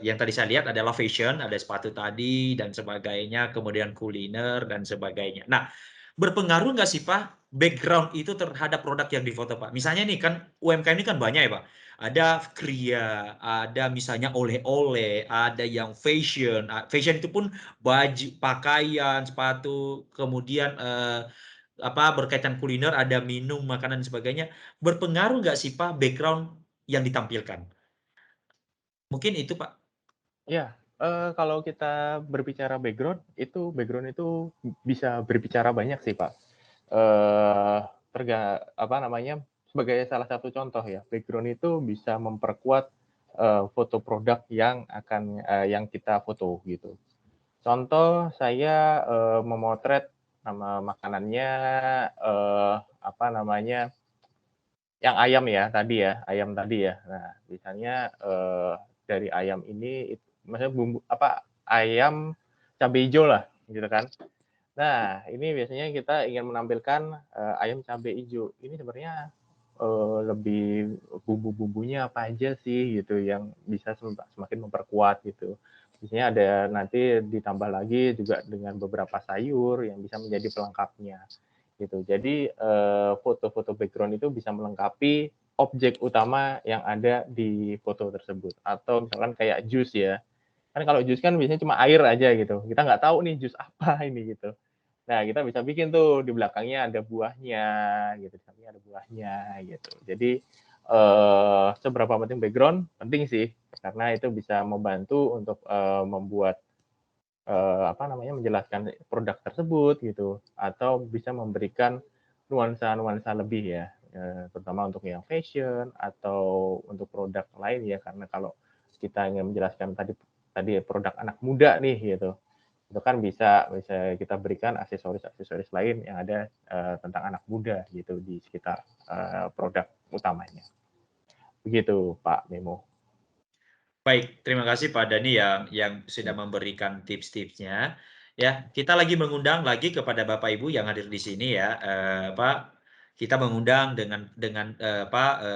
yang tadi saya lihat adalah fashion, ada sepatu tadi dan sebagainya, kemudian kuliner dan sebagainya. Nah, berpengaruh nggak sih Pak background itu terhadap produk yang difoto Pak? Misalnya nih kan UMKM ini kan banyak ya Pak. Ada kria, ada misalnya oleh-oleh, ada yang fashion. Fashion itu pun baju, pakaian, sepatu, kemudian berkaitan kuliner, ada minum, makanan dan sebagainya. Berpengaruh nggak sih Pak background yang ditampilkan? Mungkin itu Pak. Ya, kalau kita berbicara background itu bisa berbicara banyak sih Pak. Apa namanya, sebagai salah satu contoh ya, background itu bisa memperkuat foto produk yang yang kita foto gitu. Contoh saya memotret nama makanannya apa namanya, yang ayam tadi ya. Nah, misalnya dari ayam ini maksudnya bumbu apa ayam cabai hijau lah gitu kan. Nah, ini biasanya kita ingin menampilkan ayam cabai hijau. Ini sebenarnya lebih bumbu-bumbunya apa aja sih gitu yang bisa semakin memperkuat gitu. Di sini ada nanti ditambah lagi juga dengan beberapa sayur yang bisa menjadi pelengkapnya gitu. Jadi foto-foto background itu bisa melengkapi objek utama yang ada di foto tersebut. Atau misalkan kayak jus ya. Kan kalau jus kan biasanya cuma air aja gitu. Kita nggak tahu nih jus apa ini gitu. Nah, kita bisa bikin tuh di belakangnya ada buahnya gitu, di sampingnya ada buahnya gitu. Jadi seberapa penting background? Penting sih, karena itu bisa membantu untuk membuat menjelaskan produk tersebut gitu, atau bisa memberikan nuansa-nuansa lebih ya, terutama untuk yang fashion atau untuk produk lain ya, karena kalau kita ingin menjelaskan tadi produk anak muda nih gitu, itu kan bisa kita berikan aksesoris lain yang ada tentang anak muda gitu di sekitar produk utamanya. Begitu Pak Memo. Baik, terima kasih Pak Dhani yang sudah memberikan tips-tipsnya. Ya, kita lagi mengundang lagi kepada Bapak Ibu yang hadir di sini ya, Pak. Kita mengundang dengan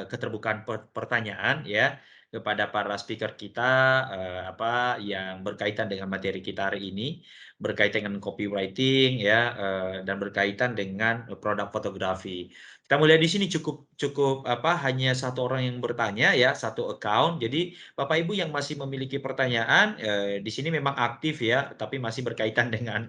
keterbukaan pertanyaan ya kepada para speaker kita yang berkaitan dengan materi kita hari ini, berkaitan dengan copywriting ya dan berkaitan dengan produk fotografi. Kita mulai di sini cukup hanya satu orang yang bertanya ya, satu account. Jadi Bapak Ibu yang masih memiliki pertanyaan di sini memang aktif ya, tapi masih berkaitan dengan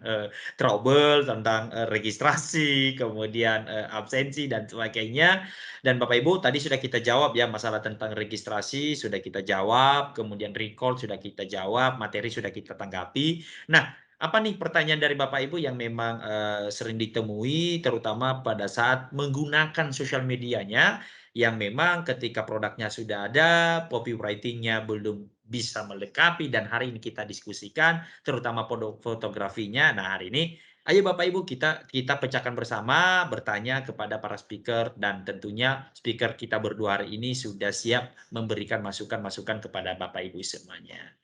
trouble tentang registrasi, kemudian absensi dan sebagainya. Dan Bapak Ibu tadi sudah kita jawab ya, masalah tentang registrasi sudah kita jawab, kemudian recall sudah kita jawab, materi sudah kita tanggapi. Nah, apa nih pertanyaan dari Bapak Ibu yang memang sering ditemui terutama pada saat menggunakan sosial medianya yang memang ketika produknya sudah ada, copywriting-nya belum bisa melengkapi dan hari ini kita diskusikan terutama fotografinya. Nah, hari ini ayo Bapak Ibu kita pecahkan bersama, bertanya kepada para speaker dan tentunya speaker kita berdua hari ini sudah siap memberikan masukan-masukan kepada Bapak Ibu semuanya.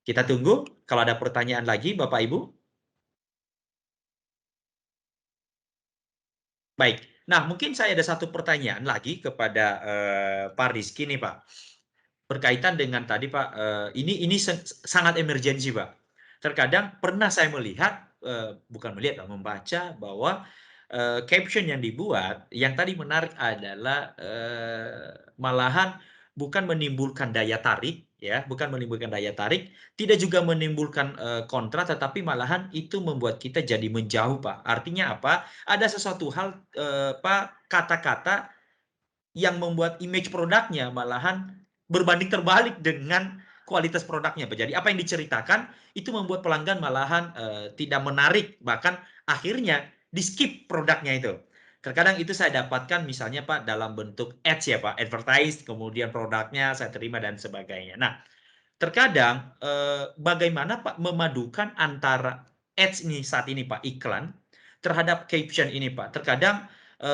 Kita tunggu kalau ada pertanyaan lagi Bapak Ibu. Baik. Nah, mungkin saya ada satu pertanyaan lagi kepada Pak Rizky nih, Pak. Berkaitan dengan tadi, Pak, ini sangat emergensi, Pak. Terkadang pernah saya melihat, bukan melihat, membaca bahwa caption yang dibuat, yang tadi menarik adalah malahan bukan menimbulkan daya tarik, ya, bukan menimbulkan daya tarik, tidak juga menimbulkan kontra, tetapi malahan itu membuat kita jadi menjauh, Pak. Artinya apa? Ada sesuatu hal, Pak, kata-kata yang membuat image produknya malahan berbanding terbalik dengan kualitas produknya. Jadi apa yang diceritakan itu membuat pelanggan malahan tidak menarik, bahkan akhirnya di-skip produknya itu. Terkadang itu saya dapatkan misalnya Pak dalam bentuk ads ya Pak, advertise, kemudian produknya saya terima dan sebagainya. Nah, terkadang bagaimana Pak memadukan antara ads ini saat ini Pak, iklan, terhadap caption ini Pak. Terkadang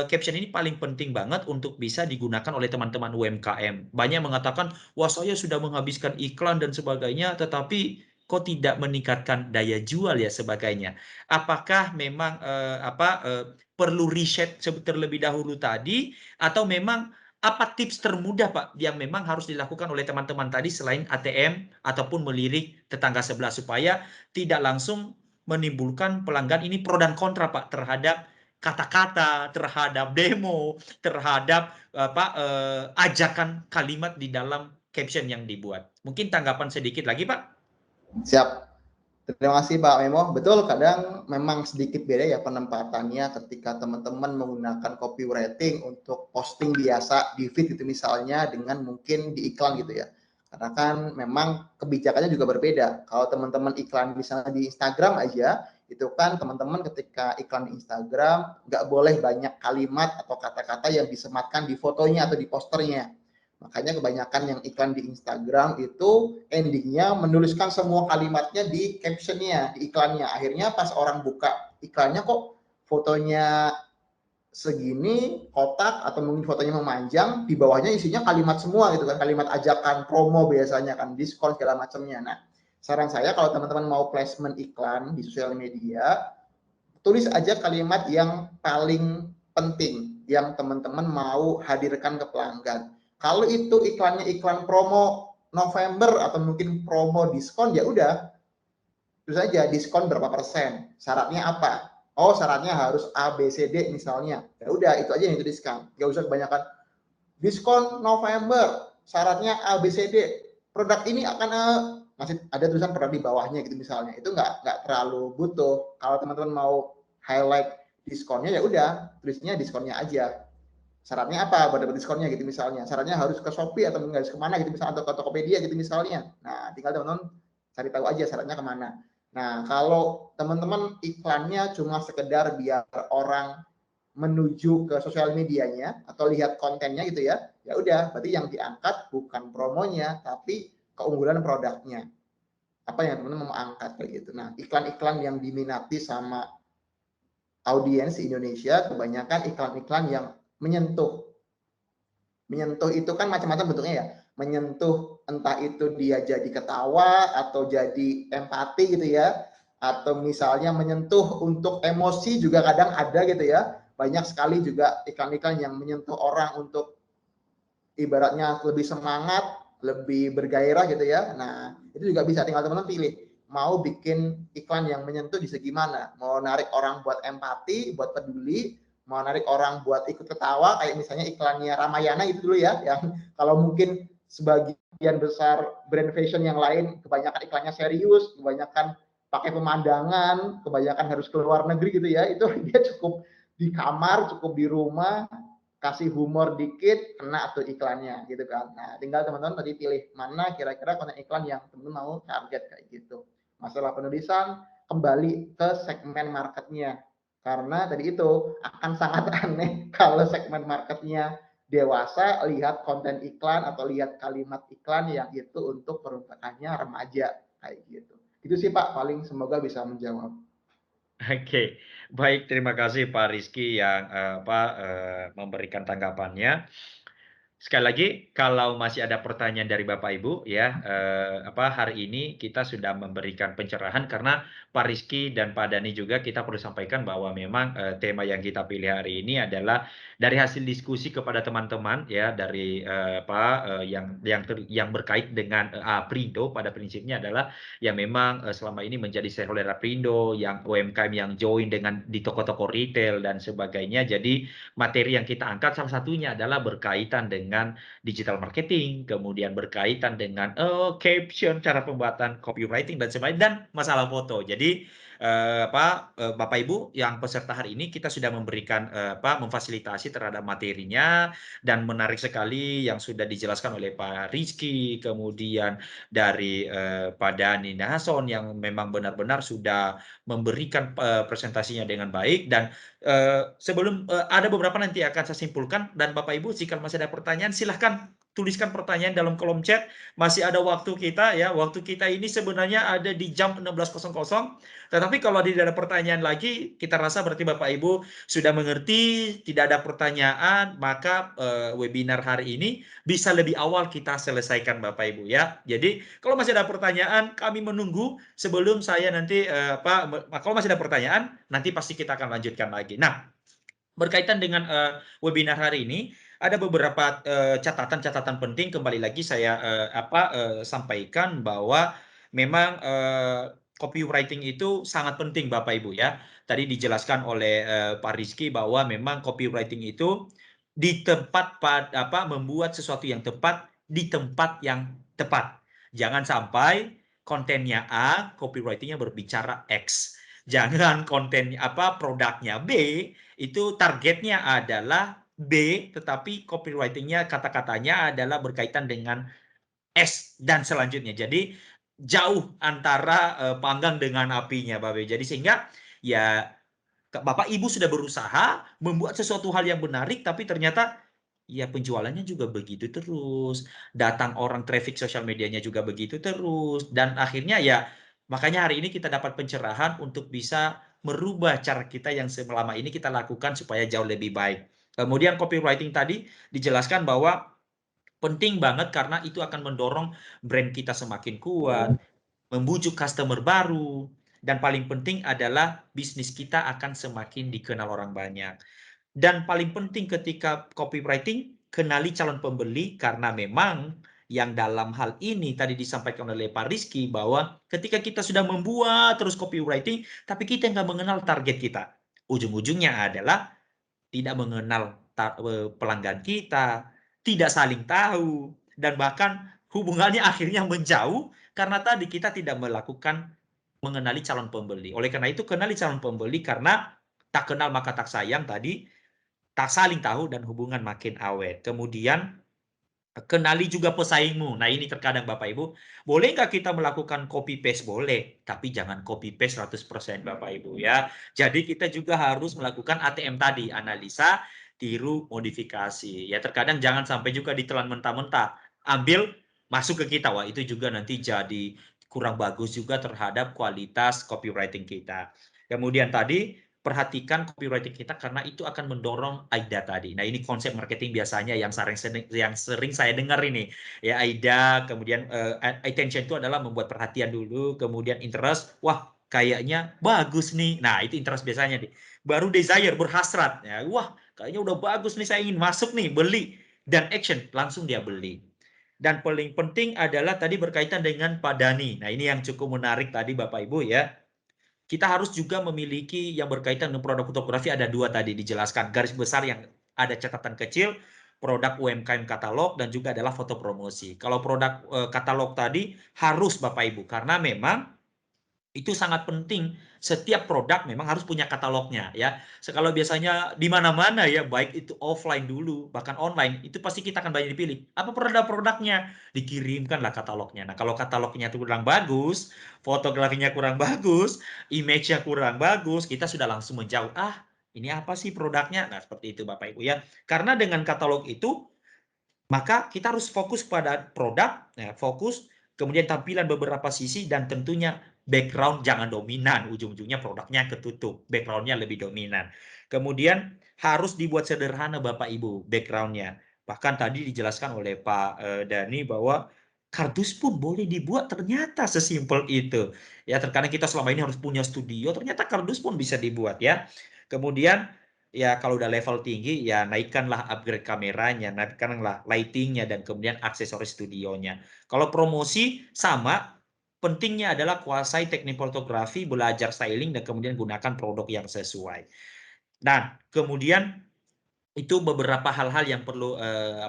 caption ini paling penting banget untuk bisa digunakan oleh teman-teman UMKM. Banyak mengatakan, wah saya sudah menghabiskan iklan dan sebagainya, tetapi kok tidak meningkatkan daya jual ya sebagainya. Apakah memang perlu riset terlebih dahulu tadi, atau memang apa tips termudah Pak yang memang harus dilakukan oleh teman-teman tadi selain ATM ataupun melirik tetangga sebelah supaya tidak langsung menimbulkan pelanggan ini pro dan kontra Pak terhadap kata-kata, terhadap demo, terhadap ajakan kalimat di dalam caption yang dibuat. Mungkin tanggapan sedikit lagi Pak. Siap. Terima kasih Pak Memo. Betul, kadang memang sedikit beda ya penempatannya ketika teman-teman menggunakan copywriting untuk posting biasa di feed itu misalnya dengan mungkin di iklan gitu ya. Karena kan memang kebijakannya juga berbeda. Kalau teman-teman iklan misalnya di Instagram aja, itu kan teman-teman ketika iklan di Instagram nggak boleh banyak kalimat atau kata-kata yang disematkan di fotonya atau di posternya. Makanya kebanyakan yang iklan di Instagram itu endingnya menuliskan semua kalimatnya di captionnya, di iklannya. Akhirnya pas orang buka iklannya kok fotonya segini, kotak, atau mungkin fotonya memanjang, di bawahnya isinya kalimat semua gitu kan, kalimat ajakan promo biasanya kan, diskon segala macamnya. Nah, saran saya kalau teman-teman mau placement iklan di sosial media, tulis aja kalimat yang paling penting, yang teman-teman mau hadirkan ke pelanggan. Kalau itu iklannya iklan promo November atau mungkin promo diskon, ya udah terus aja diskon berapa persen, syaratnya apa? Oh, syaratnya harus A, B, C, D misalnya. Ya udah, itu aja yang dituliskan. Gak usah kebanyakan diskon November, syaratnya A, B, C, D. Produk ini akan masih ada tulisan produk di bawahnya gitu misalnya. Itu nggak terlalu butuh. Kalau teman-teman mau highlight diskonnya, ya udah tulisnya diskonnya aja. Syaratnya apa buat dapat diskonnya gitu misalnya. Syaratnya harus ke Shopee atau harus kemana gitu misalnya, atau ke Tokopedia gitu misalnya. Nah, tinggal teman-teman cari tahu aja syaratnya kemana. Nah, kalau teman-teman iklannya cuma sekedar biar orang menuju ke sosial medianya atau lihat kontennya gitu ya, ya udah berarti yang diangkat bukan promonya tapi keunggulan produknya. Apa yang teman-teman mau angkat kayak gitu. Nah, iklan-iklan yang diminati sama audiens Indonesia kebanyakan iklan-iklan yang menyentuh. Menyentuh itu kan macam-macam bentuknya ya. Menyentuh entah itu dia jadi ketawa atau jadi empati gitu ya. Atau misalnya menyentuh untuk emosi juga kadang ada gitu ya. Banyak sekali juga iklan-iklan yang menyentuh orang untuk ibaratnya lebih semangat, lebih bergairah gitu ya. Nah, itu juga bisa, tinggal teman-teman pilih. Mau bikin iklan yang menyentuh di segi mana? Mau narik orang buat empati, buat peduli, mau narik orang buat ikut ketawa, kayak misalnya iklannya Ramayana itu dulu ya, yang kalau mungkin sebagian besar brand fashion yang lain kebanyakan iklannya serius, kebanyakan pakai pemandangan, kebanyakan harus ke luar negeri gitu ya, itu dia cukup di kamar, cukup di rumah, kasih humor dikit, kena tuh iklannya gitu kan. Nah, tinggal teman-teman tadi pilih mana kira-kira konten iklan yang teman-teman mau target kayak gitu. Masalah penulisan, kembali ke segmen marketnya. Karena tadi itu akan sangat aneh kalau segmen marketnya dewasa, lihat konten iklan atau lihat kalimat iklan yang itu untuk peruntukannya remaja kayak gitu. Itu sih Pak, paling semoga bisa menjawab. Oke, baik, terima kasih Pak Rizky yang memberikan tanggapannya. Sekali lagi, kalau masih ada pertanyaan dari Bapak Ibu ya, hari ini kita sudah memberikan pencerahan karena Pak Rizky dan Pak Dani juga kita perlu sampaikan bahwa memang tema yang kita pilih hari ini adalah dari hasil diskusi kepada teman-teman ya, dari yang berkait dengan Aprindo. Pada prinsipnya adalah yang memang selama ini menjadi shareholder Aprindo, yang UMKM yang join dengan di toko-toko retail dan sebagainya. Jadi materi yang kita angkat salah satunya adalah berkaitan dengan digital marketing, kemudian berkaitan dengan caption, cara pembuatan copywriting dan sebagainya, dan masalah foto. Jadi Bapak Ibu yang peserta hari ini kita sudah memberikan memfasilitasi terhadap materinya, dan menarik sekali yang sudah dijelaskan oleh Pak Rizky, kemudian dari Pak Dani Nason yang memang benar-benar sudah memberikan presentasinya dengan baik. Dan sebelum ada beberapa nanti akan saya simpulkan, dan Bapak Ibu jika masih ada pertanyaan silahkan tuliskan pertanyaan dalam kolom chat. Masih ada waktu kita ya. Waktu kita ini sebenarnya ada di jam 16.00. Tetapi kalau tidak ada pertanyaan lagi, kita rasa berarti Bapak Ibu sudah mengerti, tidak ada pertanyaan, maka webinar hari ini bisa lebih awal kita selesaikan Bapak Ibu ya. Jadi kalau masih ada pertanyaan, kami menunggu sebelum saya nanti kalau masih ada pertanyaan, nanti pasti kita akan lanjutkan lagi. Nah, berkaitan dengan webinar hari ini, ada beberapa catatan-catatan penting. Kembali lagi saya sampaikan bahwa memang copywriting itu sangat penting Bapak Ibu ya. Tadi dijelaskan oleh Pak Rizky bahwa memang copywriting itu di tempat membuat sesuatu yang tepat di tempat yang tepat. Jangan sampai kontennya A, copywritingnya berbicara X. Jangan konten produknya B, itu targetnya adalah B, tetapi copywritingnya kata-katanya adalah berkaitan dengan S dan selanjutnya. Jadi jauh antara panggang dengan apinya, Bapak. Jadi sehingga ya Bapak Ibu sudah berusaha membuat sesuatu hal yang menarik, tapi ternyata ya penjualannya juga begitu terus, datang orang, traffic sosial medianya juga begitu terus, dan akhirnya ya makanya hari ini kita dapat pencerahan untuk bisa merubah cara kita yang selama ini kita lakukan supaya jauh lebih baik. Kemudian copywriting tadi dijelaskan bahwa penting banget karena itu akan mendorong brand kita semakin kuat, membujuk customer baru, dan paling penting adalah bisnis kita akan semakin dikenal orang banyak. Dan paling penting ketika copywriting, kenali calon pembeli karena memang yang dalam hal ini tadi disampaikan oleh Pak Rizky bahwa ketika kita sudah membuat terus copywriting, tapi kita nggak mengenal target kita. Ujung-ujungnya adalah tidak mengenal pelanggan kita, tidak saling tahu, dan bahkan hubungannya akhirnya menjauh karena tadi kita tidak melakukan mengenali calon pembeli. Oleh karena itu, kenali calon pembeli karena tak kenal maka tak sayang tadi, tak saling tahu dan hubungan makin awet. Kemudian kenali juga pesaingmu. Nah, ini terkadang Bapak Ibu, boleh nggak kita melakukan copy paste? Boleh, tapi jangan copy paste 100% Bapak Ibu ya. Jadi kita juga harus melakukan ATM tadi, analisa, tiru, modifikasi. Ya, terkadang jangan sampai juga ditelan mentah-mentah. Ambil, masuk ke kita. Wah, itu juga nanti jadi kurang bagus juga terhadap kualitas copywriting kita. Kemudian tadi perhatikan copywriting kita karena itu akan mendorong AIDA tadi. Nah, ini konsep marketing biasanya yang sering saya dengar ini. Ya, AIDA, kemudian attention itu adalah membuat perhatian dulu, kemudian interest, wah kayaknya bagus nih. Nah, itu interest biasanya nih. Baru desire, berhasrat. Ya, wah kayaknya udah bagus nih, saya ingin masuk nih, beli. Dan action, langsung dia beli. Dan paling penting adalah tadi berkaitan dengan Pak Dani. Nah, ini yang cukup menarik tadi Bapak Ibu ya. Kita harus juga memiliki yang berkaitan dengan produk fotografi, ada dua tadi dijelaskan. Garis besar yang ada catatan kecil, produk UMKM katalog, dan juga adalah foto promosi. Kalau produk katalog tadi harus Bapak Ibu, karena memang itu sangat penting. Setiap produk memang harus punya katalognya ya. Kalau biasanya di mana-mana ya, baik itu offline dulu, bahkan online, itu pasti kita akan banyak dipilih. Apa produknya? Dikirimkanlah katalognya. Nah, kalau katalognya itu kurang bagus, fotografinya kurang bagus, image-nya kurang bagus, kita sudah langsung menjauh. Ah, ini apa sih produknya? Nah, seperti itu Bapak Ibu ya. Karena dengan katalog itu maka kita harus fokus pada produk, ya, fokus, kemudian tampilan beberapa sisi, dan tentunya background jangan dominan, ujung-ujungnya produknya ketutup, backgroundnya lebih dominan. Kemudian harus dibuat sederhana Bapak Ibu backgroundnya. Bahkan tadi dijelaskan oleh Pak Dani bahwa kardus pun boleh dibuat, ternyata sesimpel itu. Ya, terkadang kita selama ini harus punya studio, ternyata kardus pun bisa dibuat ya. Kemudian ya kalau udah level tinggi ya naikkanlah upgrade kameranya, naikkanlah lightingnya, dan kemudian aksesoris studionya. Kalau promosi sama, pentingnya adalah kuasai teknik fotografi, belajar styling, dan kemudian gunakan produk yang sesuai. Dan kemudian itu beberapa hal-hal yang perlu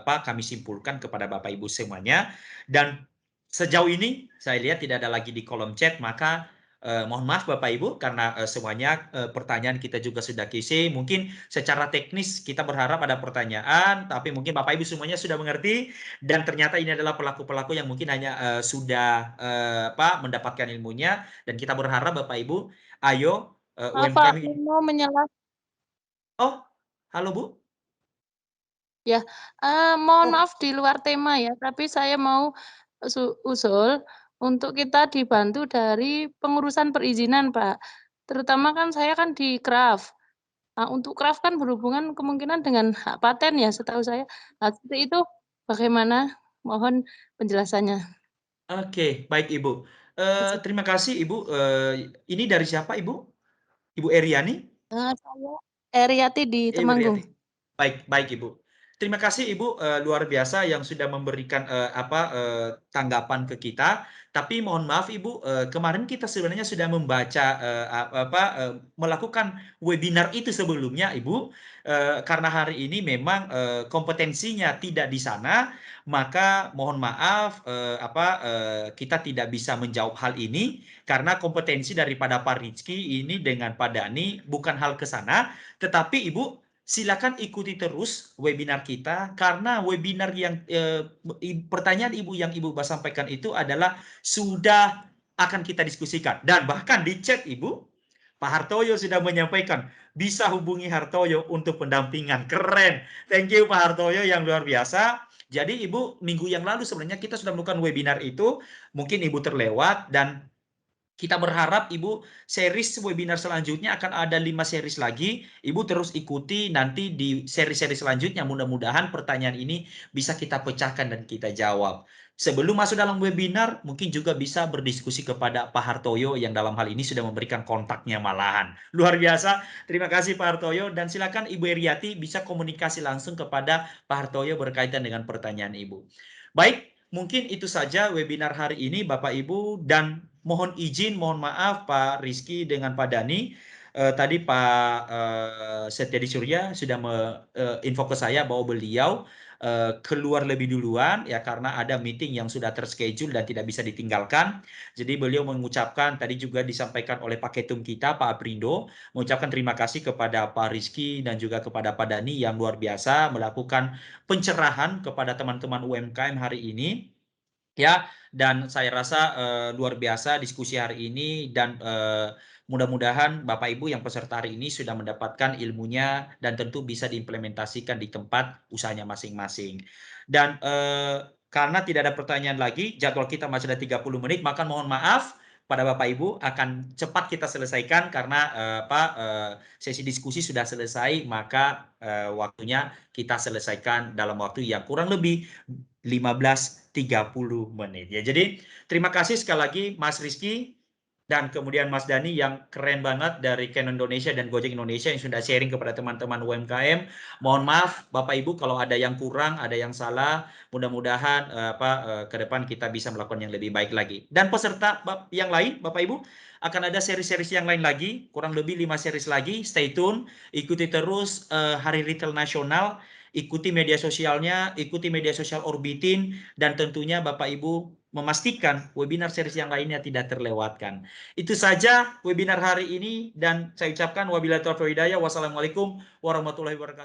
kami simpulkan kepada Bapak Ibu semuanya. Dan sejauh ini saya lihat tidak ada lagi di kolom chat, maka mohon maaf Bapak Ibu karena semuanya pertanyaan kita juga sudah kisi. Mungkin secara teknis kita berharap ada pertanyaan, tapi mungkin Bapak Ibu semuanya sudah mengerti, dan ternyata ini adalah pelaku-pelaku yang mungkin hanya sudah mendapatkan ilmunya, dan kita berharap Bapak Ibu, ayo Pak, UMKM. mau menyela. Oh, halo Bu. Ya, mohon Oh. maaf di luar tema ya, tapi saya mau usul untuk kita dibantu dari pengurusan perizinan, Pak. Terutama kan saya kan di Craft. Nah, untuk Craft kan berhubungan kemungkinan dengan hak paten ya, setahu saya. Nah, seperti itu bagaimana? Mohon penjelasannya. Oke, baik Ibu. Terima kasih Ibu. Ini dari siapa Ibu? Ibu Eriani? Saya Eriati di Ibu Temanggung. Eriati. Baik Ibu. Terima kasih Ibu, luar biasa yang sudah memberikan tanggapan ke kita. Tapi mohon maaf Ibu, kemarin kita sebenarnya sudah membaca melakukan webinar itu sebelumnya Ibu. Karena hari ini memang kompetensinya tidak di sana, maka mohon maaf kita tidak bisa menjawab hal ini karena kompetensi daripada Pak Rizky ini dengan Pak Dani bukan hal ke sana. Tetapi Ibu, silakan ikuti terus webinar kita, karena webinar yang pertanyaan Ibu yang Ibu sampaikan itu adalah sudah akan kita diskusikan. Dan bahkan di chat Ibu, Pak Hartoyo sudah menyampaikan bisa hubungi Hartoyo untuk pendampingan. Keren. Thank you Pak Hartoyo yang luar biasa. Jadi Ibu, minggu yang lalu sebenarnya kita sudah melakukan webinar itu, mungkin Ibu terlewat, dan kita berharap Ibu series webinar selanjutnya akan ada 5 series lagi. Ibu terus ikuti nanti di seri-seri selanjutnya. Mudah-mudahan pertanyaan ini bisa kita pecahkan dan kita jawab. Sebelum masuk dalam webinar, mungkin juga bisa berdiskusi kepada Pak Hartoyo yang dalam hal ini sudah memberikan kontaknya malahan. Luar biasa. Terima kasih Pak Hartoyo, dan silakan Ibu Eriati bisa komunikasi langsung kepada Pak Hartoyo berkaitan dengan pertanyaan Ibu. Baik. mungkin itu saja webinar hari ini Bapak Ibu, dan mohon izin, mohon maaf Pak Rizky dengan Pak Dani. Tadi Pak Setiadi Surya sudah info ke saya bahwa beliau keluar lebih duluan ya karena ada meeting yang sudah terschedule dan tidak bisa ditinggalkan. Jadi beliau mengucapkan, tadi juga disampaikan oleh Pak Ketum kita Pak Aprindo, mengucapkan terima kasih kepada Pak Rizky dan juga kepada Pak Dani yang luar biasa melakukan pencerahan kepada teman-teman UMKM hari ini. Ya, dan saya rasa luar biasa diskusi hari ini, dan mudah-mudahan Bapak Ibu yang peserta hari ini sudah mendapatkan ilmunya dan tentu bisa diimplementasikan di tempat usahanya masing-masing. Dan karena tidak ada pertanyaan lagi, jadwal kita masih ada 30 menit, maka mohon maaf pada Bapak Ibu, akan cepat kita selesaikan karena sesi diskusi sudah selesai, maka waktunya kita selesaikan dalam waktu yang kurang lebih 15-30 menit ya. Jadi terima kasih sekali lagi Mas Rizky dan kemudian Mas Dani yang keren banget dari Canon Indonesia dan Gojek Indonesia yang sudah sharing kepada teman-teman UMKM. Mohon maaf Bapak Ibu kalau ada yang kurang, ada yang salah. Mudah-mudahan ke depan kita bisa melakukan yang lebih baik lagi. Dan peserta yang lain Bapak Ibu akan ada seri-seri yang lain lagi, kurang lebih 5 series lagi. Stay tune, ikuti terus Hari Retail Nasional. Ikuti media sosialnya, ikuti media sosial Orbitin, dan tentunya Bapak Ibu memastikan webinar series yang lainnya tidak terlewatkan. Itu saja webinar hari ini, dan saya ucapkan wabillahi taufiq wal hidayah. Wassalamualaikum warahmatullahi wabarakatuh.